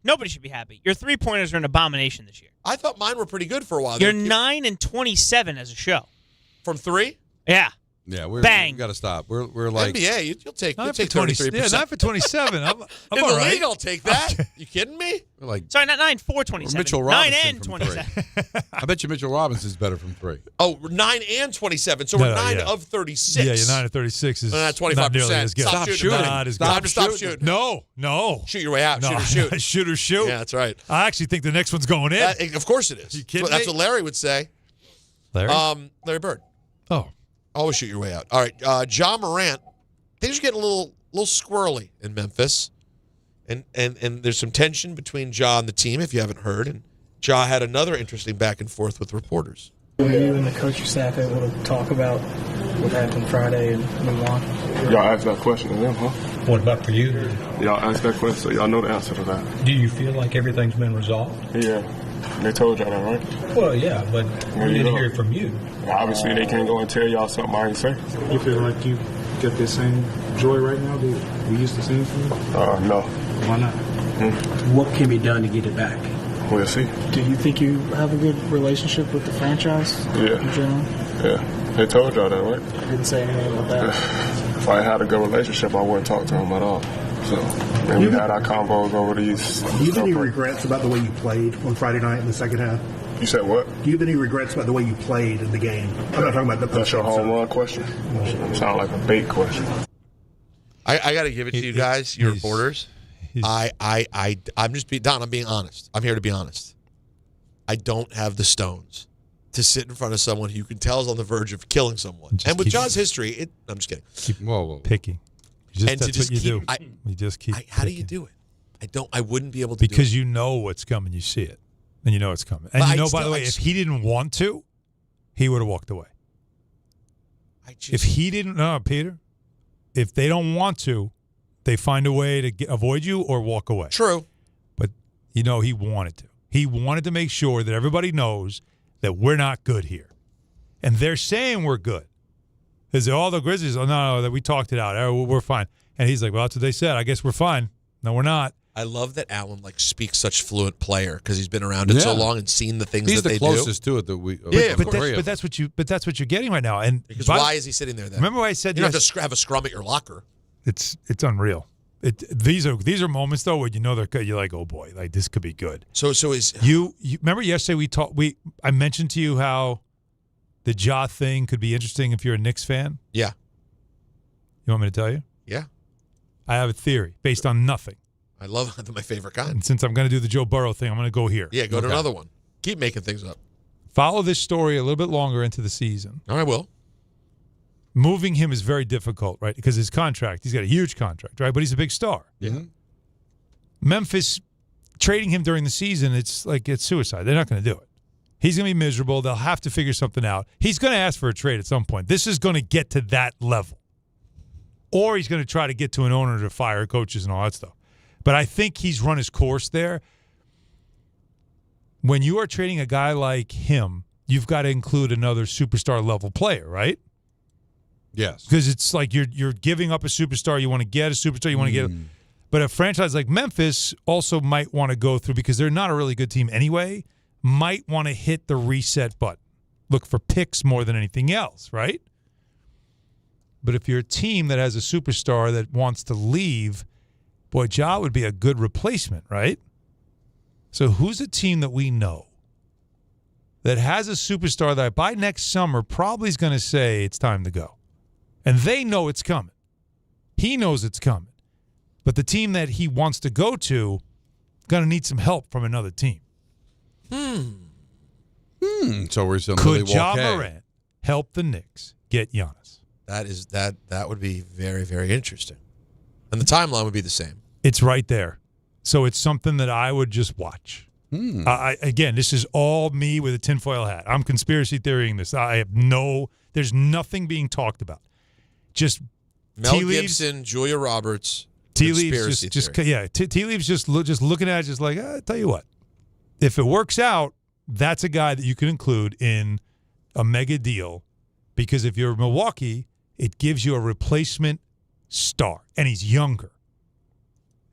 Nobody should be happy. Your 3-pointers are an abomination this year. I thought mine were pretty good for a while. You're 9-27 as a show. From 3? Yeah. Yeah, we got to stop. We're like NBA. You'll take 23%. Yeah, not for 27. I'm in all the right. league. I'll take that. You kidding me? We're like sorry, not 9 for 27. Mitchell 9 Robinson and from 27. 3. I bet you Mitchell Robinson's better from 3. Oh, 9 and 27. So we're 9 of 36. Yeah, you're 9 of 36 is not 25%. Not nearly as good. Stop shooting. Not as good. Time to stop shooting. No. Shoot your way out. No, Shoot or shoot. Shoot or shoot. Yeah, that's right. I actually think the next one's going in. Of course it is. You kidding That's me? what Larry would say. Larry? Larry Bird. Oh. Always shoot your way out. All right, John Morant. Things are getting a little squirrely in Memphis, and there's some tension between Ja and the team. If you haven't heard, and Ja had another interesting back and forth with reporters. Were you and the coaching staff able to talk about what happened Friday and move on? Y'all asked that question to them, huh? What about for you? Y'all asked that question, so y'all know the answer to that. Do you feel like everything's been resolved? Yeah. They told y'all that, right? Well, yeah, but we didn't hear it from you. Obviously, they can't go and tell y'all something I ain't say. You feel like you get the same joy right now that we used to see from you? No. Why not? What can be done to get it back? We'll see. Do you think you have a good relationship with the franchise in general? Yeah. They told y'all that, right? I didn't say anything about that. If I had a good relationship, I wouldn't talk to them at all. So, and we had our combos over these. Do you have any regrets about the way you played on Friday night in the second half? You said what? Do you have any regrets about the way you played in the game? I'm not talking about the That's your home run question? Sound like a bait question. I got to give it to you guys, your reporters. I'm just Don. I'm being honest. I'm here to be honest. I don't have the stones to sit in front of someone who you can tell is on the verge of killing someone. And with John's history, I'm just kidding. Keep picking. That's what you do. You just keep. How do you do it? I wouldn't be able to. Because you know what's coming. You see it, and you know it's coming. And you know, by the way, if he didn't want to, he would have walked away. If he didn't, Peter. If they don't want to, they find a way to avoid you or walk away. True. But he wanted to. He wanted to make sure that everybody knows that we're not good here, and they're saying we're good. Because all the Grizzlies, no, that we talked it out. We're fine. And he's like, well, that's what they said. I guess we're fine. No, we're not. I love that Allen speaks such fluent player because he's been around it so long and seen the things that they do. He's the closest to it that we. But that's what you're getting right now. And because why is he sitting there then? Remember what I said? You don't have to have a scrum at your locker. It's unreal. These are moments though where you know they're good. You're like, oh boy, like this could be good. So is you remember yesterday I mentioned to you how the Ja thing could be interesting if you're a Knicks fan? Yeah. You want me to tell you? Yeah. I have a theory based on nothing. I love my favorite kind. And since I'm going to do the Joe Burrow thing, I'm going to go here. Yeah, go to another one. Keep making things up. Follow this story a little bit longer into the season. All right, Will. Moving him is very difficult, right? Because his contract, he's got a huge contract, right? But he's a big star. Yeah. Memphis, trading him during the season, it's suicide. They're not going to do it. He's going to be miserable. They'll have to figure something out. He's going to ask for a trade at some point. This is going to get to that level. Or he's going to try to get to an owner to fire coaches and all that stuff. But I think he's run his course there. When you are trading a guy like him, you've got to include another superstar level player, right? Yes. Because it's like you're giving up a superstar. You want to get a superstar. You want to get but a franchise like Memphis also might want to go through, because they're not a really good team anyway, might want to hit the reset button. Look for picks more than anything else, right? But if you're a team that has a superstar that wants to leave, boy, Ja would be a good replacement, right? So who's a team that we know that has a superstar that by next summer probably is going to say it's time to go? And they know it's coming. He knows it's coming. But the team that he wants to go to going to need some help from another team. So we're still Could Ja Morant help the Knicks get Giannis? That would be very, very interesting. And the timeline would be the same. It's right there. So it's something that I would just watch. Again, this is all me with a tinfoil hat. I'm conspiracy theorying this. There's nothing being talked about. Just Mel Gibson, Julia Roberts, tea leaves, tea leaves just looking at it, just like, I tell you what, if it works out, that's a guy that you can include in a mega deal, because if you're Milwaukee, it gives you a replacement star, and he's younger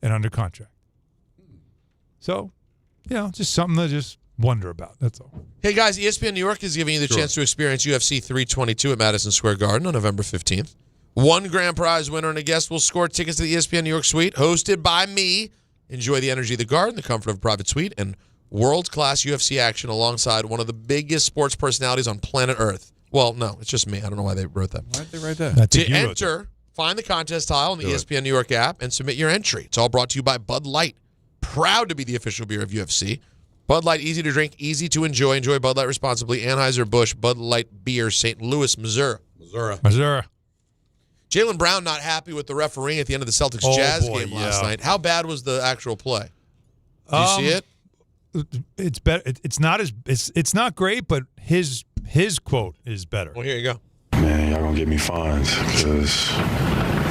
and under contract. So, just something to just wonder about. That's all. Hey, guys, ESPN New York is giving you the chance to experience UFC 322 at Madison Square Garden on November 15th. One grand prize winner and a guest will score tickets to the ESPN New York suite, hosted by me. Enjoy the energy of the Garden, the comfort of a private suite, and world-class UFC action alongside one of the biggest sports personalities on planet Earth. Well, no, it's just me. I don't know why they wrote that. Why did they write that? To enter, find the contest tile on the ESPN New York app and submit your entry. It's all brought to you by Bud Light. Proud to be the official beer of UFC. Bud Light, easy to drink, easy to enjoy. Enjoy Bud Light responsibly. Anheuser-Busch, Bud Light Beer, St. Louis, Missouri. Jaylen Brown not happy with the refereeing at the end of the Celtics-Jazz game last night. How bad was the actual play? Did you see it? It's better. It's not great, but his quote is better. Well, here you go. Man, y'all gonna get me fines because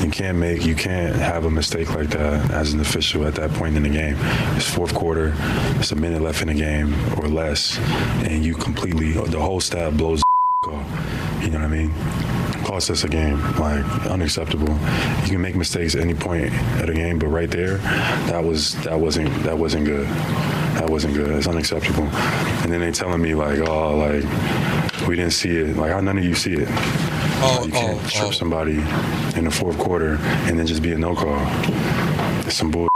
you can't have a mistake like that as an official at that point in the game. It's fourth quarter, it's a minute left in the game or less, and the whole staff blows off. You know what I mean? Cost us a game, like unacceptable. You can make mistakes at any point of the game, but right there, that wasn't good. That wasn't good. It's unacceptable. And then they telling me like, we didn't see it. Like, how none of you see it? You can't strip somebody in the fourth quarter and then just be a no call. It's some bull.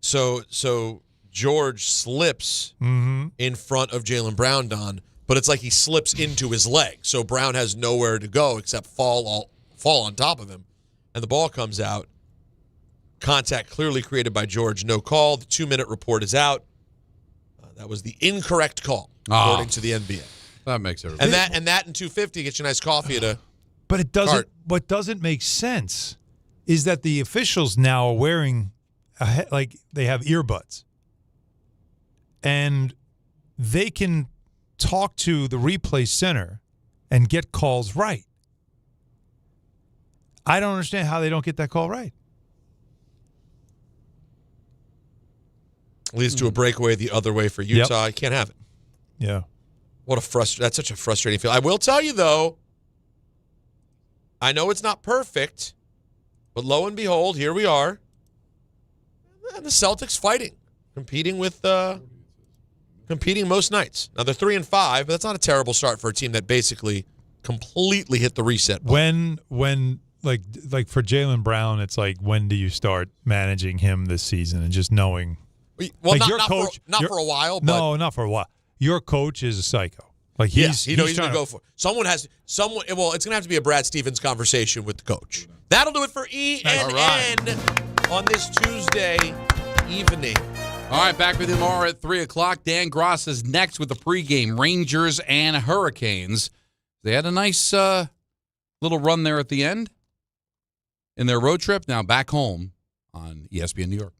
So George slips in front of Jaylen Brown, Don, but it's like he slips into his leg. So Brown has nowhere to go except fall on top of him, and the ball comes out. Contact clearly created by George. No call. The 2-minute report is out. That was the incorrect call, according to the NBA. That makes everybody. And that in 250 gets you a nice coffee at a. But it doesn't. What doesn't make sense is that the officials now are wearing, like they have earbuds, and they can talk to the replay center and get calls right. I don't understand how they don't get that call right. Leads to a breakaway the other way for Utah. You can't have it. Yeah. That's such a frustrating feel. I will tell you, though, I know it's not perfect, but lo and behold, here we are. And the Celtics fighting, competing most nights. Now, they're 3-5, but that's not a terrible start for a team that basically completely hit the reset button. When like for Jaylen Brown, it's like, when do you start managing him this season and just knowing? Well, like not for a while. But no, not for a while. Your coach is a psycho. Like he's going to go for it. Someone. Well, it's going to have to be a Brad Stevens conversation with the coach. That'll do it for ENN on this Tuesday evening. All right, back with you tomorrow at 3 o'clock. Dan Gross is next with the pregame. Rangers and Hurricanes. They had a nice little run there at the end in their road trip. Now back home on ESPN New York.